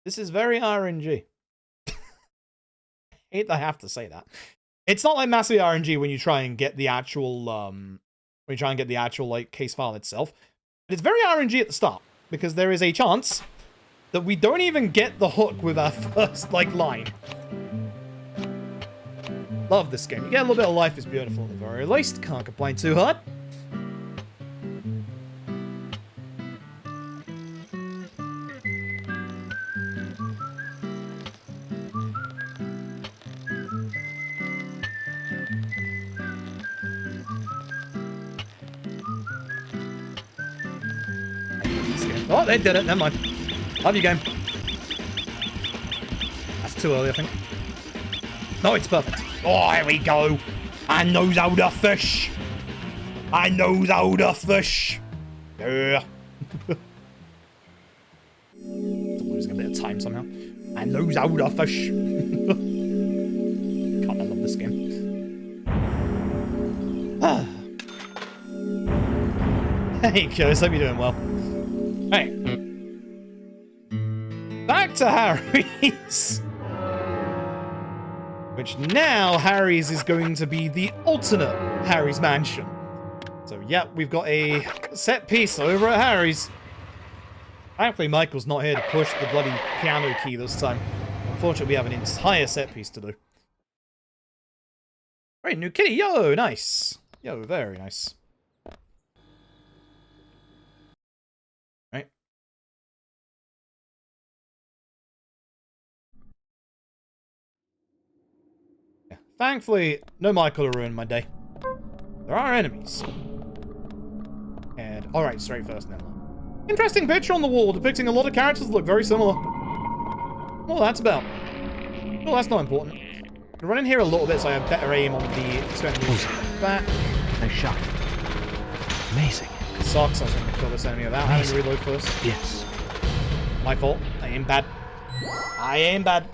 This is very RNG. I hate that I have to say that. It's not like massively RNG when you try and get the actual like case file itself. But it's very RNG at the start because there is a chance that we don't even get the hook with our first line. Love this game. You get a little bit of life is beautiful at the very least. Can't complain too hard. Oh, they did it. Never mind. Love you, game. That's too early, I think. No, it's perfect. Oh, here we go. I knows how to fish. I knows how to fish. Yeah. Losing a bit of time somehow. I knows how to fish. God, I love this game. Hey, Curse. Hope you're doing well. Hey. Back to Harry's. Which now Harry's is going to be the alternate Harry's mansion. So, yeah, we've got a set piece over at Harry's. Thankfully, Michael's not here to push the bloody piano key this time. Unfortunately, we have an entire set piece to do. Right, new kitty. Yo, nice. Yo, very nice. Right. Yeah. Thankfully, no Michael to ruin my day. There are enemies. And, alright, straight first now. Interesting picture on the wall depicting a lot of characters that look very similar. Well, that's about. Well, that's not important. I'm gonna run in here a little bit so I have better aim on the back. Nice shot. Amazing. Sucks, I was gonna kill this enemy without having to reload first. Yes. My fault. I aim bad. I aim bad.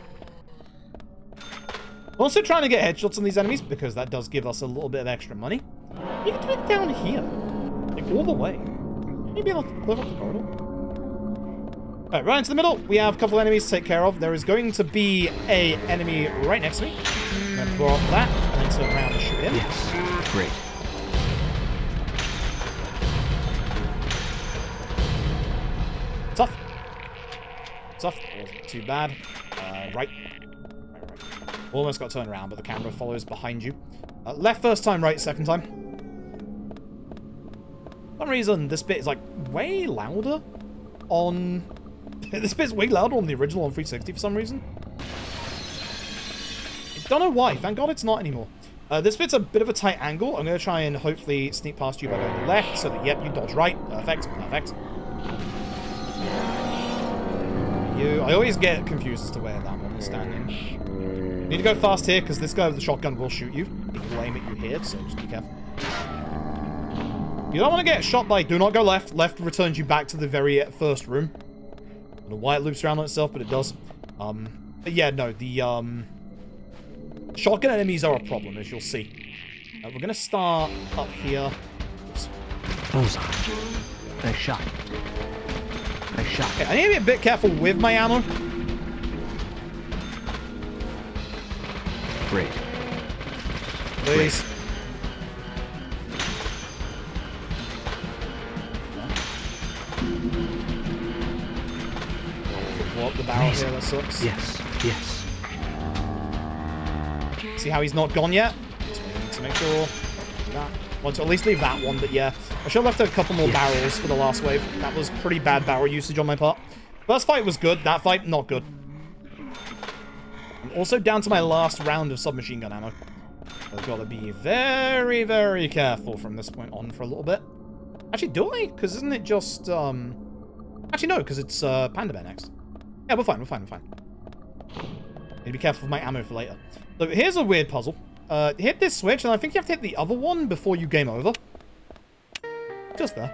Also trying to get headshots on these enemies because that does give us a little bit of extra money. You can do it down here. Like all the way. Maybe like cliff up the corridor. Alright, right into the middle. We have a couple of enemies to take care of. There is going to be a enemy right next to me. I'm going to blow up that and then turn around and shoot him. Yes. Great. Tough. Tough. Wasn't too bad. Right. Almost got turned around, but the camera follows behind you. Left first time, right second time. For some reason, this bit is like way louder on... this bit's way louder on the original on 360 for some reason. I don't know why. Thank God it's not anymore. This bit's a bit of a tight angle. I'm going to try and hopefully sneak past you by going left so that, yep, you dodge right. Perfect. Perfect. I always get confused as to where that one is standing. You need to go fast here because this guy with the shotgun will shoot you. He will aim at you here, so just be careful. You don't want to get shot by... Do not go left. Left returns you back to the very first room. I don't know why it loops around on itself, but it does. But yeah, no, the shotgun enemies are a problem, as you'll see. We're going to start up here. Oops. Bullseye. Nice shot. Nice shot. Okay, I need to be a bit careful with my ammo. Great. Please. Blow up the barrel here, that sucks. Yes, yes. See how he's not gone yet? Just waiting to make sure. That. Want to at least leave that one, but yeah. I should have left a couple more barrels for the last wave. That was pretty bad barrel usage on my part. First fight was good. That fight, not good. I'm also down to my last round of submachine gun ammo. I've got to be very, very careful from this point on for a little bit. Actually, do I? Because isn't it just, Actually, no, because it's, Panda Bear next. Yeah, we're fine, we're fine, we're fine. Need to be careful with my ammo for later. Look, here's a weird puzzle. Hit this switch, and I think you have to hit the other one before you game over. Just there.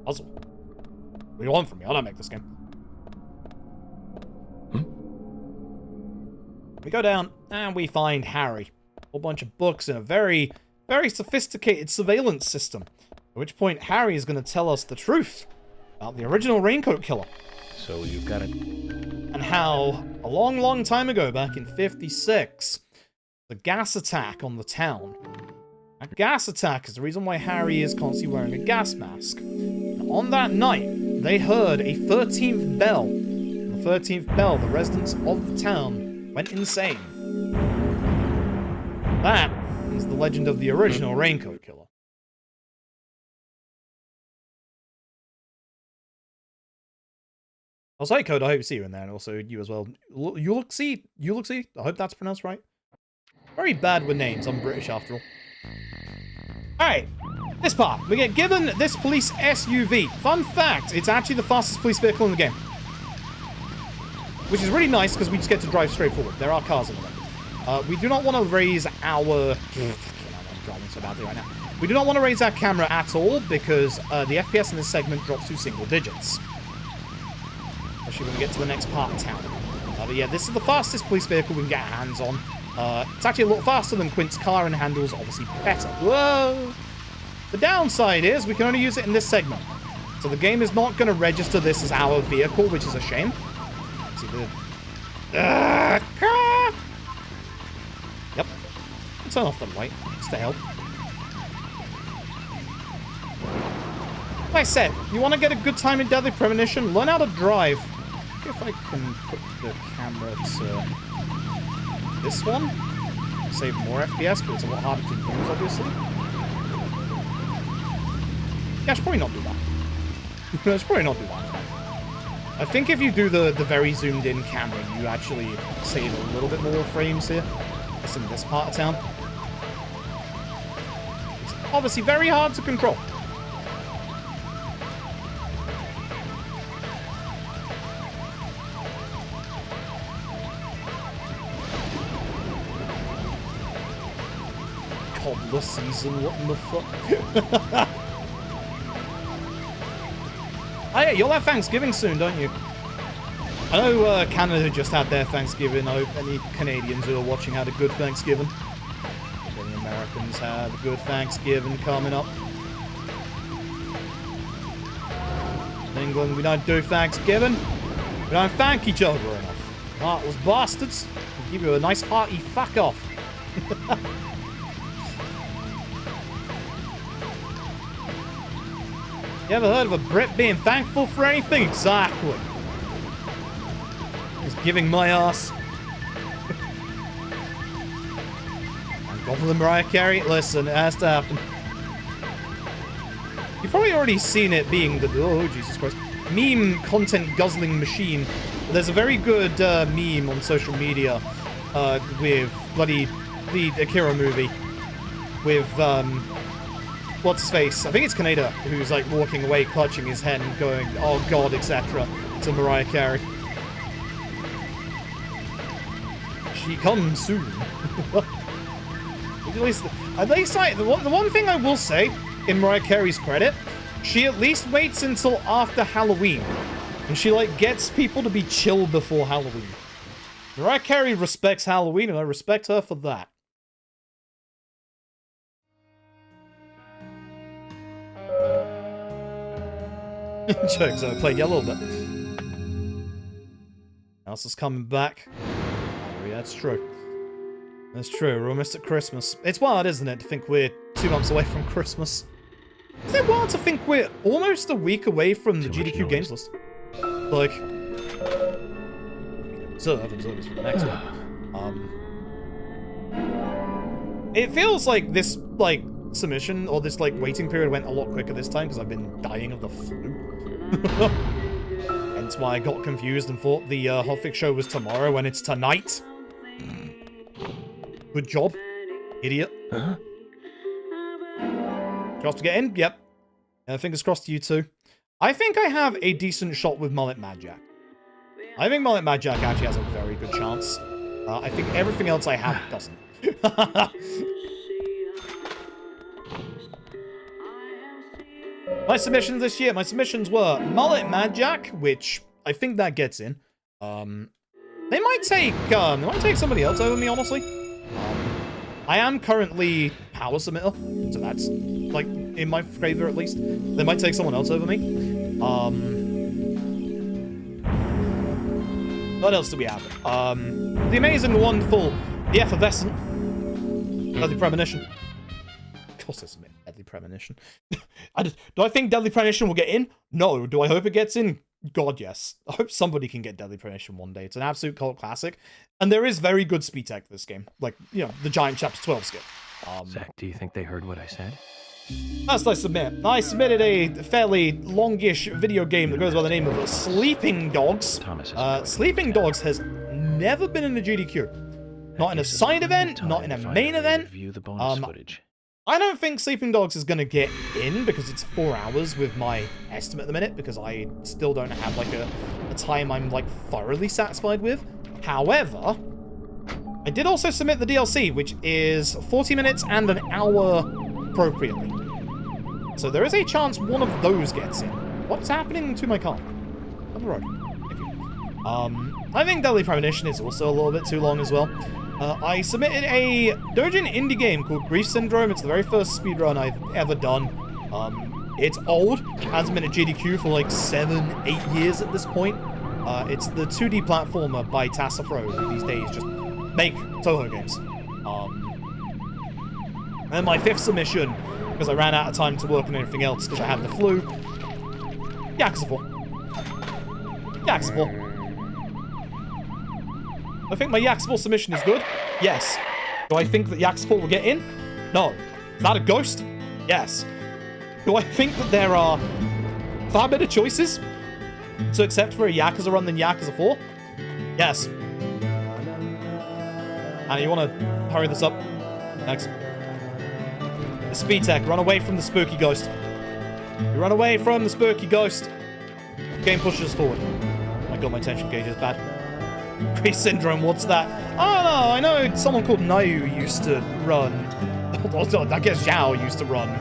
Puzzle. What do you want from me? I don't make this game. We go down, and we find Harry. A whole bunch of books and a very, very sophisticated surveillance system. At which point, Harry is going to tell us the truth about the original Raincoat Killer. So you've got it. And how, a long, long time ago, back in 56, the gas attack on the town. That gas attack is the reason why Harry is constantly wearing a gas mask. And on that night, they heard a 13th bell. On the 13th bell, the residents of the town went insane. That is the legend of the original Raincoat Killer. Also, hey, Code, I hope to see you in there, and also you as well. Uluxi? I hope that's pronounced right. Very bad with names. I'm British after all. Alright, this part. We get given this police SUV. Fun fact, it's actually the fastest police vehicle in the game. Which is really nice, because we just get to drive straight forward. There are cars in there. We do not want to raise our... I'm driving so badly right now. We do not want to raise our camera at all, because the FPS in this segment drops to single digits. Especially when we get to the next part of town. But yeah, this is the fastest police vehicle we can get our hands on. It's actually a lot faster than Quint's car and handles obviously better. Whoa! The downside is we can only use it in this segment. So the game is not going to register this as our vehicle, which is a shame. See the... turn off the light, just to help. Like I said, you want to get a good time in Deadly Premonition, learn how to drive. See if I can put the camera to this one. Save more FPS, but it's a lot harder to use, obviously. Yeah, I should probably not do that. I should probably not do that. I think if you do the very zoomed in camera, you actually save a little bit more frames here. It's in this part of town. It's obviously very hard to control. Cobbler season, what in the fuck? Oh yeah, you'll have Thanksgiving soon, don't you? I know Canada just had their Thanksgiving. I hope any Canadians who are watching had a good Thanksgiving. If any Americans have a good Thanksgiving coming up. In England, we don't do Thanksgiving. We don't thank each other enough. Heartless bastards. We'll give you a nice hearty fuck off. You ever heard of a Brit being thankful for anything? Exactly. Just giving my ass. And Goblin Mariah Carey, listen, it has to happen. You've probably already seen it being the, oh Jesus Christ, meme content guzzling machine. There's a very good meme on social media with bloody the Akira movie with what's his face? I think it's Kaneda, who's like walking away, clutching his head and going, oh god, etc. to Mariah Carey. She comes soon. at least the one thing I will say, in Mariah Carey's credit, she at least waits until after Halloween. And she like gets people to be chill before Halloween. Mariah Carey respects Halloween, and I respect her for that. Jokes, I played you a little bit. Else is coming back. Oh, yeah, that's true. That's true, we're almost at Christmas. It's wild, isn't it, to think we're 2 months away from Christmas? Is it wild to think we're almost a week away from the GDQ games list? Like, observe for the next one. It feels like this, like, submission, or this, like, waiting period went a lot quicker this time, because I've been dying of the flu. Hence why I got confused and thought the Hotifx show was tomorrow when it's tonight. Good job, idiot. Huh? Chance to get in? Yep. Fingers crossed to you too. I think I have a decent shot with Mullet Mad Jack. I think Mullet Mad Jack actually has a very good chance. I think everything else I have doesn't. My submissions this year, my submissions were Mullet Mad Jack, which I think that gets in. They might take somebody else over me, honestly. I am currently power submitter, so that's like in my favor at least. They might take someone else over me. What else do we have? The amazing, the wonderful, the effervescent, Deadly Premonition. Of course, I submit Deadly Premonition. Do I think Deadly Premonition will get in? No. Do I hope it gets in? God, yes. I hope somebody can get Deadly Premonition one day. It's an absolute cult classic. And there is very good speed tech this game. Like, you know, the giant Chapter 12 skip. Zach, do you think they heard what I said? That's what I submit. I submitted a fairly longish video game that goes by the name of Sleeping Dogs. Sleeping Dogs has never been in a GDQ. Not in a side event, not in a main event. View the bonus footage. I don't think Sleeping Dogs is going to get in because it's 4 hours with my estimate at the minute, because I still don't have like a time I'm like thoroughly satisfied with. However, I did also submit the DLC, which is 40 minutes and an hour appropriately. So there is a chance one of those gets in. What's happening to my car? On the road. Thank you. I think Deadly Premonition is also a little bit too long as well. I submitted a Dojin indie game called Grief Syndrome. It's the very first speedrun I've ever done. It's old. Hasn't been at GDQ for like 7-8 years at this point. It's the 2D platformer by Tassafro, who these days just make Toho games. And my 5th submission, because I ran out of time to work on anything else because I had the flu. Yakuza 4. Yakuza 4. I think my Yakuza 4 submission is good. Yes. Do I think that Yakuza 4 will get in? No. Is that a ghost? Yes. Do I think that there are far better choices to accept for a Yakuza run than Yakuza 4? Yes. Anna, you want to hurry this up? Next. The speed tech. Run away from the spooky ghost. You run away from the spooky ghost. Game pushes us forward. Oh my god, my tension gauge is bad. Grief syndrome, what's that? Oh no, I know someone called Nayu used to run. I guess Zhao used to run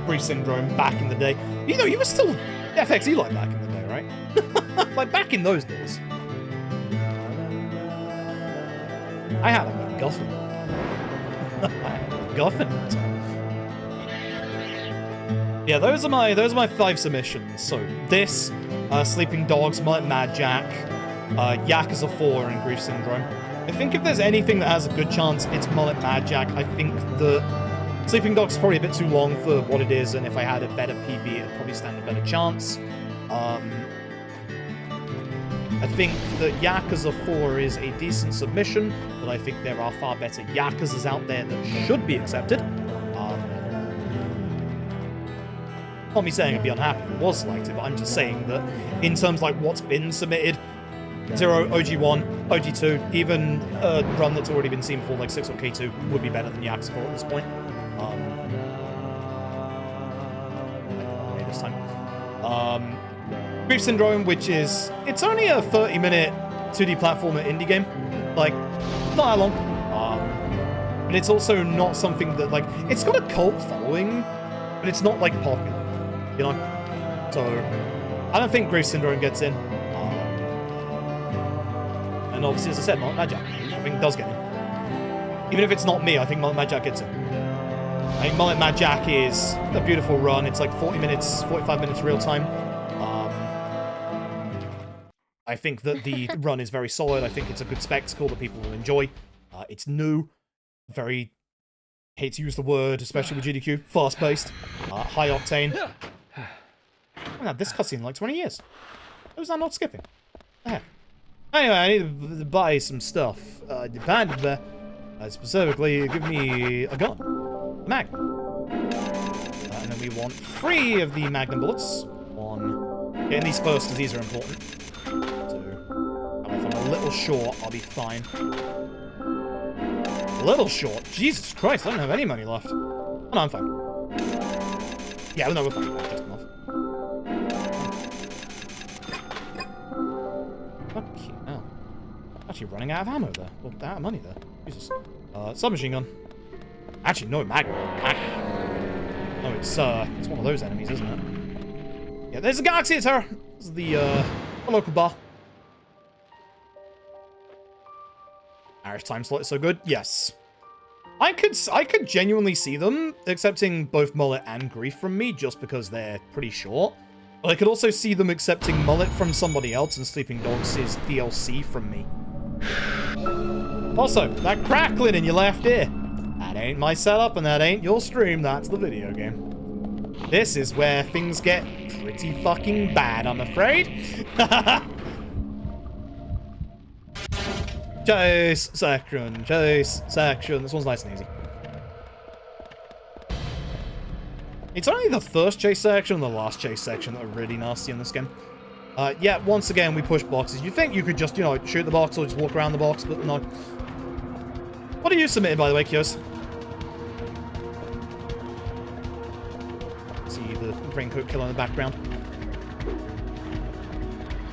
Grief syndrome back in the day. You know, you were still FXE like back in the day, right? Like back in those days. I had a MacGuffin. I had a MacGuffin at the time. Yeah, those are my 5 submissions. So this, Sleeping Dogs, Mad Jack, Yakuza 4, and Grief Syndrome. I think if there's anything that has a good chance, it's Mad Jack. I think the Sleeping Dogs is probably a bit too long for what it is, and if I had a better PB, it'd probably stand a better chance. I think that Yakuza 4 is a decent submission, but I think there are far better Yakuzas out there that should be accepted. Not me saying I'd be unhappy if it was selected, but I'm just saying that in terms like what's been submitted, 0, OG1, OG2, even a run that's already been seen before, like 6 or K2, would be better than Yakuza 4 at this point. This time. Grief Syndrome, which is, it's only a 30-minute 2D platformer indie game. Like, not that long. But it's also not something that, like, it's got a cult following, but it's not, like, popular. You know? So, I don't think Grief Syndrome gets in. And obviously, as I said, Mad Jack, I think does get in. Even if it's not me, I think Mad Jack gets in. I think Mad Jack is a beautiful run. It's like 40 minutes, 45 minutes real time. I think that the run is very solid. I think it's a good spectacle that people will enjoy. It's new, very, hate to use the word, especially with GDQ, fast-paced, high octane. I've had this cutscene in like 20 years. How was that not skipping? Anyway, I need to buy some stuff. Specifically, give me a gun. A magnum. And then we want 3 of the magnum bullets. 1. Getting these first, as these are important. 2. And if I'm a little short, I'll be fine. A little short? Jesus Christ, I don't have any money left. Oh, no, I'm fine. Yeah, no, we're fine. Just enough. Fuck you, no. Actually running out of ammo there. Well, out of money there. Jesus. Submachine gun. Actually, no, magnum. No, it's one of those enemies, isn't it? Yeah, there's a Galaxy of Terror. This is the local bar. Irish time slot is so good. Yes. I could genuinely see them accepting both Mullet and Grief from me just because they're pretty short. But I could also see them accepting Mullet from somebody else and Sleeping Dogs is DLC from me. Also, that crackling in your left ear. That ain't my setup and that ain't your stream, that's the video game. This is where things get pretty fucking bad, I'm afraid. Chase section, chase section. This one's nice and easy. It's only the first chase section and the last chase section that are really nasty in this game. Yeah, once again, we push boxes. You'd think you could just, you know, shoot the box or just walk around the box, but no. What are you submitting, by the way, Kios? See the raincoat killer in the background.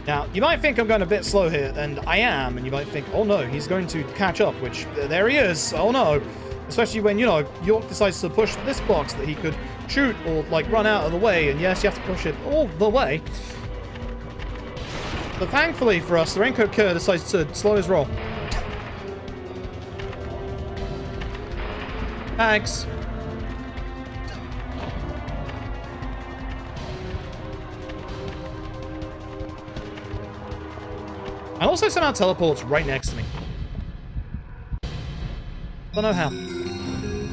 Now, you might think I'm going a bit slow here, and I am, and you might think, oh no, he's going to catch up, which, there he is, oh no. Especially when, you know, York decides to push this box that he could shoot or, like, run out of the way, and yes, you have to push it all the way. But thankfully for us, the Raincoat Killer decides to slow his roll. Thanks. And also somehow teleports right next to me. Don't know how.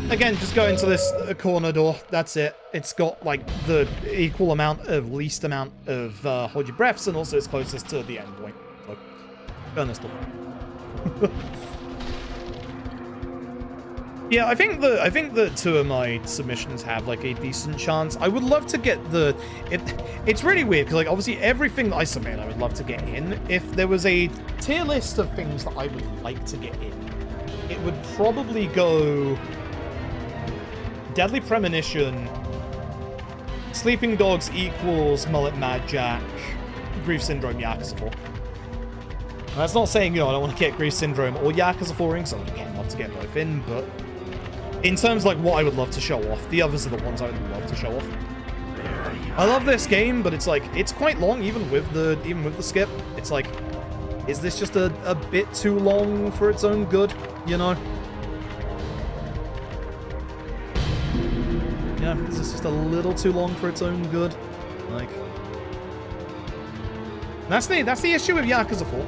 again, just go into this corner door. That's it. It's got, like, the equal amount of, least amount of hold your breaths, and also it's closest to the end point. So, go in this door. Yeah, I think the two of my submissions have like a decent chance. I would love to get the it's really weird because like obviously everything that I submit I would love to get in. If there was a tier list of things that I would like to get in, it would probably go Deadly Premonition, Sleeping Dogs equals Mullet Mad Jack, Grief Syndrome, Yakuza 4. And that's not saying, you know, I don't want to get Grief Syndrome or Yakuza 4 in, so again, I'd love to get both in, but in terms of like what I would love to show off, the others are the ones I would love to show off. I love this game, but it's like, it's quite long, even with the skip. It's like, is this just a bit too long for its own good, you know? Yeah, is this just a little too long for its own good? Like, that's the issue with Yakuza 4.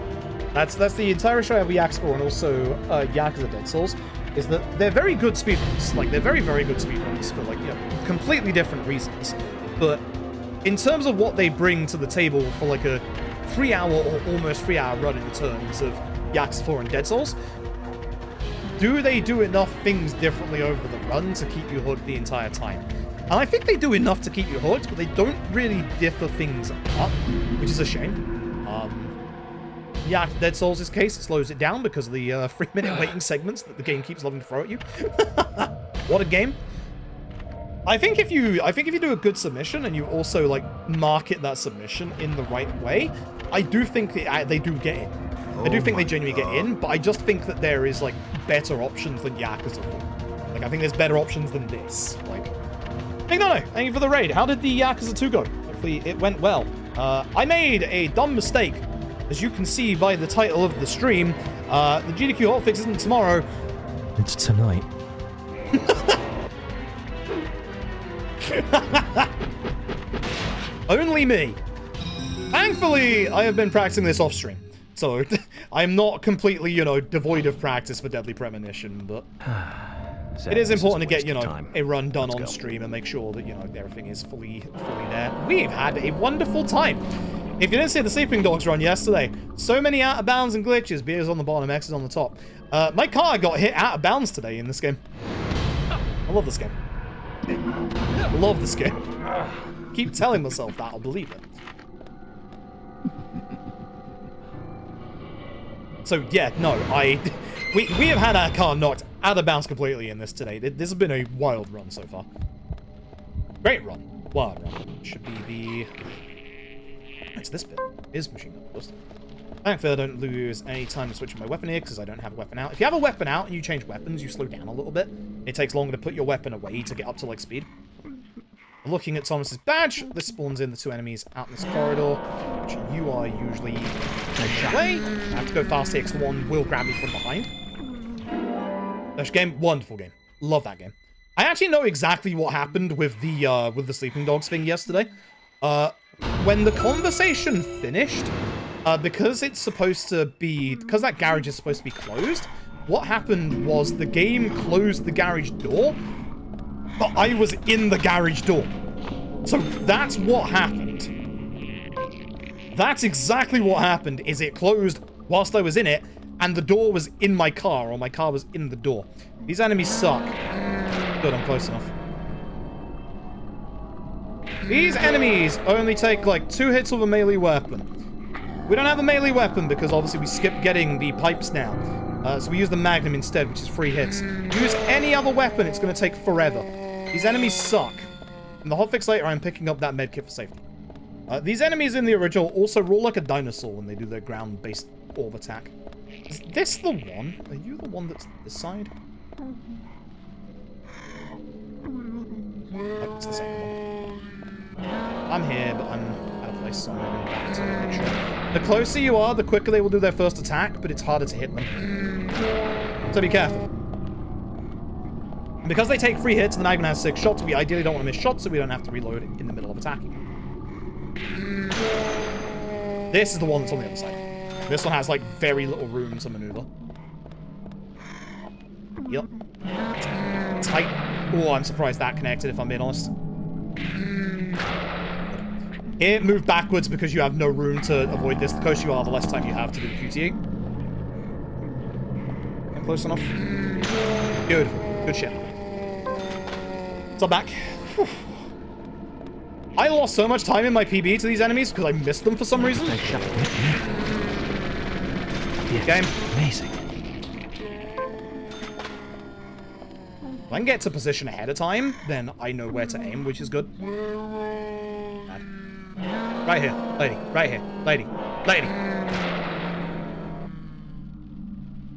That's the entire issue I have with Yakuza 4 and also Yakuza Dead Souls, is that they're very good speedruns. Like, they're very, very good speedruns for, like, you know, completely different reasons. But in terms of what they bring to the table for, like, a 3-hour or almost 3-hour run in terms of Yakuza 4 and Dead Souls, do they do enough things differently over the run to keep you hooked the entire time? And I think they do enough to keep you hooked, but they don't really differ things up, which is a shame. Yeah, Dead Souls' case, it slows it down because of the 3-minute waiting segments that the game keeps loving to throw at you. What a game. I think if you do a good submission and you also like market that submission in the right way, I do think they do get in. I do think they genuinely get in, but I just think that there is like better options than Yakuza 4. Like I think there's better options than this. Like, hey no, thank you for the raid. How did the Yakuza 2 go? Hopefully it went well. I made a dumb mistake. As you can see by the title of the stream, the GDQ Hotifx isn't tomorrow. It's tonight. Only me. Thankfully, I have been practicing this off stream. So, I'm not completely, you know, devoid of practice for Deadly Premonition, but it is important to get, you know, a run done on stream and make sure that, you know, everything is fully there. We've had a wonderful time. If you didn't see the Sleeping Dogs run yesterday, so many out of bounds and glitches. B is on the bottom, X is on the top. My car got hit out of bounds today in this game. I love this game. I love this game. Keep telling myself that, I'll believe it. So yeah, no, we have had our car knocked out of bounds completely in this today. This has been a wild run so far. Great run. Wild run. Should be the... It's this bit. Is machine gun first. Thankfully, I don't lose any time to switch my weapon here because I don't have a weapon out. If you have a weapon out and you change weapons, you slow down a little bit. It takes longer to put your weapon away to get up to, like, speed. Looking at Thomas's badge, this spawns in the 2 enemies out in this corridor, which you are usually away. I have to go fast here because the one will grab me from behind. This game, wonderful game. Love that game. I actually know exactly what happened with the Sleeping Dogs thing yesterday. When the conversation finished, because it's supposed to be... Because that garage is supposed to be closed, what happened was the game closed the garage door, but I was in the garage door. So that's what happened. That's exactly what happened, is it closed whilst I was in it, and the door was in my car, or my car was in the door. These enemies suck. Good, I'm close enough. These enemies only take, like, 2 hits with a melee weapon. We don't have a melee weapon because, obviously, we skipped getting the pipes now. So we use the Magnum instead, which is 3 hits. Use any other weapon, it's going to take forever. These enemies suck. In the hotfix later, I'm picking up that medkit for safety. These enemies in the original also roll like a dinosaur when they do their ground-based orb attack. Is this the one? Are you the one that's this side? Oh, it's the second one. I'm here, but I'm out of place, so I'm going back to make sure. The closer you are, the quicker they will do their first attack, but it's harder to hit them. So be careful. And because they take 3 hits and the Magnum has 6 shots, we ideally don't want to miss shots, so we don't have to reload in the middle of attacking. This is the one that's on the other side. This one has, like, very little room to maneuver. Yep. tight. Oh, I'm surprised that connected, if I'm being honest. Here, move backwards because you have no room to avoid this. The closer you are, the less time you have to do the QTE. Close enough. Beautiful. Good shit. So I'm back. Whew. I lost so much time in my PB to these enemies because I missed them for some reason. Nice shot. Game. Amazing. If I can get to position ahead of time, then I know where to aim, which is good. Right here, lady. Right here, lady. Lady.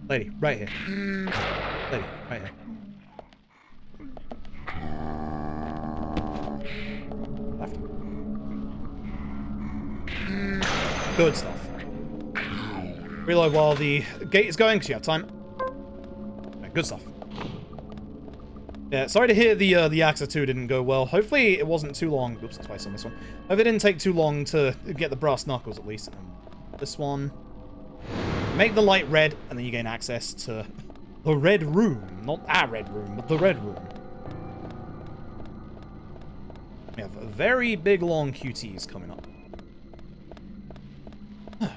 Lady, right here. Lady, right here. Left. Good stuff. Reload while the gate is going, because you have time. Right, good stuff. Yeah, sorry to hear the AXA 2 didn't go well. Hopefully it wasn't too long. Oops, twice on this one. Hope it didn't take too long to get the brass knuckles, at least. This one. Make the light red, and then you gain access to the red room. Not our red room, but the red room. We have a very big, long QTs coming up.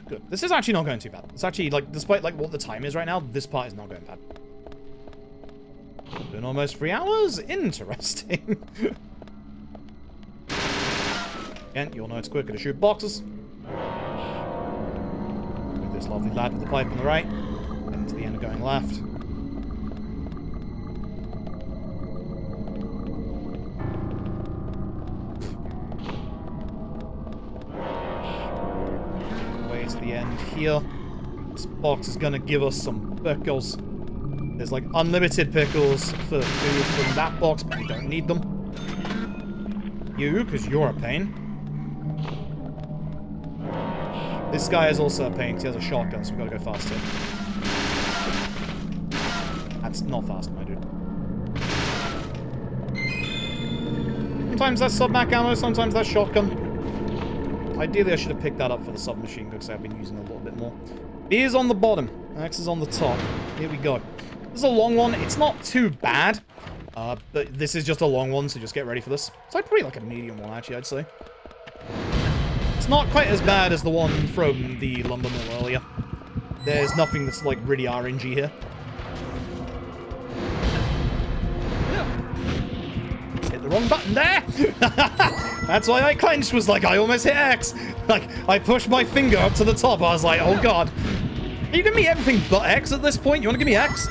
Good. This is actually not going too bad. It's actually, like, despite, like, what the time is right now, this part is not going bad. Been almost 3 hours? Interesting. Again, you'll know it's quicker to shoot boxes. With this lovely lad with the pipe on the right. And to the end of going left. Way to the end here. This box is gonna give us some pickles. There's like unlimited pickles for food from that box, but we don't need them. You, because you're a pain. This guy is also a pain because he has a shotgun, so we've got to go fast here. That's not fast, my dude. Sometimes that's submac ammo, sometimes that's shotgun. Ideally, I should have picked that up for the submachine gun because I've been using it a little bit more. B is on the bottom. X is on the top. Here we go. This is a long one. It's not too bad, but this is just a long one, so just get ready for this. It's like probably like a medium one, actually, I'd say. It's not quite as bad as the one from the lumber mill earlier. There's nothing that's like really RNG here. Just hit the wrong button there. That's why I clenched, was like, I almost hit X. Like, I pushed my finger up to the top. I was like, oh god. Are you giving me everything but X at this point? You want to give me X?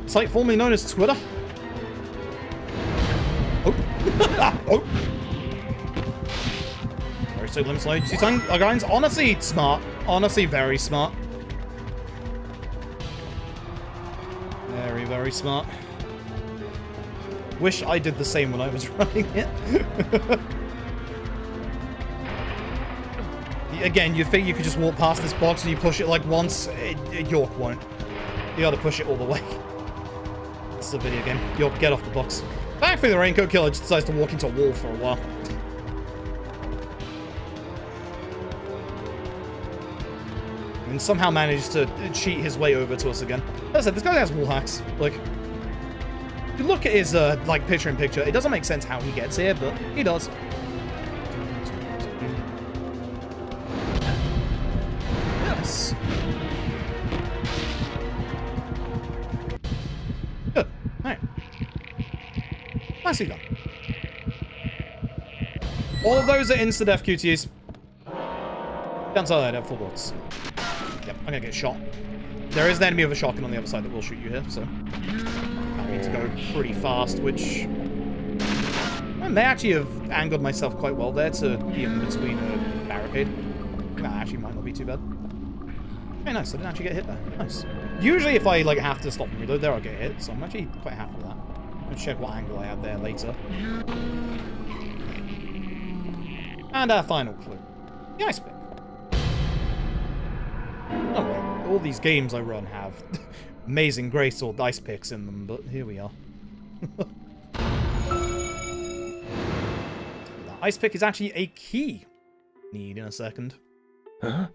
Site formerly known as Twitter. Oh. Oh. Very slow, limb slow. You see tongue? Our guy's honestly smart. Honestly, very smart. Very, very smart. Wish I did the same when I was running it. Again, you think you could just walk past this box and you push it like once. York won't. You gotta push it all the way. This is a video game. York, get off the box. Thankfully, the Raincoat Killer just decides to walk into a wall for a while. And somehow managed to cheat his way over to us again. As I said, this guy has wall hacks. Like, if you look at his, like, picture-in-picture, it doesn't make sense how he gets here, but he does. Yes. Good. Alright. Nicely done. All of those are insta-death QTEs. Downside, I have full bullets. Yep, I'm gonna get shot. There is an enemy with a shotgun on the other side that will shoot you here, so... I need to go pretty fast, which... I may actually have angled myself quite well there to be in between a barricade. That actually might not be too bad. Very nice, I didn't actually get hit there. Nice. Usually if I like have to stop and reload there, I'll get hit, so I'm actually quite happy with that. I'll check what angle I had there later. And our final clue. The ice pick. Oh, well, all these games I run have Amazing Grace or ice picks in them, but here we are. The ice pick is actually a key. Need in a second. Huh?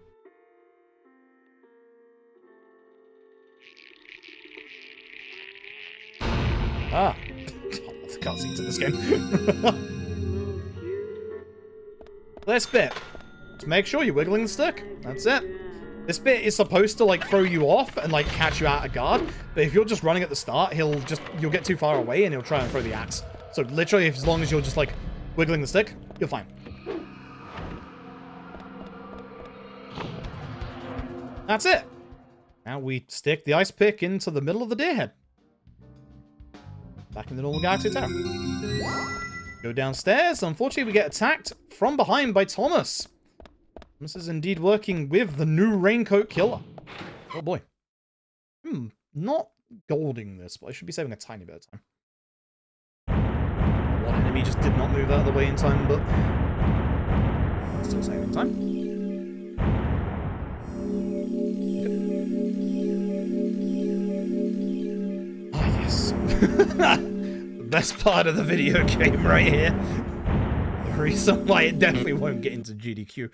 Ah. I can't see into this game. This bit. Just make sure you're wiggling the stick. That's it. This bit is supposed to, like, throw you off and, like, catch you out of guard. But if you're just running at the start, you'll get too far away and he'll try and throw the axe. So literally, as long as you're just, like, wiggling the stick, you're fine. That's it. Now we stick the ice pick into the middle of the deer head. Back in the normal Galaxy Tower. Go downstairs. Unfortunately, we get attacked from behind by Thomas. Thomas is indeed working with the new Raincoat Killer. Oh boy. Not golding this, but I should be saving a tiny bit of time. One enemy just did not move out of the way in time, but still saving time. Ah, yes. The best part of the video game right here. The reason why it definitely won't get into GDQ.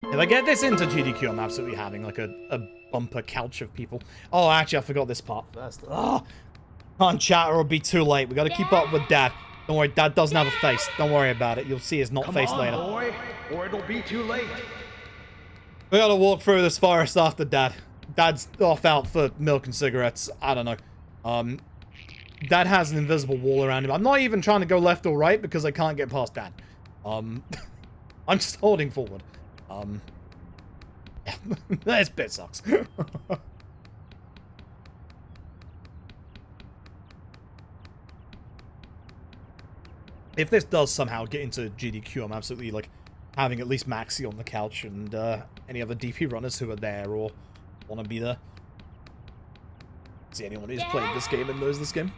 If I get this into GDQ, I'm absolutely having like a bumper couch of people. Oh, actually, I forgot this part first. Oh, can't chat or it'll be too late. We gotta keep up with Dad. Don't worry, Dad doesn't have a face. Don't worry about it. You'll see his not face later. Come on, boy, or it'll be too late. We gotta walk through this forest after Dad. Dad's off out for milk and cigarettes. I don't know. Dad has an invisible wall around him. I'm not even trying to go left or right because I can't get past Dad. I'm just holding forward. Yeah, this bit sucks. If this does somehow get into GDQ, I'm absolutely, like, having at least Maxi on the couch and any other DP runners who are there or want to be there. See anyone who's played this game and knows this game?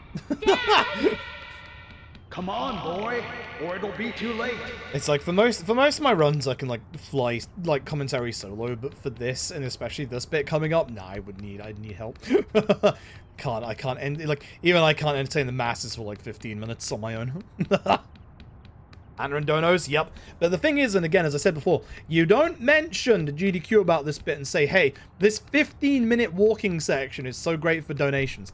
Come on, boy, or it'll be too late. It's like for most of my runs, I can like fly like commentary solo, but for this and especially this bit coming up, nah, I'd need help. I can't entertain the masses for like 15 minutes on my own. Anna and Donos, yep. But the thing is, and again, as I said before, you don't mention the GDQ about this bit and say, hey, this 15-minute walking section is so great for donations.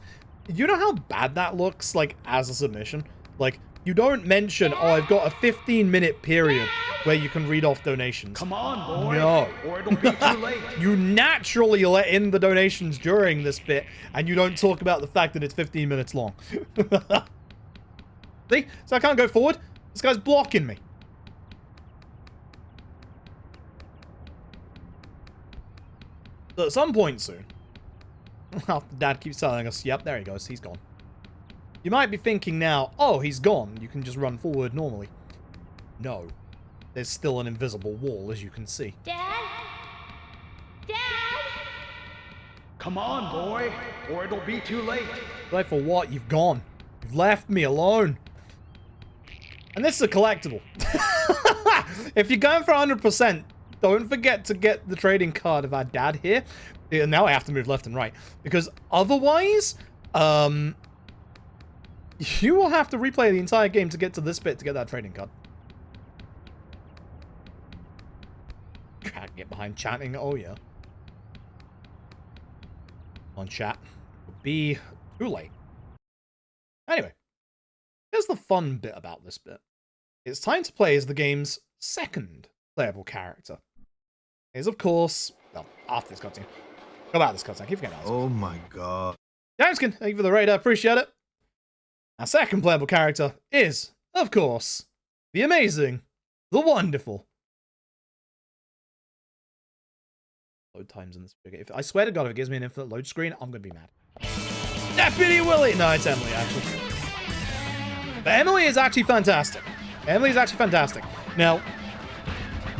You know how bad that looks, like, as a submission? Like, you don't mention, oh, I've got a 15-minute period where you can read off donations. Come on, boy, no. or it'll be too late. You naturally let in the donations during this bit, and you don't talk about the fact that it's 15 minutes long. See? So I can't go forward. This guy's blocking me. So at some point soon, after Dad keeps telling us, yep, there he goes, he's gone. You might be thinking now, oh, he's gone. You can just run forward normally. No. There's still an invisible wall, as you can see. Dad? Dad? Come on, boy, or it'll be too late. Like for what? You've gone. You've left me alone. And this is a collectible. If you're going for 100%, don't forget to get the trading card of our Dad here. Now I have to move left and right. Because otherwise, you will have to replay the entire game to get to this bit to get that trading card. Can't get behind chanting. Oh, yeah. On chat. It'll be too late. Anyway. Here's the fun bit about this bit. It's time to play as the game's second playable character. Is, of course... Well, after this cutscene. Go about this cutscene. I keep forgetting that. Oh my god. Jameskin, thank you for the raid. I appreciate it. Our second playable character is, of course, the amazing, the wonderful. Load times in this video. I swear to God, if it gives me an infinite load screen, I'm going to be mad. Deputy Willie! No, it's Emily, actually. But Emily is actually fantastic. Emily is actually fantastic. Now,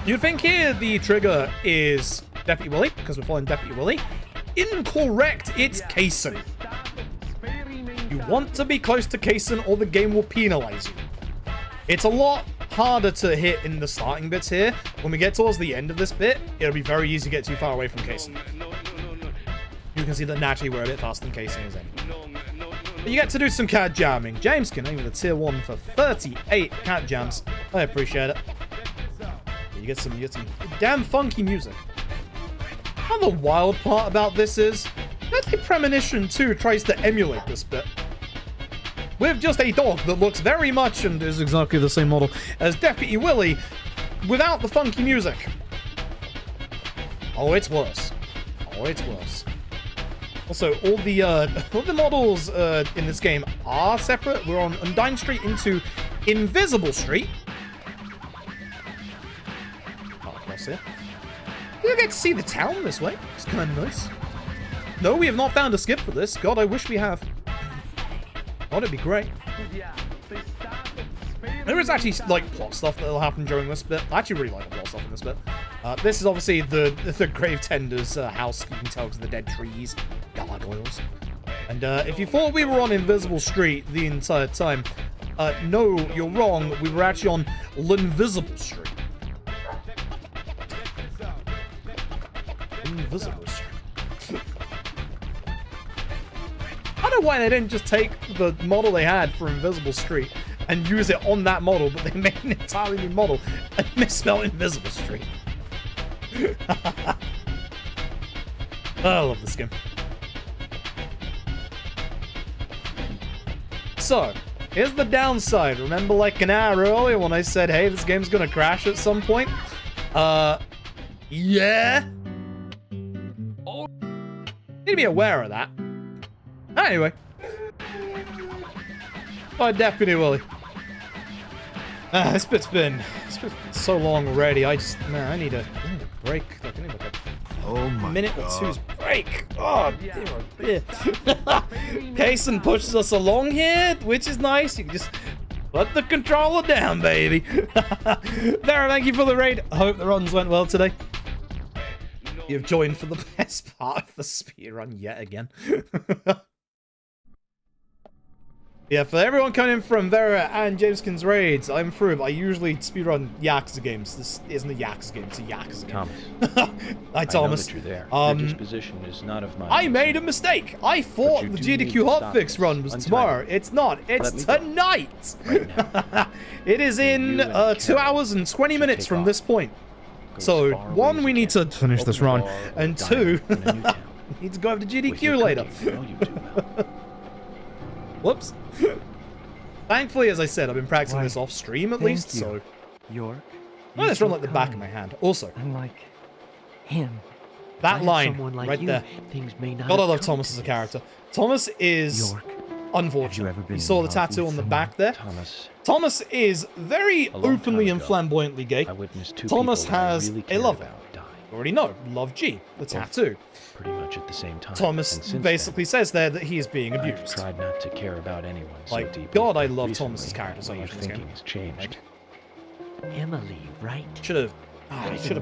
you'd think here the trigger is Deputy Willie, because we're following Deputy Willie. Incorrect, it's Kaysen. You want to be close to Kaysen or the game will penalize you. It's a lot harder to hit in the starting bits here. When we get towards the end of this bit, it'll be very easy to get too far away from Kaysen. You can see that naturally we're a bit faster than Kaysen is anyway. But you get to do some cat jamming. Jameskin, aiming with a tier 1 for 38 cat jams. I appreciate it. You get some damn funky music. Now the wild part about this is, I think Premonition 2 tries to emulate this bit. With just a dog that looks very much and is exactly the same model as Deputy Willie, without the funky music. Oh, it's worse. Oh, it's worse. Also, all the models in this game are separate. We're on Undyne Street into Invisible Street. Oh, across here. You get to see the town this way. It's kind of nice. No, we have not found a skip for this. God, I wish we have. God, it'd be great. There is actually, like, plot stuff that'll happen during this bit. I actually really like the plot stuff in this bit. This is obviously the grave tender's house. You can tell because of the dead trees, gargoyles. And if you thought we were on Invisible Street the entire time, no, you're wrong. We were actually on L'Invisible Street. Invisible Street. I don't know why they didn't just take the model they had for Invisible Street and use it on that model, but they made an entirely new model and misspelled Invisible Street. I love this game. So, here's the downside. Remember like an hour earlier when I said, hey, this game's gonna crash at some point? Yeah? Need to be aware of that. Anyway. Bye, Deputy Willie. This bit's been so long already. I need a break. Like, I need like a minute or two's break. Oh, dear. Kaysen pushes us along here, which is nice. You can just put the controller down, baby. Vera, thank you for the raid. I hope the runs went well today. You've joined for the best part of the speedrun yet again. Yeah, for everyone coming in from Vera and Jameskin's raids, I'm through, but I usually speedrun Yakuza games. This isn't a Yakuza game, it's a Yakuza game. Thomas. Hi, Thomas. I know that you're there. Your disposition is not of mine. I made a mistake. I thought the GDQ Hotifx run was tomorrow. It's not. It's tonight. Right now. It is in 2 hours and 20 minutes from this point. So, one, we need to finish this run, and two, we need to go over to GDQ later. Whoops. Thankfully, as I said, I've been practicing this off stream at least, so. York. I just run like the back of my hand. Also, unlike him. That line right there. God, I love Thomas as a character. Thomas is unfortunate. You saw the tattoo on the back there. Thomas is very openly and flamboyantly gay. Thomas has a lover. You already know, Love G, the tattoo. Pretty much at the same time. Thomas basically says there that he is being abused. I've tried not to care about anyone so deeply. God, I love Thomas's character so much in this game. Has changed. Emily, right? Should have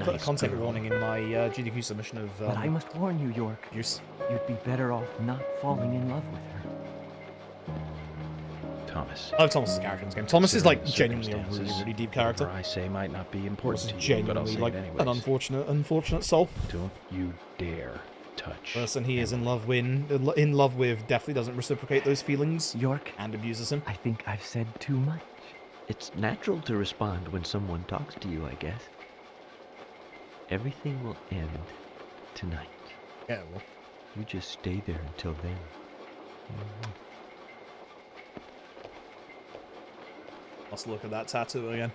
put a content warning in my GDQ submission of. But I must warn you, York. Use. You'd be better off not falling in love with her. Thomas. I love Thomas's character in this game. Thomas is like genuinely a really, really deep character. I say might not be important to you, genuinely like an unfortunate soul. Don't you dare touch. Person he is in love with definitely doesn't reciprocate those feelings. York, and abuses him. I think I've said too much. It's natural to respond when someone talks to you, I guess. Everything will end tonight. Yeah, well. You just stay there until then. Let's look at that tattoo again.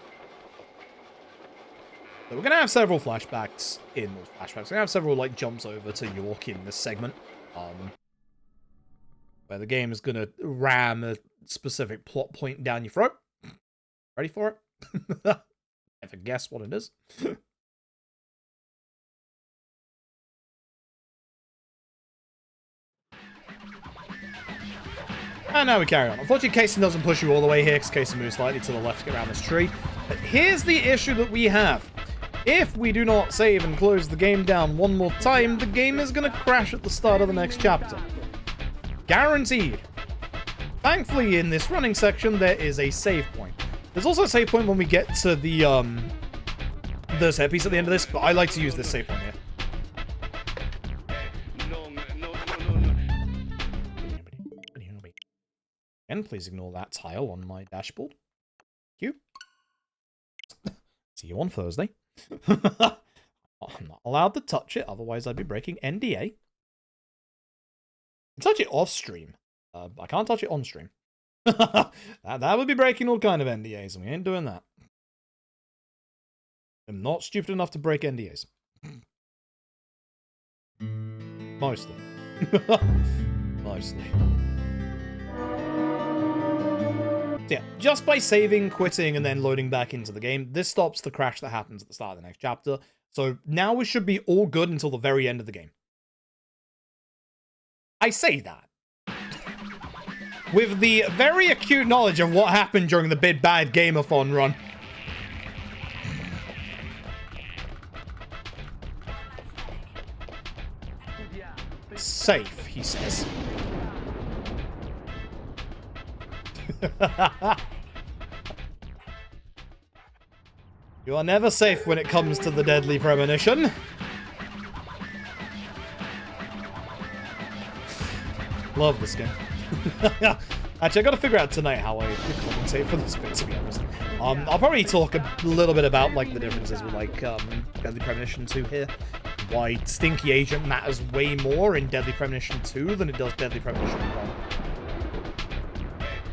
So we're going to have several flashbacks in those flashbacks. We're going to have several like jumps over to York in this segment. Where the game is going to ram a specific plot point down your throat. Ready for it? Never guess what it is. And now we carry on. Unfortunately, Kaysen doesn't push you all the way here, because Kaysen moves slightly to the left to get around this tree. But here's the issue that we have. If we do not save and close the game down one more time, the game is going to crash at the start of the next chapter. Guaranteed. Thankfully, in this running section, there is a save point. There's also a save point when we get to the set piece at the end of this, but I like to use this save point here. And please ignore that tile on my dashboard. Thank you. See you on Thursday. I'm not allowed to touch it, otherwise I'd be breaking NDA. touch it off stream. I can't touch it on stream. that would be breaking all kind of NDAs, and we ain't doing that. I'm not stupid enough to break NDAs. Mostly. Mostly. So yeah, just by saving, quitting, and then loading back into the game, this stops the crash that happens at the start of the next chapter. So now we should be all good until the very end of the game. I say that with the very acute knowledge of what happened during the Big Bad Gameathon run. Safe, he says. You are never safe when it comes to the deadly premonition. Love this game. Actually, I gotta figure out tonight how I compensate for this bit, to be honest. I'll probably talk a little bit about, like, the differences with, like, Deadly Premonition 2 here. Why Stinky Agent matters way more in Deadly Premonition 2 than it does Deadly Premonition 1.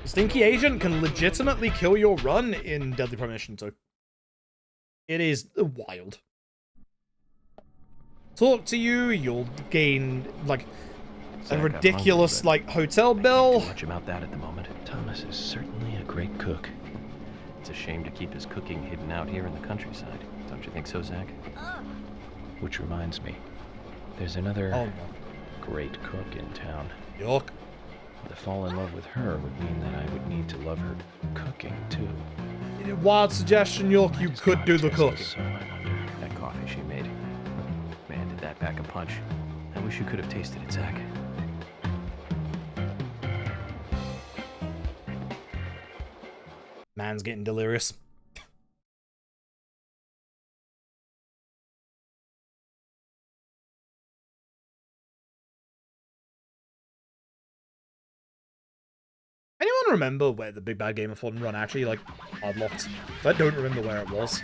Stinky Agent can legitimately kill your run in Deadly Premonition 2. It is wild. Talk to you, you'll gain, like, a ridiculous, like, hotel bill. Much about that at the moment. Thomas is certainly a great cook. It's a shame to keep his cooking hidden out here in the countryside. Don't you think so, Zach? Which reminds me, there's another great cook in town. York. To fall in love with her would mean that I would need to love her cooking too. Wild suggestion, York. You could do the cooking. So I wonder, that coffee she made. Man, did that pack a punch. I wish you could have tasted it, Zach. Man's getting delirious. Anyone remember where the Big Bad Gameathon run actually, like, unlocked? I don't remember where it was.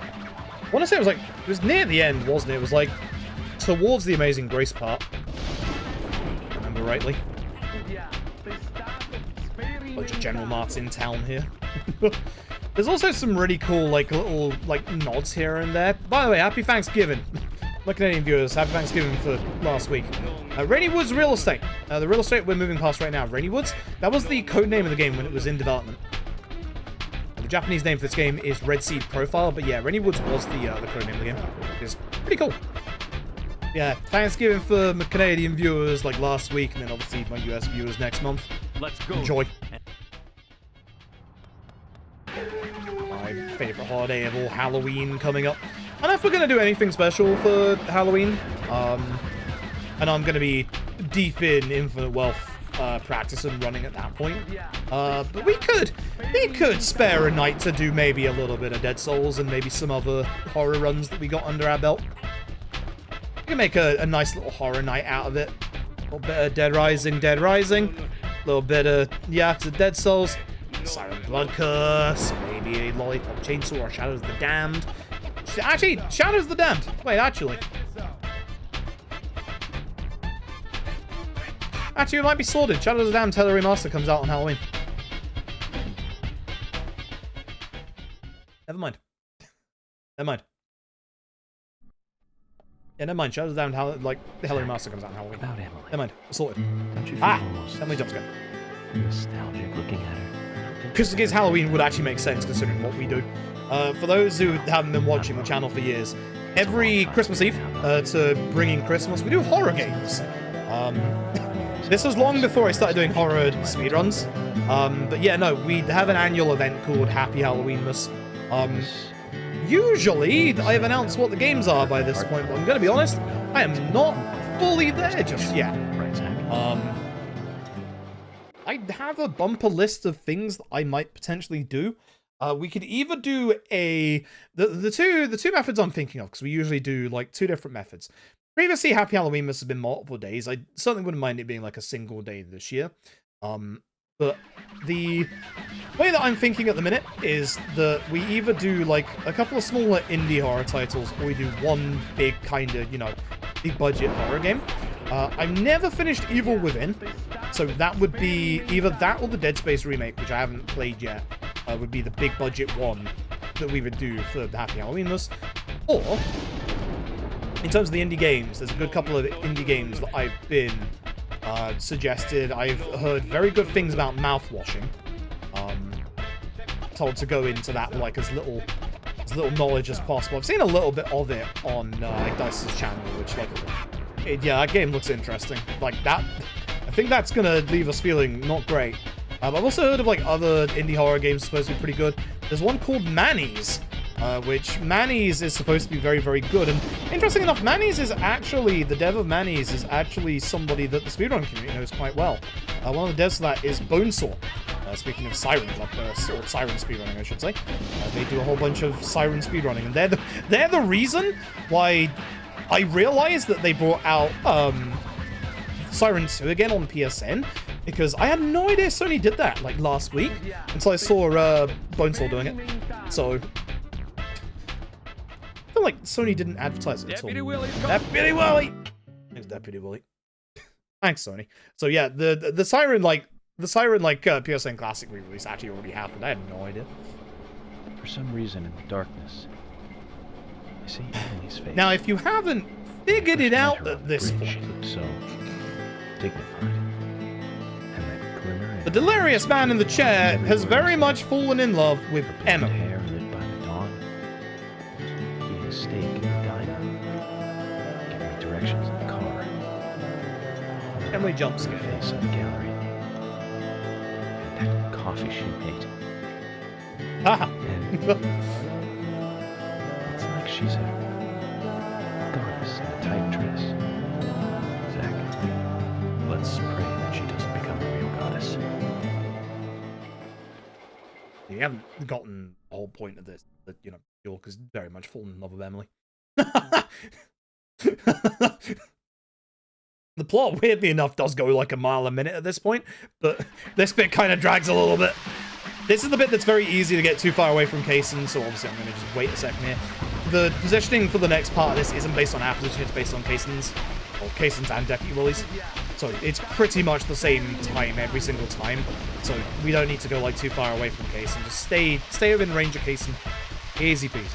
I want to say it was near the end, wasn't it? It was, like, towards the Amazing Grace part. If I remember rightly. Bunch of General Martin town here. There's also some really cool, like, little, like, nods here and there. By the way, happy Thanksgiving. My Canadian viewers, happy Thanksgiving for last week. Rainy Woods Real Estate. The real estate we're moving past right now, Rainy Woods. That was the code name of the game when it was in development. The Japanese name for this game is Red Seed Profile, but yeah, Rainy Woods was the code name of the game. It's pretty cool. Yeah, Thanksgiving for my Canadian viewers like last week, and then obviously my US viewers next month. Let's go. Enjoy. My favourite holiday of all, Halloween, coming up. I don't know if we're going to do anything special for Halloween. And I'm going to be deep in Infinite Wealth practice and running at that point. But we could spare a night to do maybe a little bit of Dead Souls and maybe some other horror runs that we got under our belt. We can make a nice little horror night out of it. A little bit of Dead Rising. A little bit of Yakuza Dead Souls. Silent Blood Curse. Maybe a Lollipop Chainsaw or Shadows of the Damned. Actually, Shadows of the Damned. Wait, actually, it might be sorted. Shadows of the Damned Tele Remaster comes out on Halloween. Never mind. Yeah, never mind. Shadows of the Damned, like, the Halo Remaster comes out on Halloween. About Emily. Never mind. Sorted. Don't you feel almost Emily jump scare. nostalgic looking at her? Because against Halloween would actually make sense considering what we do. For those who haven't been watching the channel for years, every Christmas Eve, to bring in Christmas, we do horror games. This was long before I started doing horror speedruns. But yeah, no, we have an annual event called Happy Halloweenmas. Usually, I've announced what the games are by this point, but I'm going to be honest, I am not fully there just yet. I have a bumper list of things that I might potentially do. We could either do the two methods I'm thinking of, because we usually do like two different methods. Previously, Happy Halloween must have been multiple days. I certainly wouldn't mind it being like a single day this year. But the way that I'm thinking at the minute is that we either do like a couple of smaller indie horror titles, or we do one big kind of, big budget horror game. I've never finished Evil Within, so that would be either that or the Dead Space remake, which I haven't played yet. Would be the big budget one that we would do for the Happy Halloween list. Or, in terms of the indie games, there's a good couple of indie games that I've been suggested. I've heard very good things about mouthwashing. Told to go into that with, like, as little knowledge as possible. I've seen a little bit of it on Dice's channel, which, like, yeah, that game looks interesting. Like, that, I think that's gonna leave us feeling not great. I've also heard of, like, other indie horror games supposed to be pretty good. There's one called Manny's, which Manny's is supposed to be very, very good. And interesting enough, Manny's is actually, the dev of Manny's is actually somebody that the speedrun community knows quite well. One of the devs for that is Bonesaw. Speaking of Siren, or Siren speedrunning, I should say. They do a whole bunch of Siren speedrunning, and they're the reason why I realized that they brought out Siren 2 again on PSN, because I had no idea Sony did that, like, last week, until I saw Bonesaw doing it. So, I feel like Sony didn't advertise it at all. Deputy Willie! Thanks, Deputy Willie. Thanks, Sony. So yeah, the Siren, PSN Classic re-release actually already happened. I had no idea. For some reason in the darkness, I see Emily's face. Now, if you haven't figured it out at this point, she looked so dignified. And that glimmer. The delirious man in the chair has very much fallen in love with Emily. Hair lit by the dawn, eating steak in the diner, giving me directions in the car. Emily jumps Her face in the gallery. And that coffee she made. Haha. It's like she's a goddess in a tight dress. Zach, let's pray that she doesn't become a real goddess. You haven't gotten the whole point of this, that, you know, York has very much fallen in love with Emily. The plot, weirdly enough, does go like a mile a minute at this point, but this bit kind of drags a little bit. This is the bit that's very easy to get too far away from Kaysen, so obviously I'm going to just wait a second here. The positioning for the next part of this isn't based on our position, it's based on Kaysen's, or Kaysen's and Deputy Willie's. So it's pretty much the same time every single time, so we don't need to go like too far away from Kaysen. Just stay within range of Kaysen. Easy peasy.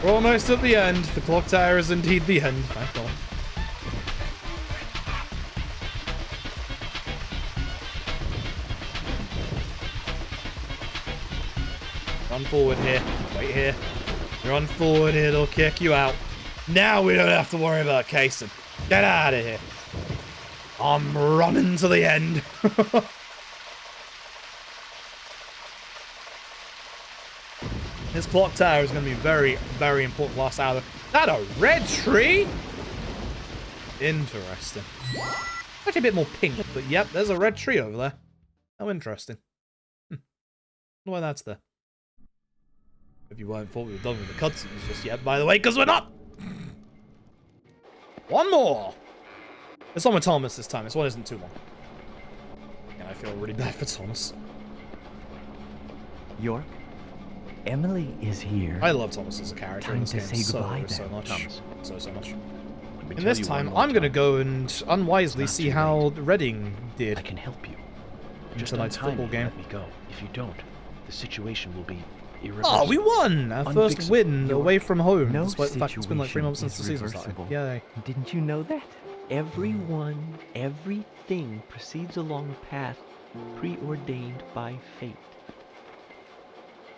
We're almost at the end. The clock tower is indeed the end. Thank God. Run forward here. Wait here. Run forward here. They'll kick you out. Now we don't have to worry about Kaysen. Get out of here. I'm running to the end. This clock tower is going to be very, very important last hour. That a red tree? Interesting. Actually a bit more pink, but yep, there's a red tree over there. How interesting. Wonder why that's there. If you weren't thought we were done with the cutscenes just yet, by the way, because we're not! One more! It's on with Thomas this time. This one isn't too long. Yeah, I feel really bad for Thomas. York? Emily is here. I love Thomas as a character in this game so much. Thomas. So much. Let me And tell this you time, one more I'm going to time. go and unwisely It's not see too how late. Reading did I can help you. in Just tonight's untie me football and game. Let me go. If you don't, the situation will be irreversible. Oh, we won! Our first Unfixable. win York, away from home, no despite the fact it's been like 3 months situation since the is season started. reversible. Yay. Didn't you know that? Everyone, everything proceeds along a path preordained by fate.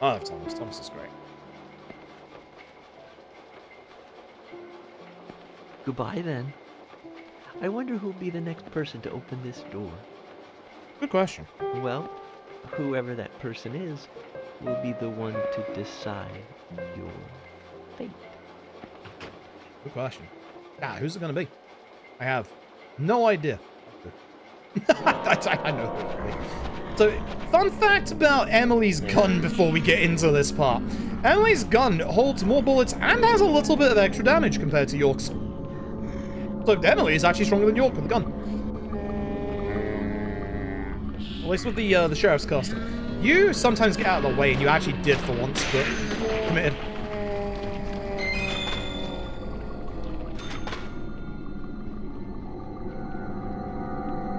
I love Thomas. Thomas is great. Goodbye then. I wonder who'll be the next person to open this door. Good question. Well, whoever that person is will be the one to decide your fate. Good question. Ah, who's it going to be? I have no idea. I know who it will be. So, fun fact about Emily's gun before we get into this part. Emily's gun holds more bullets and has a little bit of extra damage compared to York's. So Emily is actually stronger than York with the gun. At least with the sheriff's costume. You sometimes get out of the way, and you actually did for once, but committed.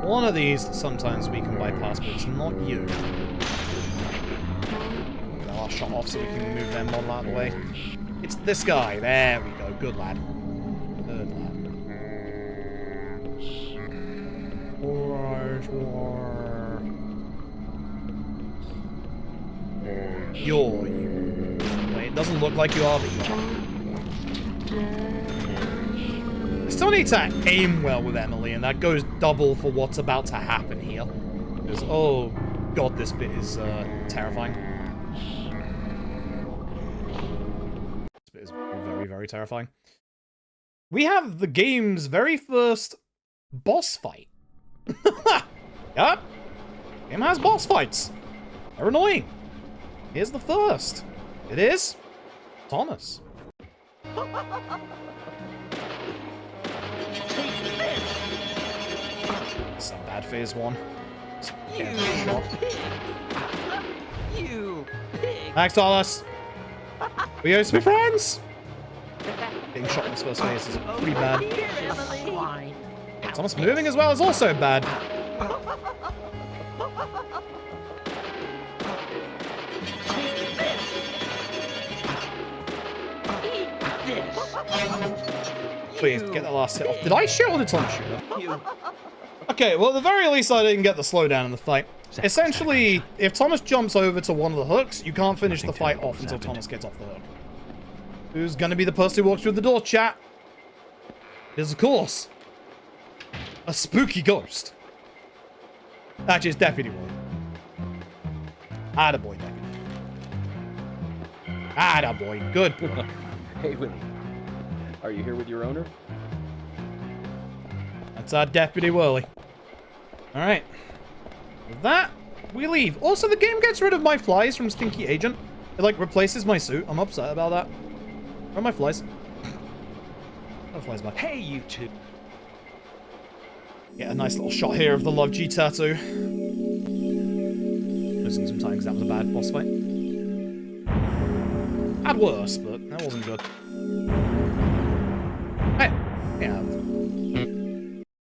One of these sometimes we can bypass, but it's not you. I'll shut off so we can move their model out of the way. It's this guy. There we go. Good lad. Good lad. You're you. Wait, it doesn't look like you are, but you are. I still need to aim well with Emily, and that goes double for what's about to happen here. Because, oh god, this bit is terrifying. This bit is very, very terrifying. We have the game's very first boss fight. Yep. Game has boss fights. They're annoying. Here's the first. It is Thomas. Some bad phase one. You pig! Thanks, Thomas. We used to be friends. Being shot in his first phase is pretty bad. Thomas moving as well is also bad. Please, get the last hit off. Did I shoot or did Thomas shoot? Okay, well, at the very least, I didn't get the slowdown in the fight. Essentially, if Thomas jumps over to one of the hooks, you can't finish the fight off until Thomas gets off the hook. Who's gonna be the person who walks through the door, chat? It is, of course, a spooky ghost. That is Deputy Boy. Attaboy, Deputy. Attaboy, good boy. Hey, Willie. Are you here with your owner? That's our Deputy Whirly. Alright. With that, we leave. Also, the game gets rid of my flies from Stinky Agent. It, like, replaces my suit. I'm upset about that. Where are my flies? No flies back. Hey, you two. Get a nice little shot here of the Love G tattoo. Losing some time because that was a bad boss fight. Had worse, but that wasn't good. Hey, we have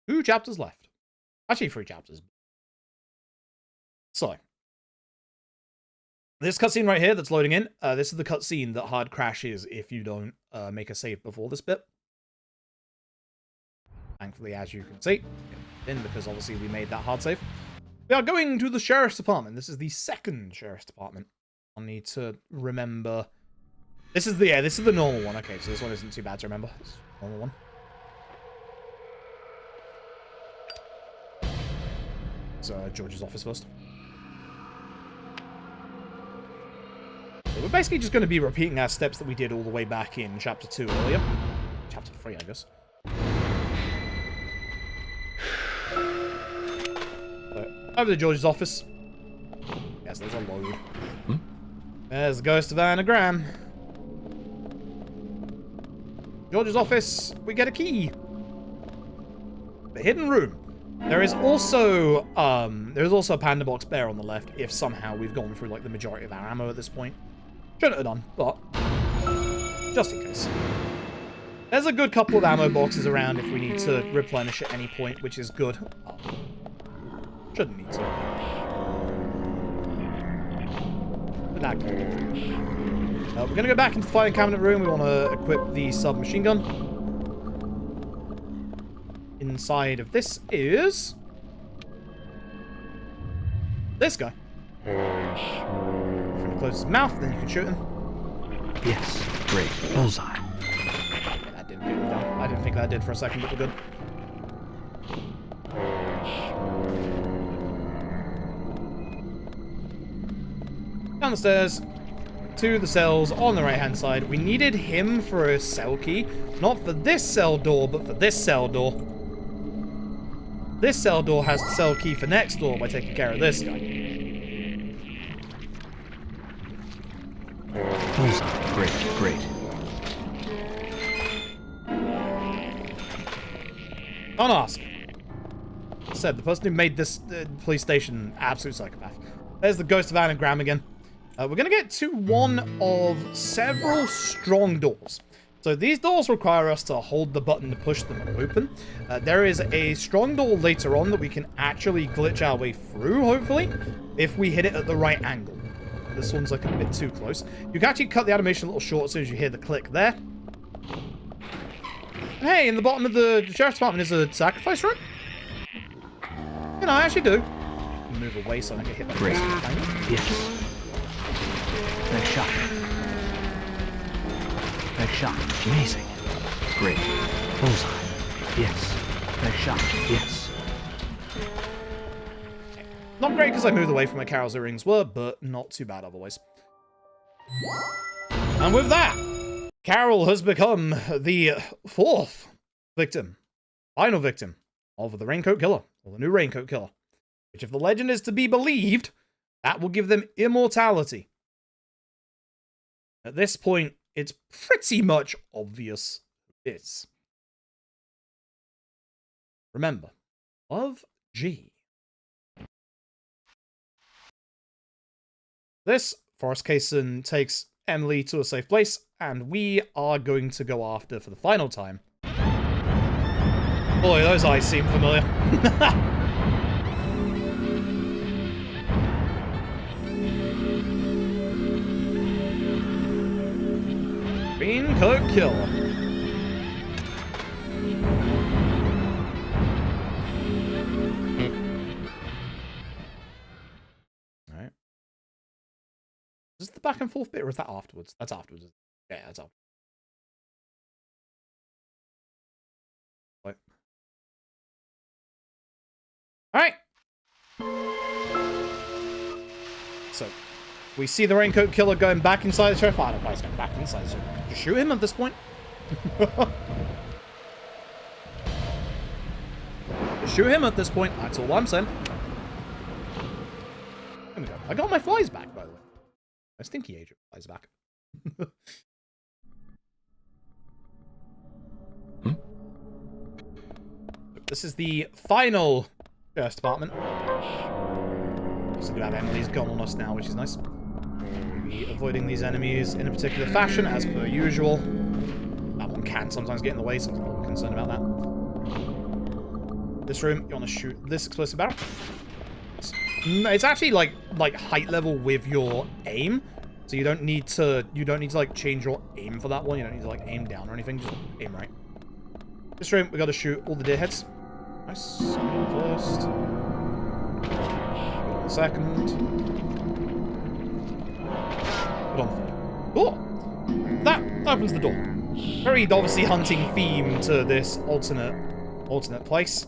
2 chapters left. Actually, 3 chapters. So, this cutscene right here that's loading in, this is the cutscene that hard crashes if you don't make a save before this bit. Thankfully, as you can see, in because obviously we made that hard save. We are going to the Sheriff's Department. This is the 2nd Sheriff's Department. I'll need to remember. This is the normal one. Okay, so this one isn't too bad to remember. It's the normal one. So George's office first. So we're basically just going to be repeating our steps that we did all the way back in Chapter 2 earlier. Chapter 3, I guess. So, over to George's office. Yes, there's a load. There's the ghost of Anagram. George's office, we get a key. The hidden room. There is also a panda box bear on the left if somehow we've gone through like the majority of our ammo at this point. Shouldn't have done, but just in case. There's a good couple of ammo boxes around if we need to replenish at any point, which is good. Shouldn't need to. But not good. We're going to go back into the filing cabinet room. We want to equip the submachine gun. Inside of this is this guy. If you're going to close his mouth, then you can shoot him. Yes, great. Bullseye. Yeah, that didn't get him down. I didn't think that did for a second, but we're good. Down the stairs to the cells on the right hand side. We needed him for a cell key. Not for this cell door, but for this cell door. This cell door has the cell key for next door by taking care of this guy. Bullseye. Great, great. Don't ask. said, the person who made this police station, absolute psychopath. There's the ghost of Anagram again. We're going to get to one of several strong doors. So these doors require us to hold the button to push them open. There is a strong door later on that we can actually glitch our way through, hopefully, if we hit it at the right angle. This one's like a bit too close. You can actually cut the animation a little short as soon as you hear the click there. Hey, in the bottom of the sheriff's department is a sacrifice room? You know, I actually do. Move away so I don't get hit by Great. this. Yes. Nice shot. Nice shot. Amazing. Great. Bullseye. Yes. Nice shot. Yes. Not great because I moved away from where Carol's earrings were, but not too bad otherwise. And with that, Carol has become the fourth victim, final victim of the Raincoat Killer, or the new Raincoat Killer. Which, if the legend is to be believed, that will give them immortality. At this point, it's pretty much obvious who it is. Remember, love G. This, Forrest Kaysen takes Emily to a safe place, and we are going to go after, for the final time. Boy, those eyes seem familiar. Raincoat Killer. Alright. Is this the back and forth bit, or is that afterwards? That's afterwards. Yeah, that's afterwards. Wait. Alright. So, we see the Raincoat Killer going back inside the sheriff. I don't know why he's going back inside, so just shoot him at this point. Just shoot him at this point, that's all I'm saying. There we go. I got my flies back, by the way. My stinky agent flies back. This is the final sheriff's department. Also do have Emily's gun on us now, which is nice. We'll be avoiding these enemies in a particular fashion, as per usual. That one can sometimes get in the way, so I'm a little concerned about that. This room, you want to shoot this explosive barrel? It's actually like height level with your aim, so you don't need to like change your aim for that one. You don't need to like aim down or anything. Just aim right. This room, we got to shoot all the deer heads. Nice. Good on first. Good on second. Good on third. Oh, that opens the door. Very obviously hunting theme to this alternate place.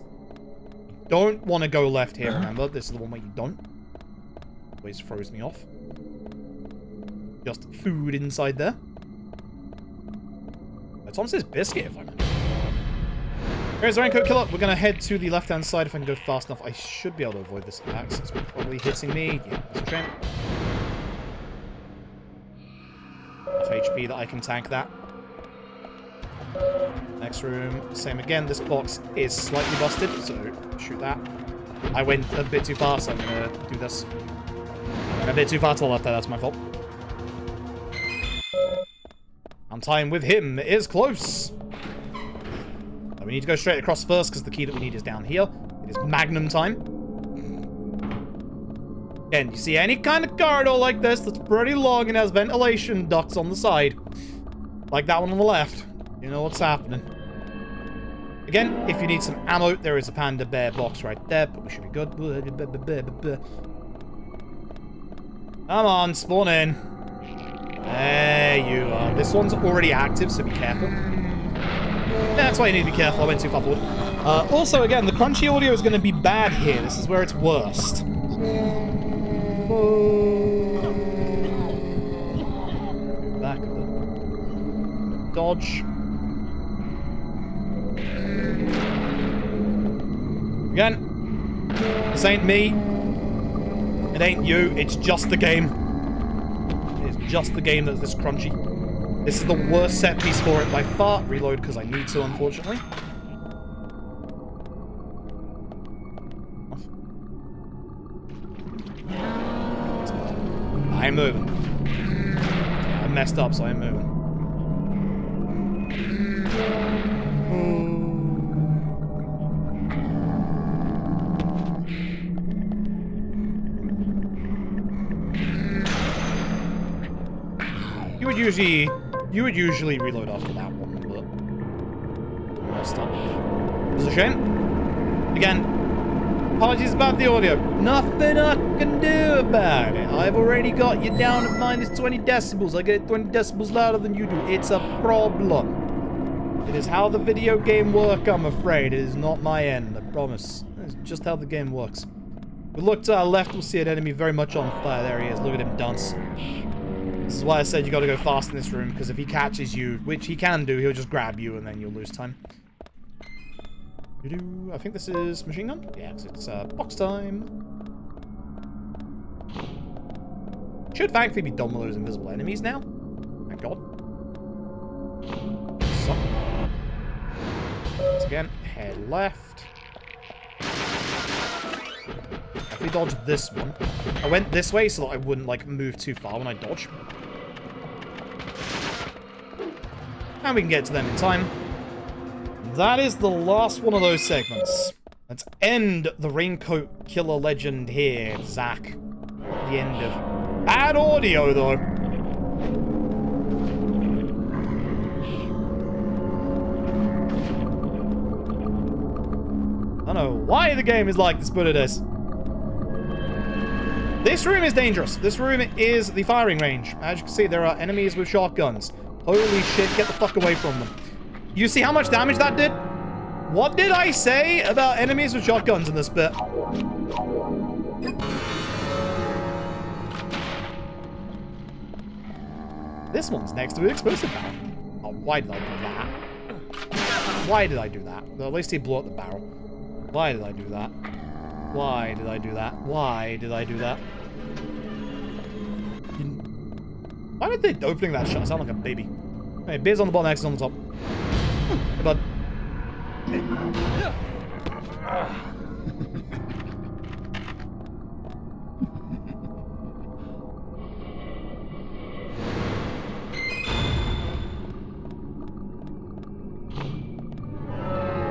Don't want to go left here, remember? This is the one where you don't. Always throws me off. Just food inside there. Tom says biscuit, if I remember. Here's the Raincoat Killer. We're going to head to the left-hand side if I can go fast enough. I should be able to avoid this axe. It's probably hitting me. Yeah, that's a shame. Enough HP that I can tank that. Next room, same again. This box is slightly busted, so shoot that. I went a bit too far, so I'm gonna do this. I went a bit too far to the left there, that's my fault. And time with him is close. So we need to go straight across first, because the key that we need is down here. It is Magnum time. Again, you see any kind of corridor like this that's pretty long and has ventilation ducts on the side. Like that one on the left. You know what's happening. Again, if you need some ammo, there is a Panda Bear box right there, but we should be good. Come on, spawn in. There you are. This one's already active, so be careful. That's why you need to be careful. I went too far forward. Also, again, the crunchy audio is going to be bad here. This is where it's worst. Move back a little. Dodge. Again, this ain't me. It ain't you. It's just the game. It's just the game that's this crunchy. This is the worst set piece for it by far. Reload because I need to, unfortunately. I ain't moving. I messed up, so I ain't moving. You would usually reload after that one, but messed up. It's a shame. Again, apologies about the audio. Nothing I can do about it. I've already got you down at minus 20 decibels. I get 20 decibels louder than you do. It's a problem. It is how the video game works, I'm afraid. It is not my end, I promise. It's just how the game works. We look to our left, we'll see an enemy very much on fire. There he is. Look at him dance. This is why I said you gotta go fast in this room, because if he catches you, which he can do, he'll just grab you and then you'll lose time. I think this is machine gun? Yeah, because it's box time. Should thankfully be done with those invisible enemies now. Thank God. So. Once again, head left. If we dodge this one. I went this way so that I wouldn't, like, move too far when I dodge. And we can get to them in time. That is the last one of those segments. Let's end the Raincoat Killer legend here, Zach. The end of... Bad audio, though. I don't know why the game is like this, but it is. This room is dangerous. This room is the firing range. As you can see, there are enemies with shotguns. Holy shit, get the fuck away from them. You see how much damage that did? What did I say about enemies with shotguns in this bit? This one's next to an explosive barrel. Oh, why did I do that? Why did I do that? Well, at least he blew up the barrel. Why did I do that? Why did I do that? Why did I do that? Why did they opening that shot sound like a baby? Hey, beer's on the bottom, X is on the top. Hey, bud.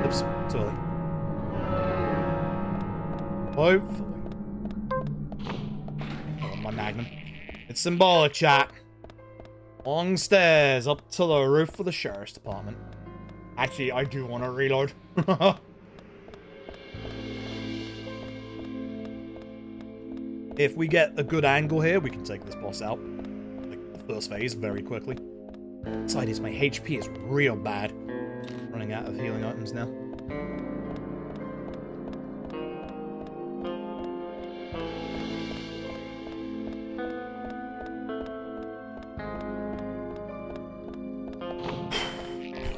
Oops, too early. Hopefully. Oh, my magnum. It's symbolic, chat. Long stairs up to the roof of the sheriff's department. Actually, I do want to reload. If we get a good angle here, we can take this boss out. Like the first phase, very quickly. Side is my HP is real bad. Running out of healing items now.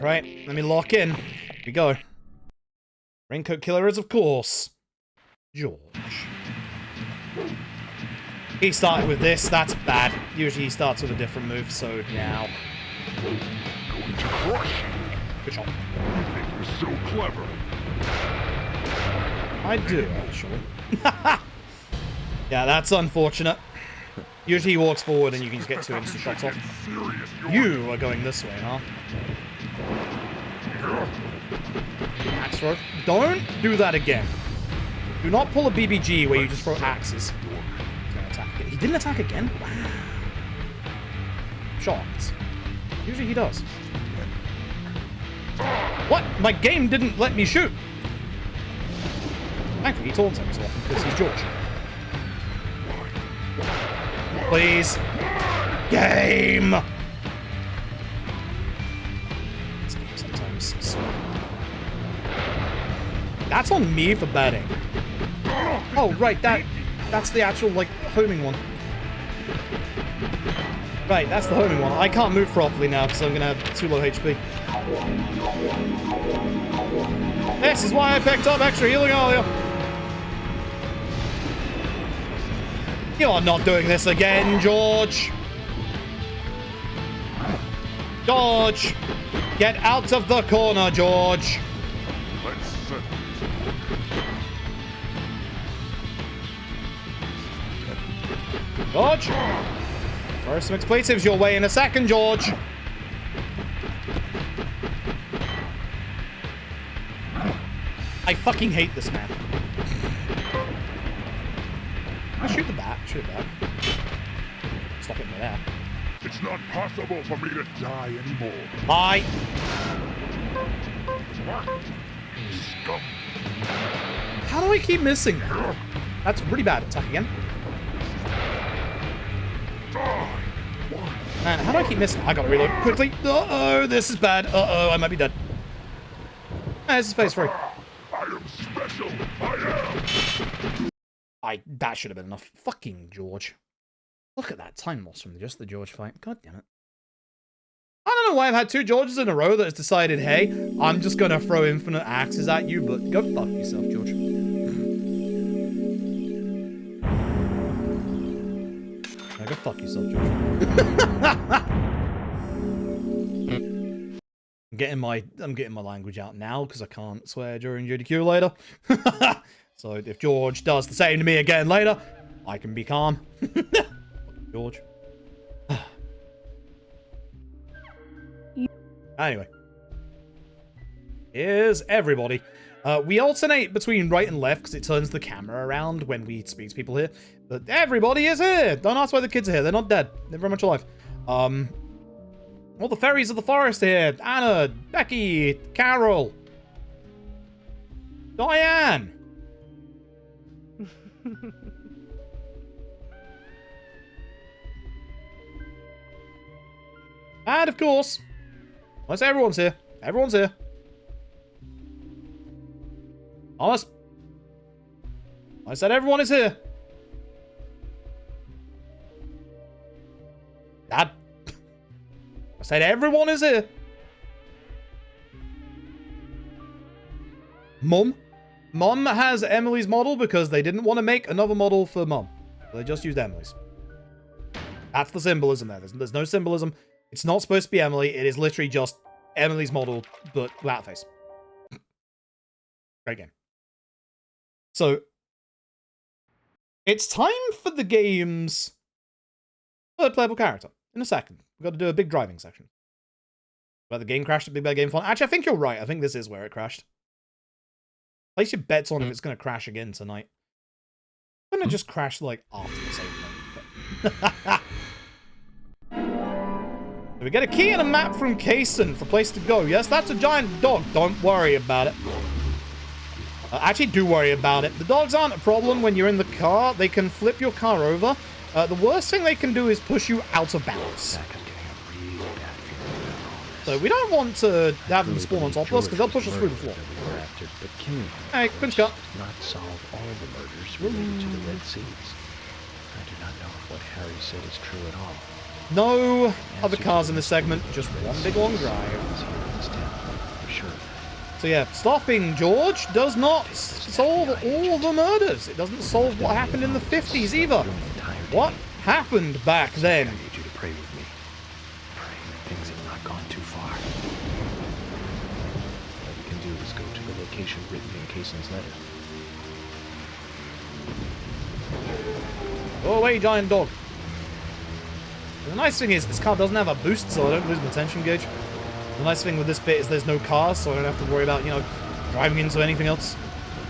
Right, let me lock in. Here we go. Raincoat Killer is, of course, George. He started with this, that's bad. Usually he starts with a different move, so now. Good shot. You're so clever. I do, actually. Yeah, that's unfortunate. Usually he walks forward and you can just get 2 instant shots off. You are going this way, huh? Axe throw. Don't do that again. Do not pull a BBG where you just throw axes. He didn't attack again? Wow. Shocked. Usually he does. What? My game didn't let me shoot. Thankfully he taunts him so often because he's George. Please. Game! This game sometimes is slow. That's on me for betting. Oh, right, that's the actual, like, homing one. Right, that's the homing one. I can't move properly now because I'm gonna have too low HP. This is why I picked up extra healing earlier. You are not doing this again, George. George! Get out of the corner, George! George! Throw some expletives your way in a second, George. I fucking hate this man. I shoot the bat. Shoot it back. Stop it in there. It's not possible for me to die anymore. Bye. Scum. How do I keep missing that? That's really bad. Attack again. Man, how do I keep missing? I gotta reload quickly. Uh-oh, this is bad. Uh-oh, I might be dead. Ah, this is phase 3. I am special. I am. That should have been enough. Fucking George. Look at that time loss from just the George fight. God damn it. I don't know why I've had 2 Georges in a row that has decided, hey, I'm just gonna throw infinite axes at you, but go fuck yourself, George. No, go fuck yourself, George. I'm getting my language out now because I can't swear during GDQ later. So if George does the same to me again later, I can be calm. George. Anyway. Here's everybody. We alternate between right and left because it turns the camera around when we speak to people here. But everybody is here. Don't ask why the kids are here. They're not dead. They're very much alive. All the fairies of the forest here. Anna, Becky, Carol, Diane. And of course, unless everyone's here. Everyone's here. Honest. I said everyone is here. Dad. I said everyone is here. Mum. Mum has Emily's model because they didn't want to make another model for Mum. They just used Emily's. That's the symbolism there. There's no symbolism. It's not supposed to be Emily. It is literally just Emily's model, but without face. Great game. So, it's time for the game's third playable character. In a second. We've got to do a big driving section. But the game crashed at Big Bad Game Fun. Actually, I think you're right. I think this is where it crashed. Place your bets on if it's going to crash again tonight. I'm going to just crash, like, after the save point. So we get a key and a map from Kaysen for place to go. Yes, that's a giant dog. Don't worry about it. Actually, do worry about it. The dogs aren't a problem when you're in the car. They can flip your car over. The worst thing they can do is push you out of bounds. So we don't want to have them spawn on top of us because they'll push us through the floor. Hey, Quinch cut. Not solve all the murders related to the Red Seas. I do not know if what Harry said is true at all. No other cars in this segment, just one big long drive. So yeah, stopping George does not solve all the murders. It doesn't solve what happened in the 50s either. What happened back then? I need you to pray with me. Pray that things have not gone too far. All we can do is go to the location written in Kaysen's letter. Go away, giant dog. The nice thing is, this car doesn't have a boost, so I don't lose my tension gauge. The nice thing with this bit is there's no cars, so I don't have to worry about, you know, driving into anything else.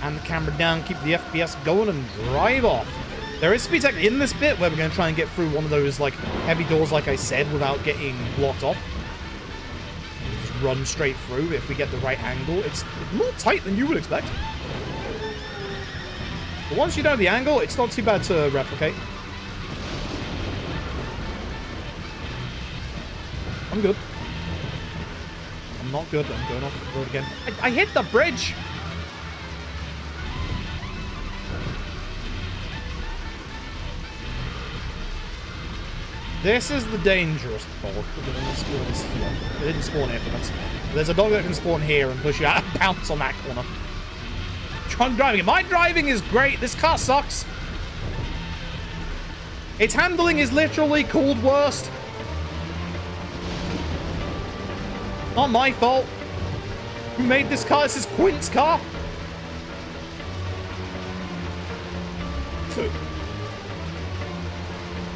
And the camera down, keep the FPS going, and drive off. There is speed tech in this bit where we're going to try and get through one of those, like, heavy doors, like I said, without getting blocked off. Just run straight through if we get the right angle. It's more tight than you would expect. But once you know the angle, it's not too bad to replicate. I'm good. I'm not good. I'm going off the road again. I hit the bridge! This is the dangerous dog. It didn't spawn here for us. There's a dog that can spawn here and push you out and bounce on that corner. I'm driving it. My driving is great. This car sucks. Its handling is literally called worst. Not my fault. Who made this car? This is Quint's car.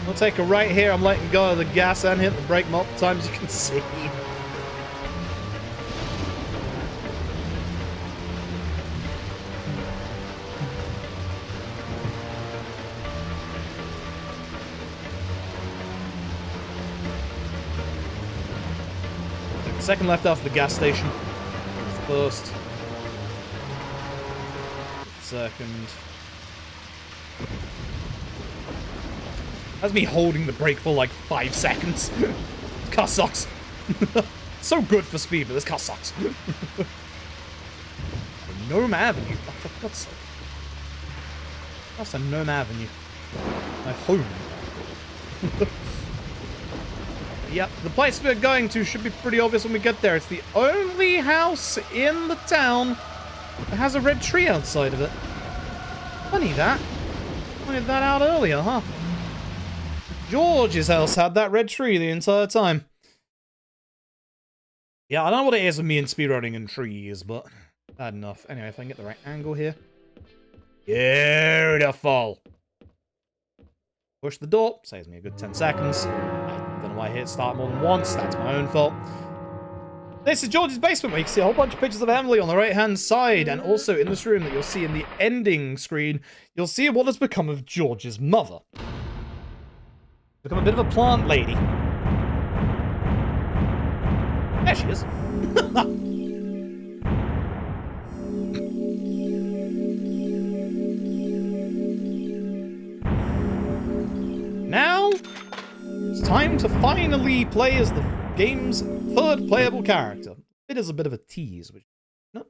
We'll take a right here. I'm letting go of the gas and hit the brake multiple times, you can see. Take the second left after the gas station. First. Second. That's me holding the brake for like 5 seconds. This car sucks. So good for speed, but this car sucks. Gnome Avenue. Oh, for God's sake. That's a Gnome Avenue. My home. Yep, the place we're going to should be pretty obvious when we get there. It's the only house in the town that has a red tree outside of it. Funny that. Pointed that out earlier, huh? George's house had that red tree the entire time. Yeah, I don't know what it is with me and speedrunning and trees, but bad enough. Anyway, if I can get the right angle here. Beautiful. Push the door. Saves me a good 10 seconds. I don't know why I hit start more than once. That's my own fault. This is George's basement, where you can see a whole bunch of pictures of Emily on the right-hand side. And also in this room that you'll see in the ending screen, you'll see what has become of George's mother. Become a bit of a plant lady. There she is. Now, it's time to finally play as the game's third playable character. It is a bit of a tease, which no.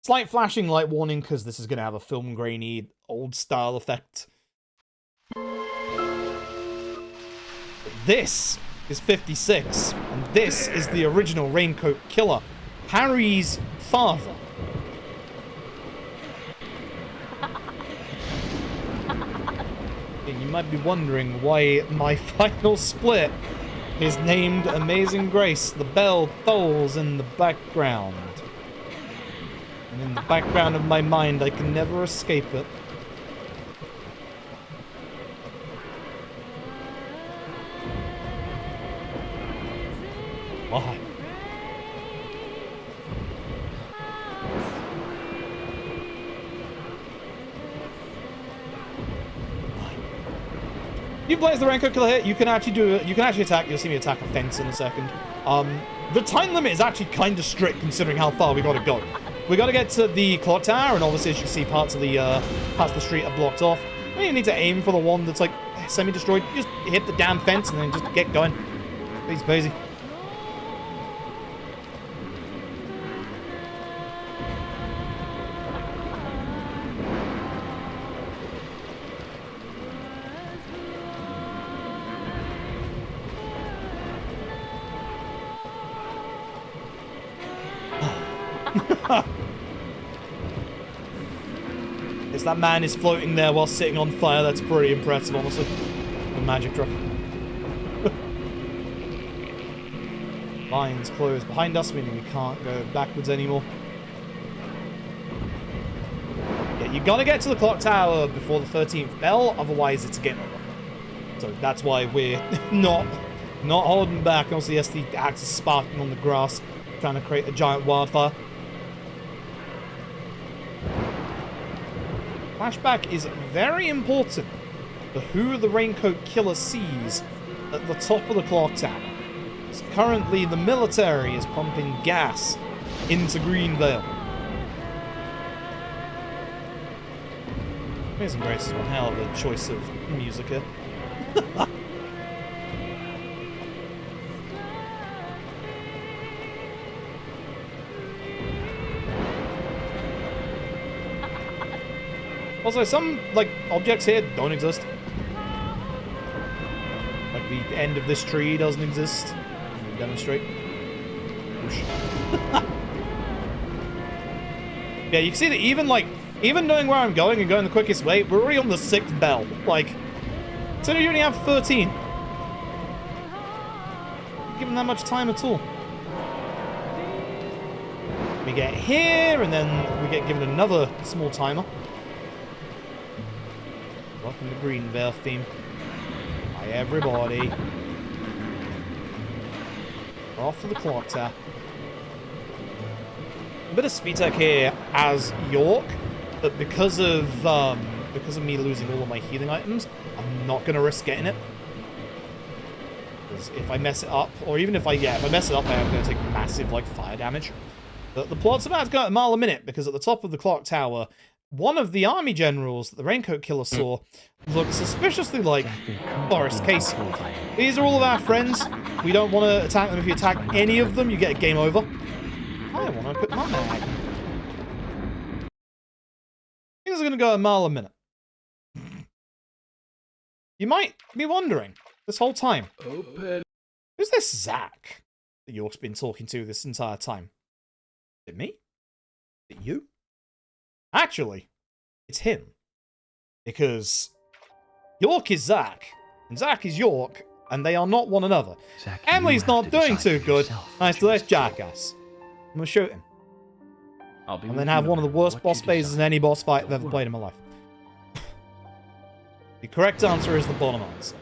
Slight flashing light warning because this is going to have a film grainy, old style effect. This is 56, and this is the original Raincoat Killer, Harry's father. And you might be wondering why my final split is named Amazing Grace. The bell tolls in the background. And in the background of my mind, I can never escape it. Why? You play as the Raincoat Killer here, you can actually attack. You'll see me attack a fence in a second. The time limit is actually kind of strict considering how far we gotta go. We gotta get to the clock tower, and obviously as you can see parts of the street are blocked off. You need to aim for the one that's like semi-destroyed. Just hit the damn fence and then just get going. Easy peasy. Yes, that man is floating there while sitting on fire. That's pretty impressive, honestly. The magic truck. Lines closed behind us, meaning we can't go backwards anymore. Yeah, you gotta get to the clock tower before the 13th bell, otherwise it's a game over. So that's why we're not holding back. Also, yes, the axe is sparking on the grass, trying to create a giant wildfire. Flashback is very important for who the Raincoat Killer sees at the top of the clock tower. So currently, the military is pumping gas into Greenvale. Amazing Grace is one hell of a choice of music here. Also, some, like, objects here don't exist. Like, the end of this tree doesn't exist. I'm gonna demonstrate. Yeah, you can see that even knowing where I'm going and going the quickest way, we're already on the 6th bell. Like, so you only have 13. Not given that much time at all. We get here, and then we get given another small timer. Welcome to Greenvale theme. I Everybody. Off to the clock tower. A bit of speed tech here as York, but because of me losing all of my healing items, I'm not gonna risk getting it. Because if I mess it up, or even if I mess it up, I am gonna take massive like fire damage. But the plot's about to go at a mile a minute because at the top of the clock tower, one of the army generals that the Raincoat Killer saw looked suspiciously like Forrest Casey. These are all of our friends. We don't want to attack them. If you attack any of them, you get a game over. I want to equip my mag. Things are going to go a mile a minute. You might be wondering, this whole time, who's this Zach that York's been talking to this entire time? Is it me? Is it you? Actually, it's him. Because York is Zach, and Zach is York, and they are not one another. Zach, Emily's not doing too good. Nice to this jackass. I'm gonna shoot him. And then have one of the worst boss phases in any boss fight I've ever played in my life. The correct answer is the bottom answer.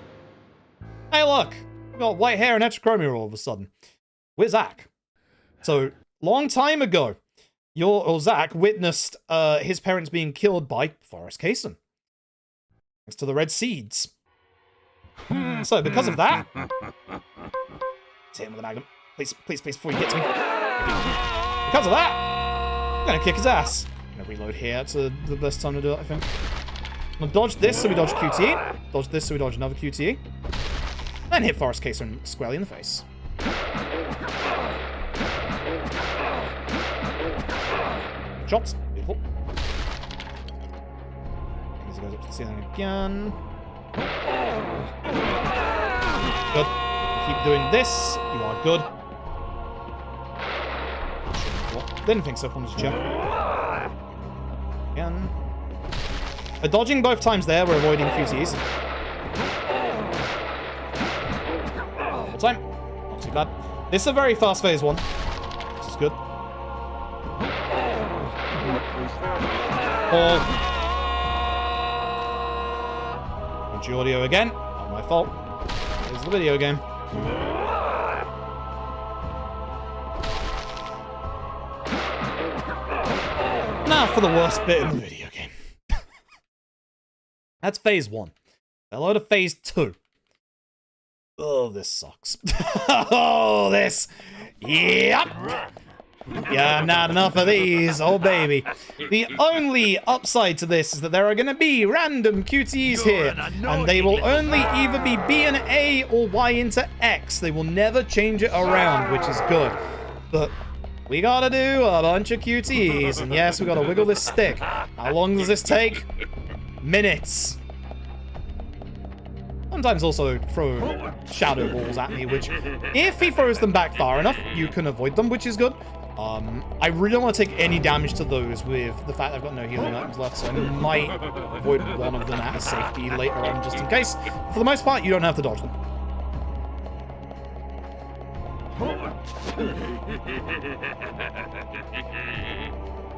Hey look! We've got white hair and heterochromia all of a sudden. We're Zach. So, long time ago, Zach witnessed his parents being killed by Forrest Cason. Thanks to the red seeds. So, because of that... Let's hit him with a magnum. Please, please, please, before he gets me. Because of that, I'm gonna kick his ass. I'm gonna reload here. It's the best time to do it, I think. I'm gonna dodge this so we dodge QTE. Dodge this so we dodge another QTE. Then hit Forrest Cason squarely in the face. Chops. Beautiful. As he goes up to the ceiling again. Good. Keep doing this. You are good. Didn't think so. Wanted to check. Again. By dodging both times there, we're avoiding QTs. One time. Not too bad. This is a very fast phase one. This is good. Pull. Punch audio again. Not my fault. Here's the video game. Now for the worst bit in the video game. That's phase 1. Hello to phase 2. Oh, this sucks. Oh, this. Yep. Yeah, not enough of these. Oh, baby. The only upside to this is that there are going to be random QTEs here. And they will only either be B and A or Y into X. They will never change it around, which is good. But we gotta do a bunch of QTEs. And yes, we gotta wiggle this stick. How long does this take? Minutes. Sometimes also throw shadow balls at me, which, if he throws them back far enough, you can avoid them, which is good. I really don't want to take any damage to those with the fact I've got no healing items left, so I might avoid one of them out of safety later on, just in case. For the most part, you don't have to dodge them.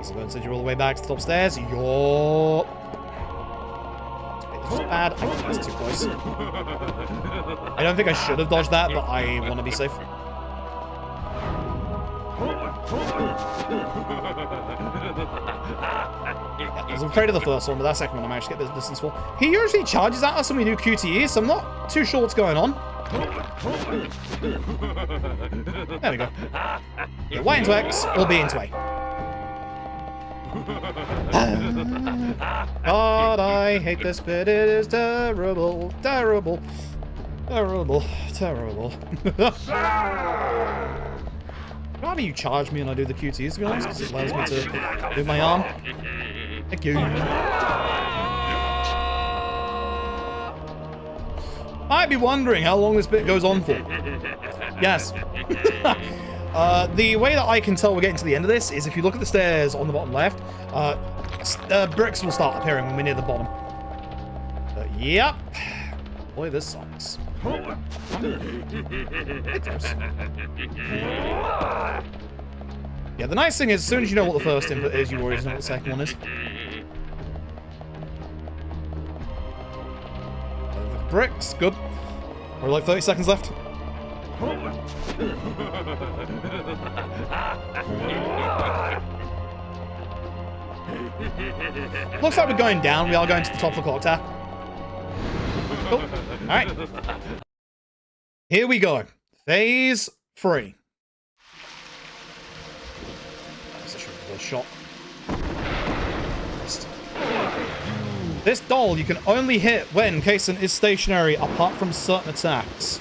So go and send you all the way back to the top stairs. You're... This is bad. I think that's too close. I don't think I should have dodged that, but I want to be safe. Yeah, I was afraid of the first one, but that second one I managed to get the distance for. He usually charges at us when we do QTE, so I'm not too sure what's going on. There we go. Yeah, Y into X, or B into A. God, I hate this bit. It is terrible, terrible, terrible, terrible. I'd rather you charge me when I do the QTs, to be honest, because it allows me to move my arm. Thank you. Might be wondering how long this bit goes on for. Yes. The way that I can tell we're getting to the end of this is if you look at the stairs on the bottom left, bricks will start appearing when we're near the bottom. Yep. Boy, this sucks. Yeah, the nice thing is, as soon as you know what the first input is, you always know what the second one is. Bricks, good. We're like 30 seconds left. Looks like we're going down. We are going to the top of the clock tower. Cool. Alright. Here we go. Phase 3. Position for the shot. This doll you can only hit when Kaysen is stationary, apart from certain attacks.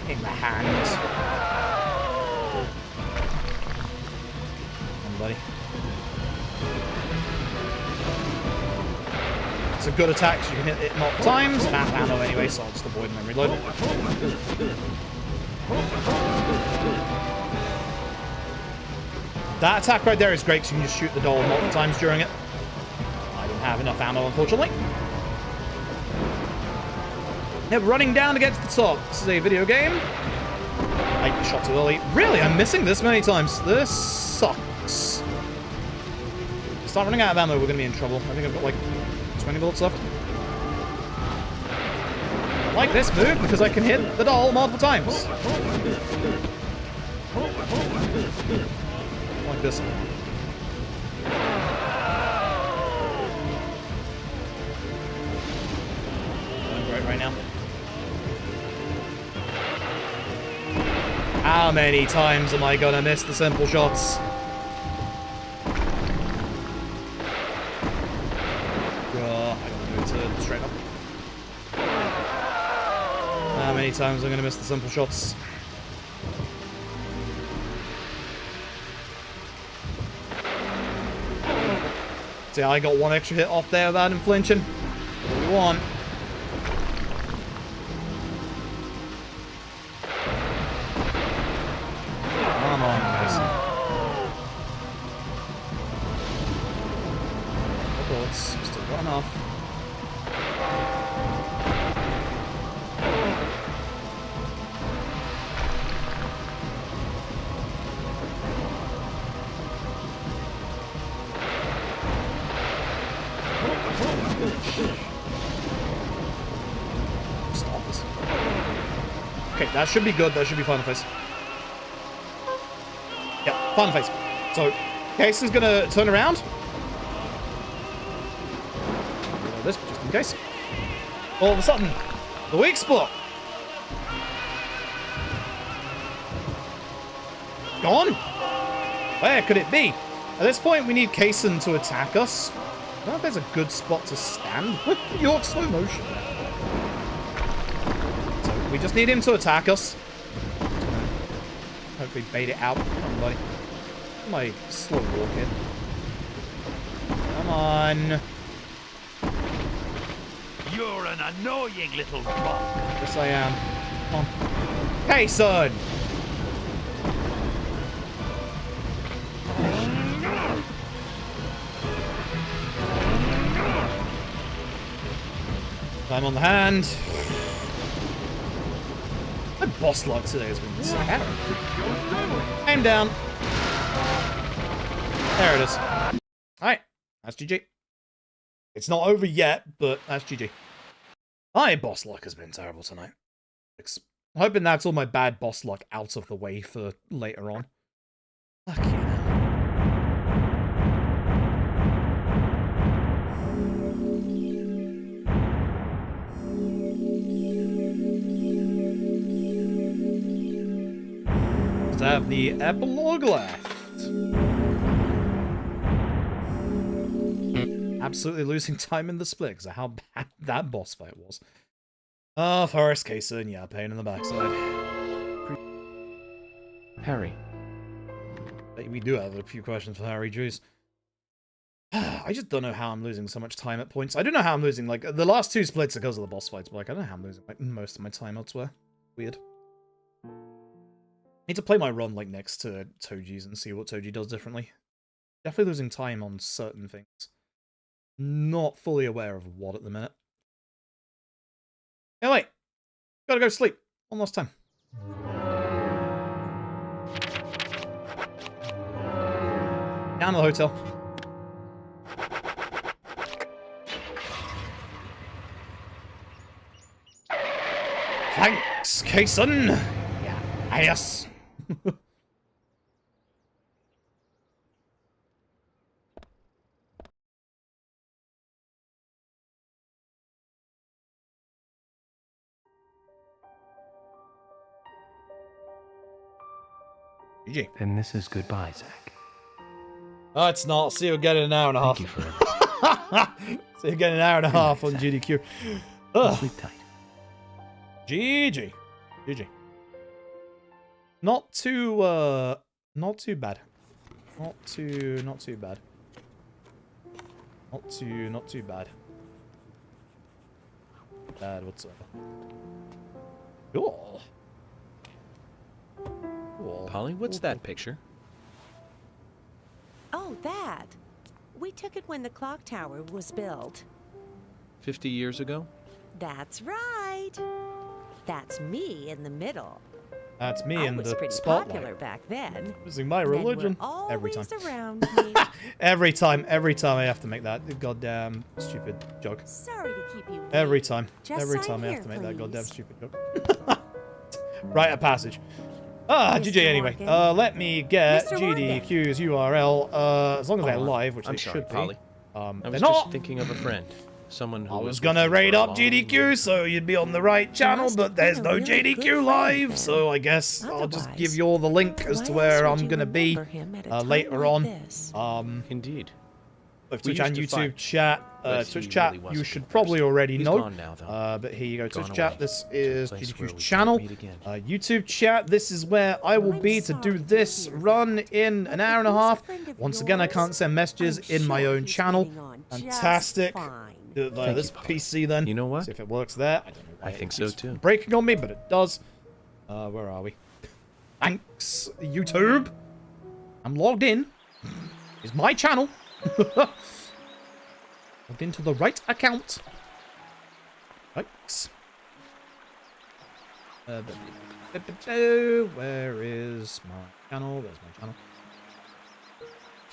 In the hand. Come on, buddy. It's a good attack, so you can hit it multiple times. And out of ammo anyway, so I'll just avoid and then reload. That attack right there is great, because you can just shoot the doll multiple times during it. I didn't have enough ammo, unfortunately. Yep, running down to get to the top. This is a video game. I shot too early. Really? I'm missing this many times. This sucks. Start running out of ammo, we're going to be in trouble. I think I've got like 20 bullets left. I like this move because I can hit the doll multiple times. Like this. Going great right now. How many times am I gonna miss the simple shots? I gotta move to straight up. How many times am I gonna miss the simple shots? See, I got one extra hit off there without him flinching. What do you want? Come on, Kaysen. Oh, bullets. Still got enough. Stopped. Okay, that should be good. That should be final phase. Yeah, final phase. So, Kaysen's gonna turn around. Reload this, just in case. All of a sudden, the weak spot. Gone? Where could it be? At this point, we need Kaysen to attack us. I don't know if there's a good spot to stand. You're slow motion. So we just need him to attack us. Hopefully bait it out. Come on, buddy. My slow walk in. Come on. You're an annoying little bug. Yes, I am. Come on. Hey, son! I'm on the hand. My boss luck today has been sad. Aim down. There it is. Alright, that's GG. It's not over yet, but that's GG. My boss luck has been terrible tonight. I'm hoping that's all my bad boss luck out of the way for later on. Fuck you. To have the epilogue left. Absolutely losing time in the split because of how bad that boss fight was. Oh, Forest Kaysen, yeah, pain in the backside. Harry. We do have a few questions for Harry, jeez. I just don't know how I'm losing so much time at points. I don't know how I'm losing, like, the last two splits are because of the boss fights, but, like, I don't know how I'm losing, like, most of my time elsewhere. Weird. Need to play my run like next to Toji's and see what Toji does differently. Definitely losing time on certain things. Not fully aware of what at the minute. Hey, wait. Gotta go sleep. One last time. Down to the hotel. Thanks, Kason. Yeah. Yes. GG. Then this is goodbye, Zach. Oh, it's not. See you again in an hour and a half. Thank you for See you again in an hour and a half on GDQ. Ugh. Sleep tight. GG. GG. Not too bad. Not too bad. Not too bad. Bad whatsoever. Cool. Cool. Polly, what's that picture? Oh, that. We took it when the clock tower was built. 50 years ago? That's right. That's me in the middle. That's me I in was the pretty spotlight. popular back then. Using my Men were religion. always Every time. around me. every time I have to make that goddamn stupid joke. Sorry to keep you. Every time. Just Every sign time I have here, to make that goddamn please. stupid joke. Rite of passage. GG anyway. Morgan. Let me get Mr. Morgan. GDQ's URL. As long as they're Hold on. live, which I'm they sorry, should Polly. be. I They're was not. just thinking of a friend. Someone who I was with gonna you for raid a up long, GDQ so you'd be on the right channel, must but have been there's a no really good GDQ friend live, then. so I guess I'll just Otherwise, give you all the link as why to where else would I'm you gonna be remember him at a time later like on. this? Indeed. Both We Twitch and used to YouTube fight, chat. but Twitch he chat, really you wasn't should the probably person. already He's know. gone now, though. But here you go, Gone Twitch chat. away This to a is place where GDQ's we channel. can't meet again. YouTube chat, this is where I will I'm be to sorry do to this hear run that. in an hour and a But if he's a half. friend of Once again, I yours, can't send messages I'm in my sure own he's channel. getting on just Fantastic. fine. Do Thank this you, Polly. PC then. You know what? See if it works there. I don't know why I it think so keeps too. breaking on me, but it does. Where are we? Thanks, YouTube. I'm logged in. It's my channel. Logged into the right account. Thanks. Where is my channel? There's my channel.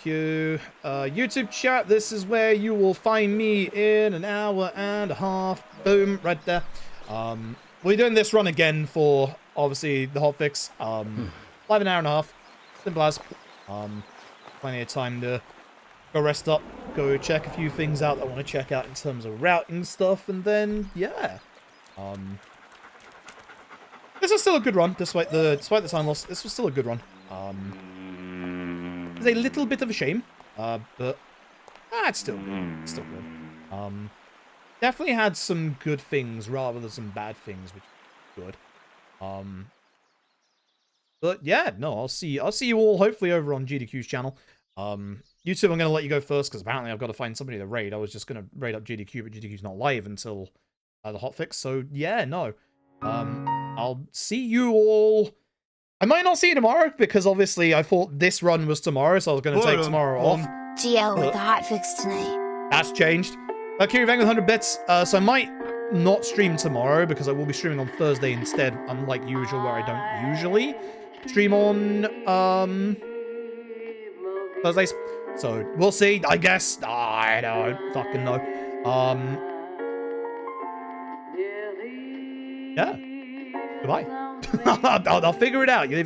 YouTube chat, this is where you will find me in an hour and a half. Boom, right there. We're doing this run again for, obviously, the Hotifx. Live an hour and a half. Simple as. Plenty of time to go rest up, go check a few things out that I want to check out in terms of routing stuff, and then, yeah. This was still a good run, despite the time loss. This was still a good run. It's a little bit of a shame, but it's still good. It's still good. Definitely had some good things rather than some bad things, which is good. But yeah, no, I'll see you all hopefully over on GDQ's channel. YouTube, I'm gonna let you go first because apparently I've got to find somebody to raid. I was just gonna raid up GDQ, but GDQ's not live until the hotfix. So yeah, no. I'll see you all. I might not see you tomorrow because obviously I thought this run was tomorrow, so I was gonna take tomorrow off. GL with the hotfix tonight. That's changed. Kiri Vang with 100 bits. So I might not stream tomorrow because I will be streaming on Thursday instead, unlike usual where I don't usually stream on Thursdays. So we'll see, I guess. I don't fucking know. Yeah. Goodbye. I'll figure it out. You leave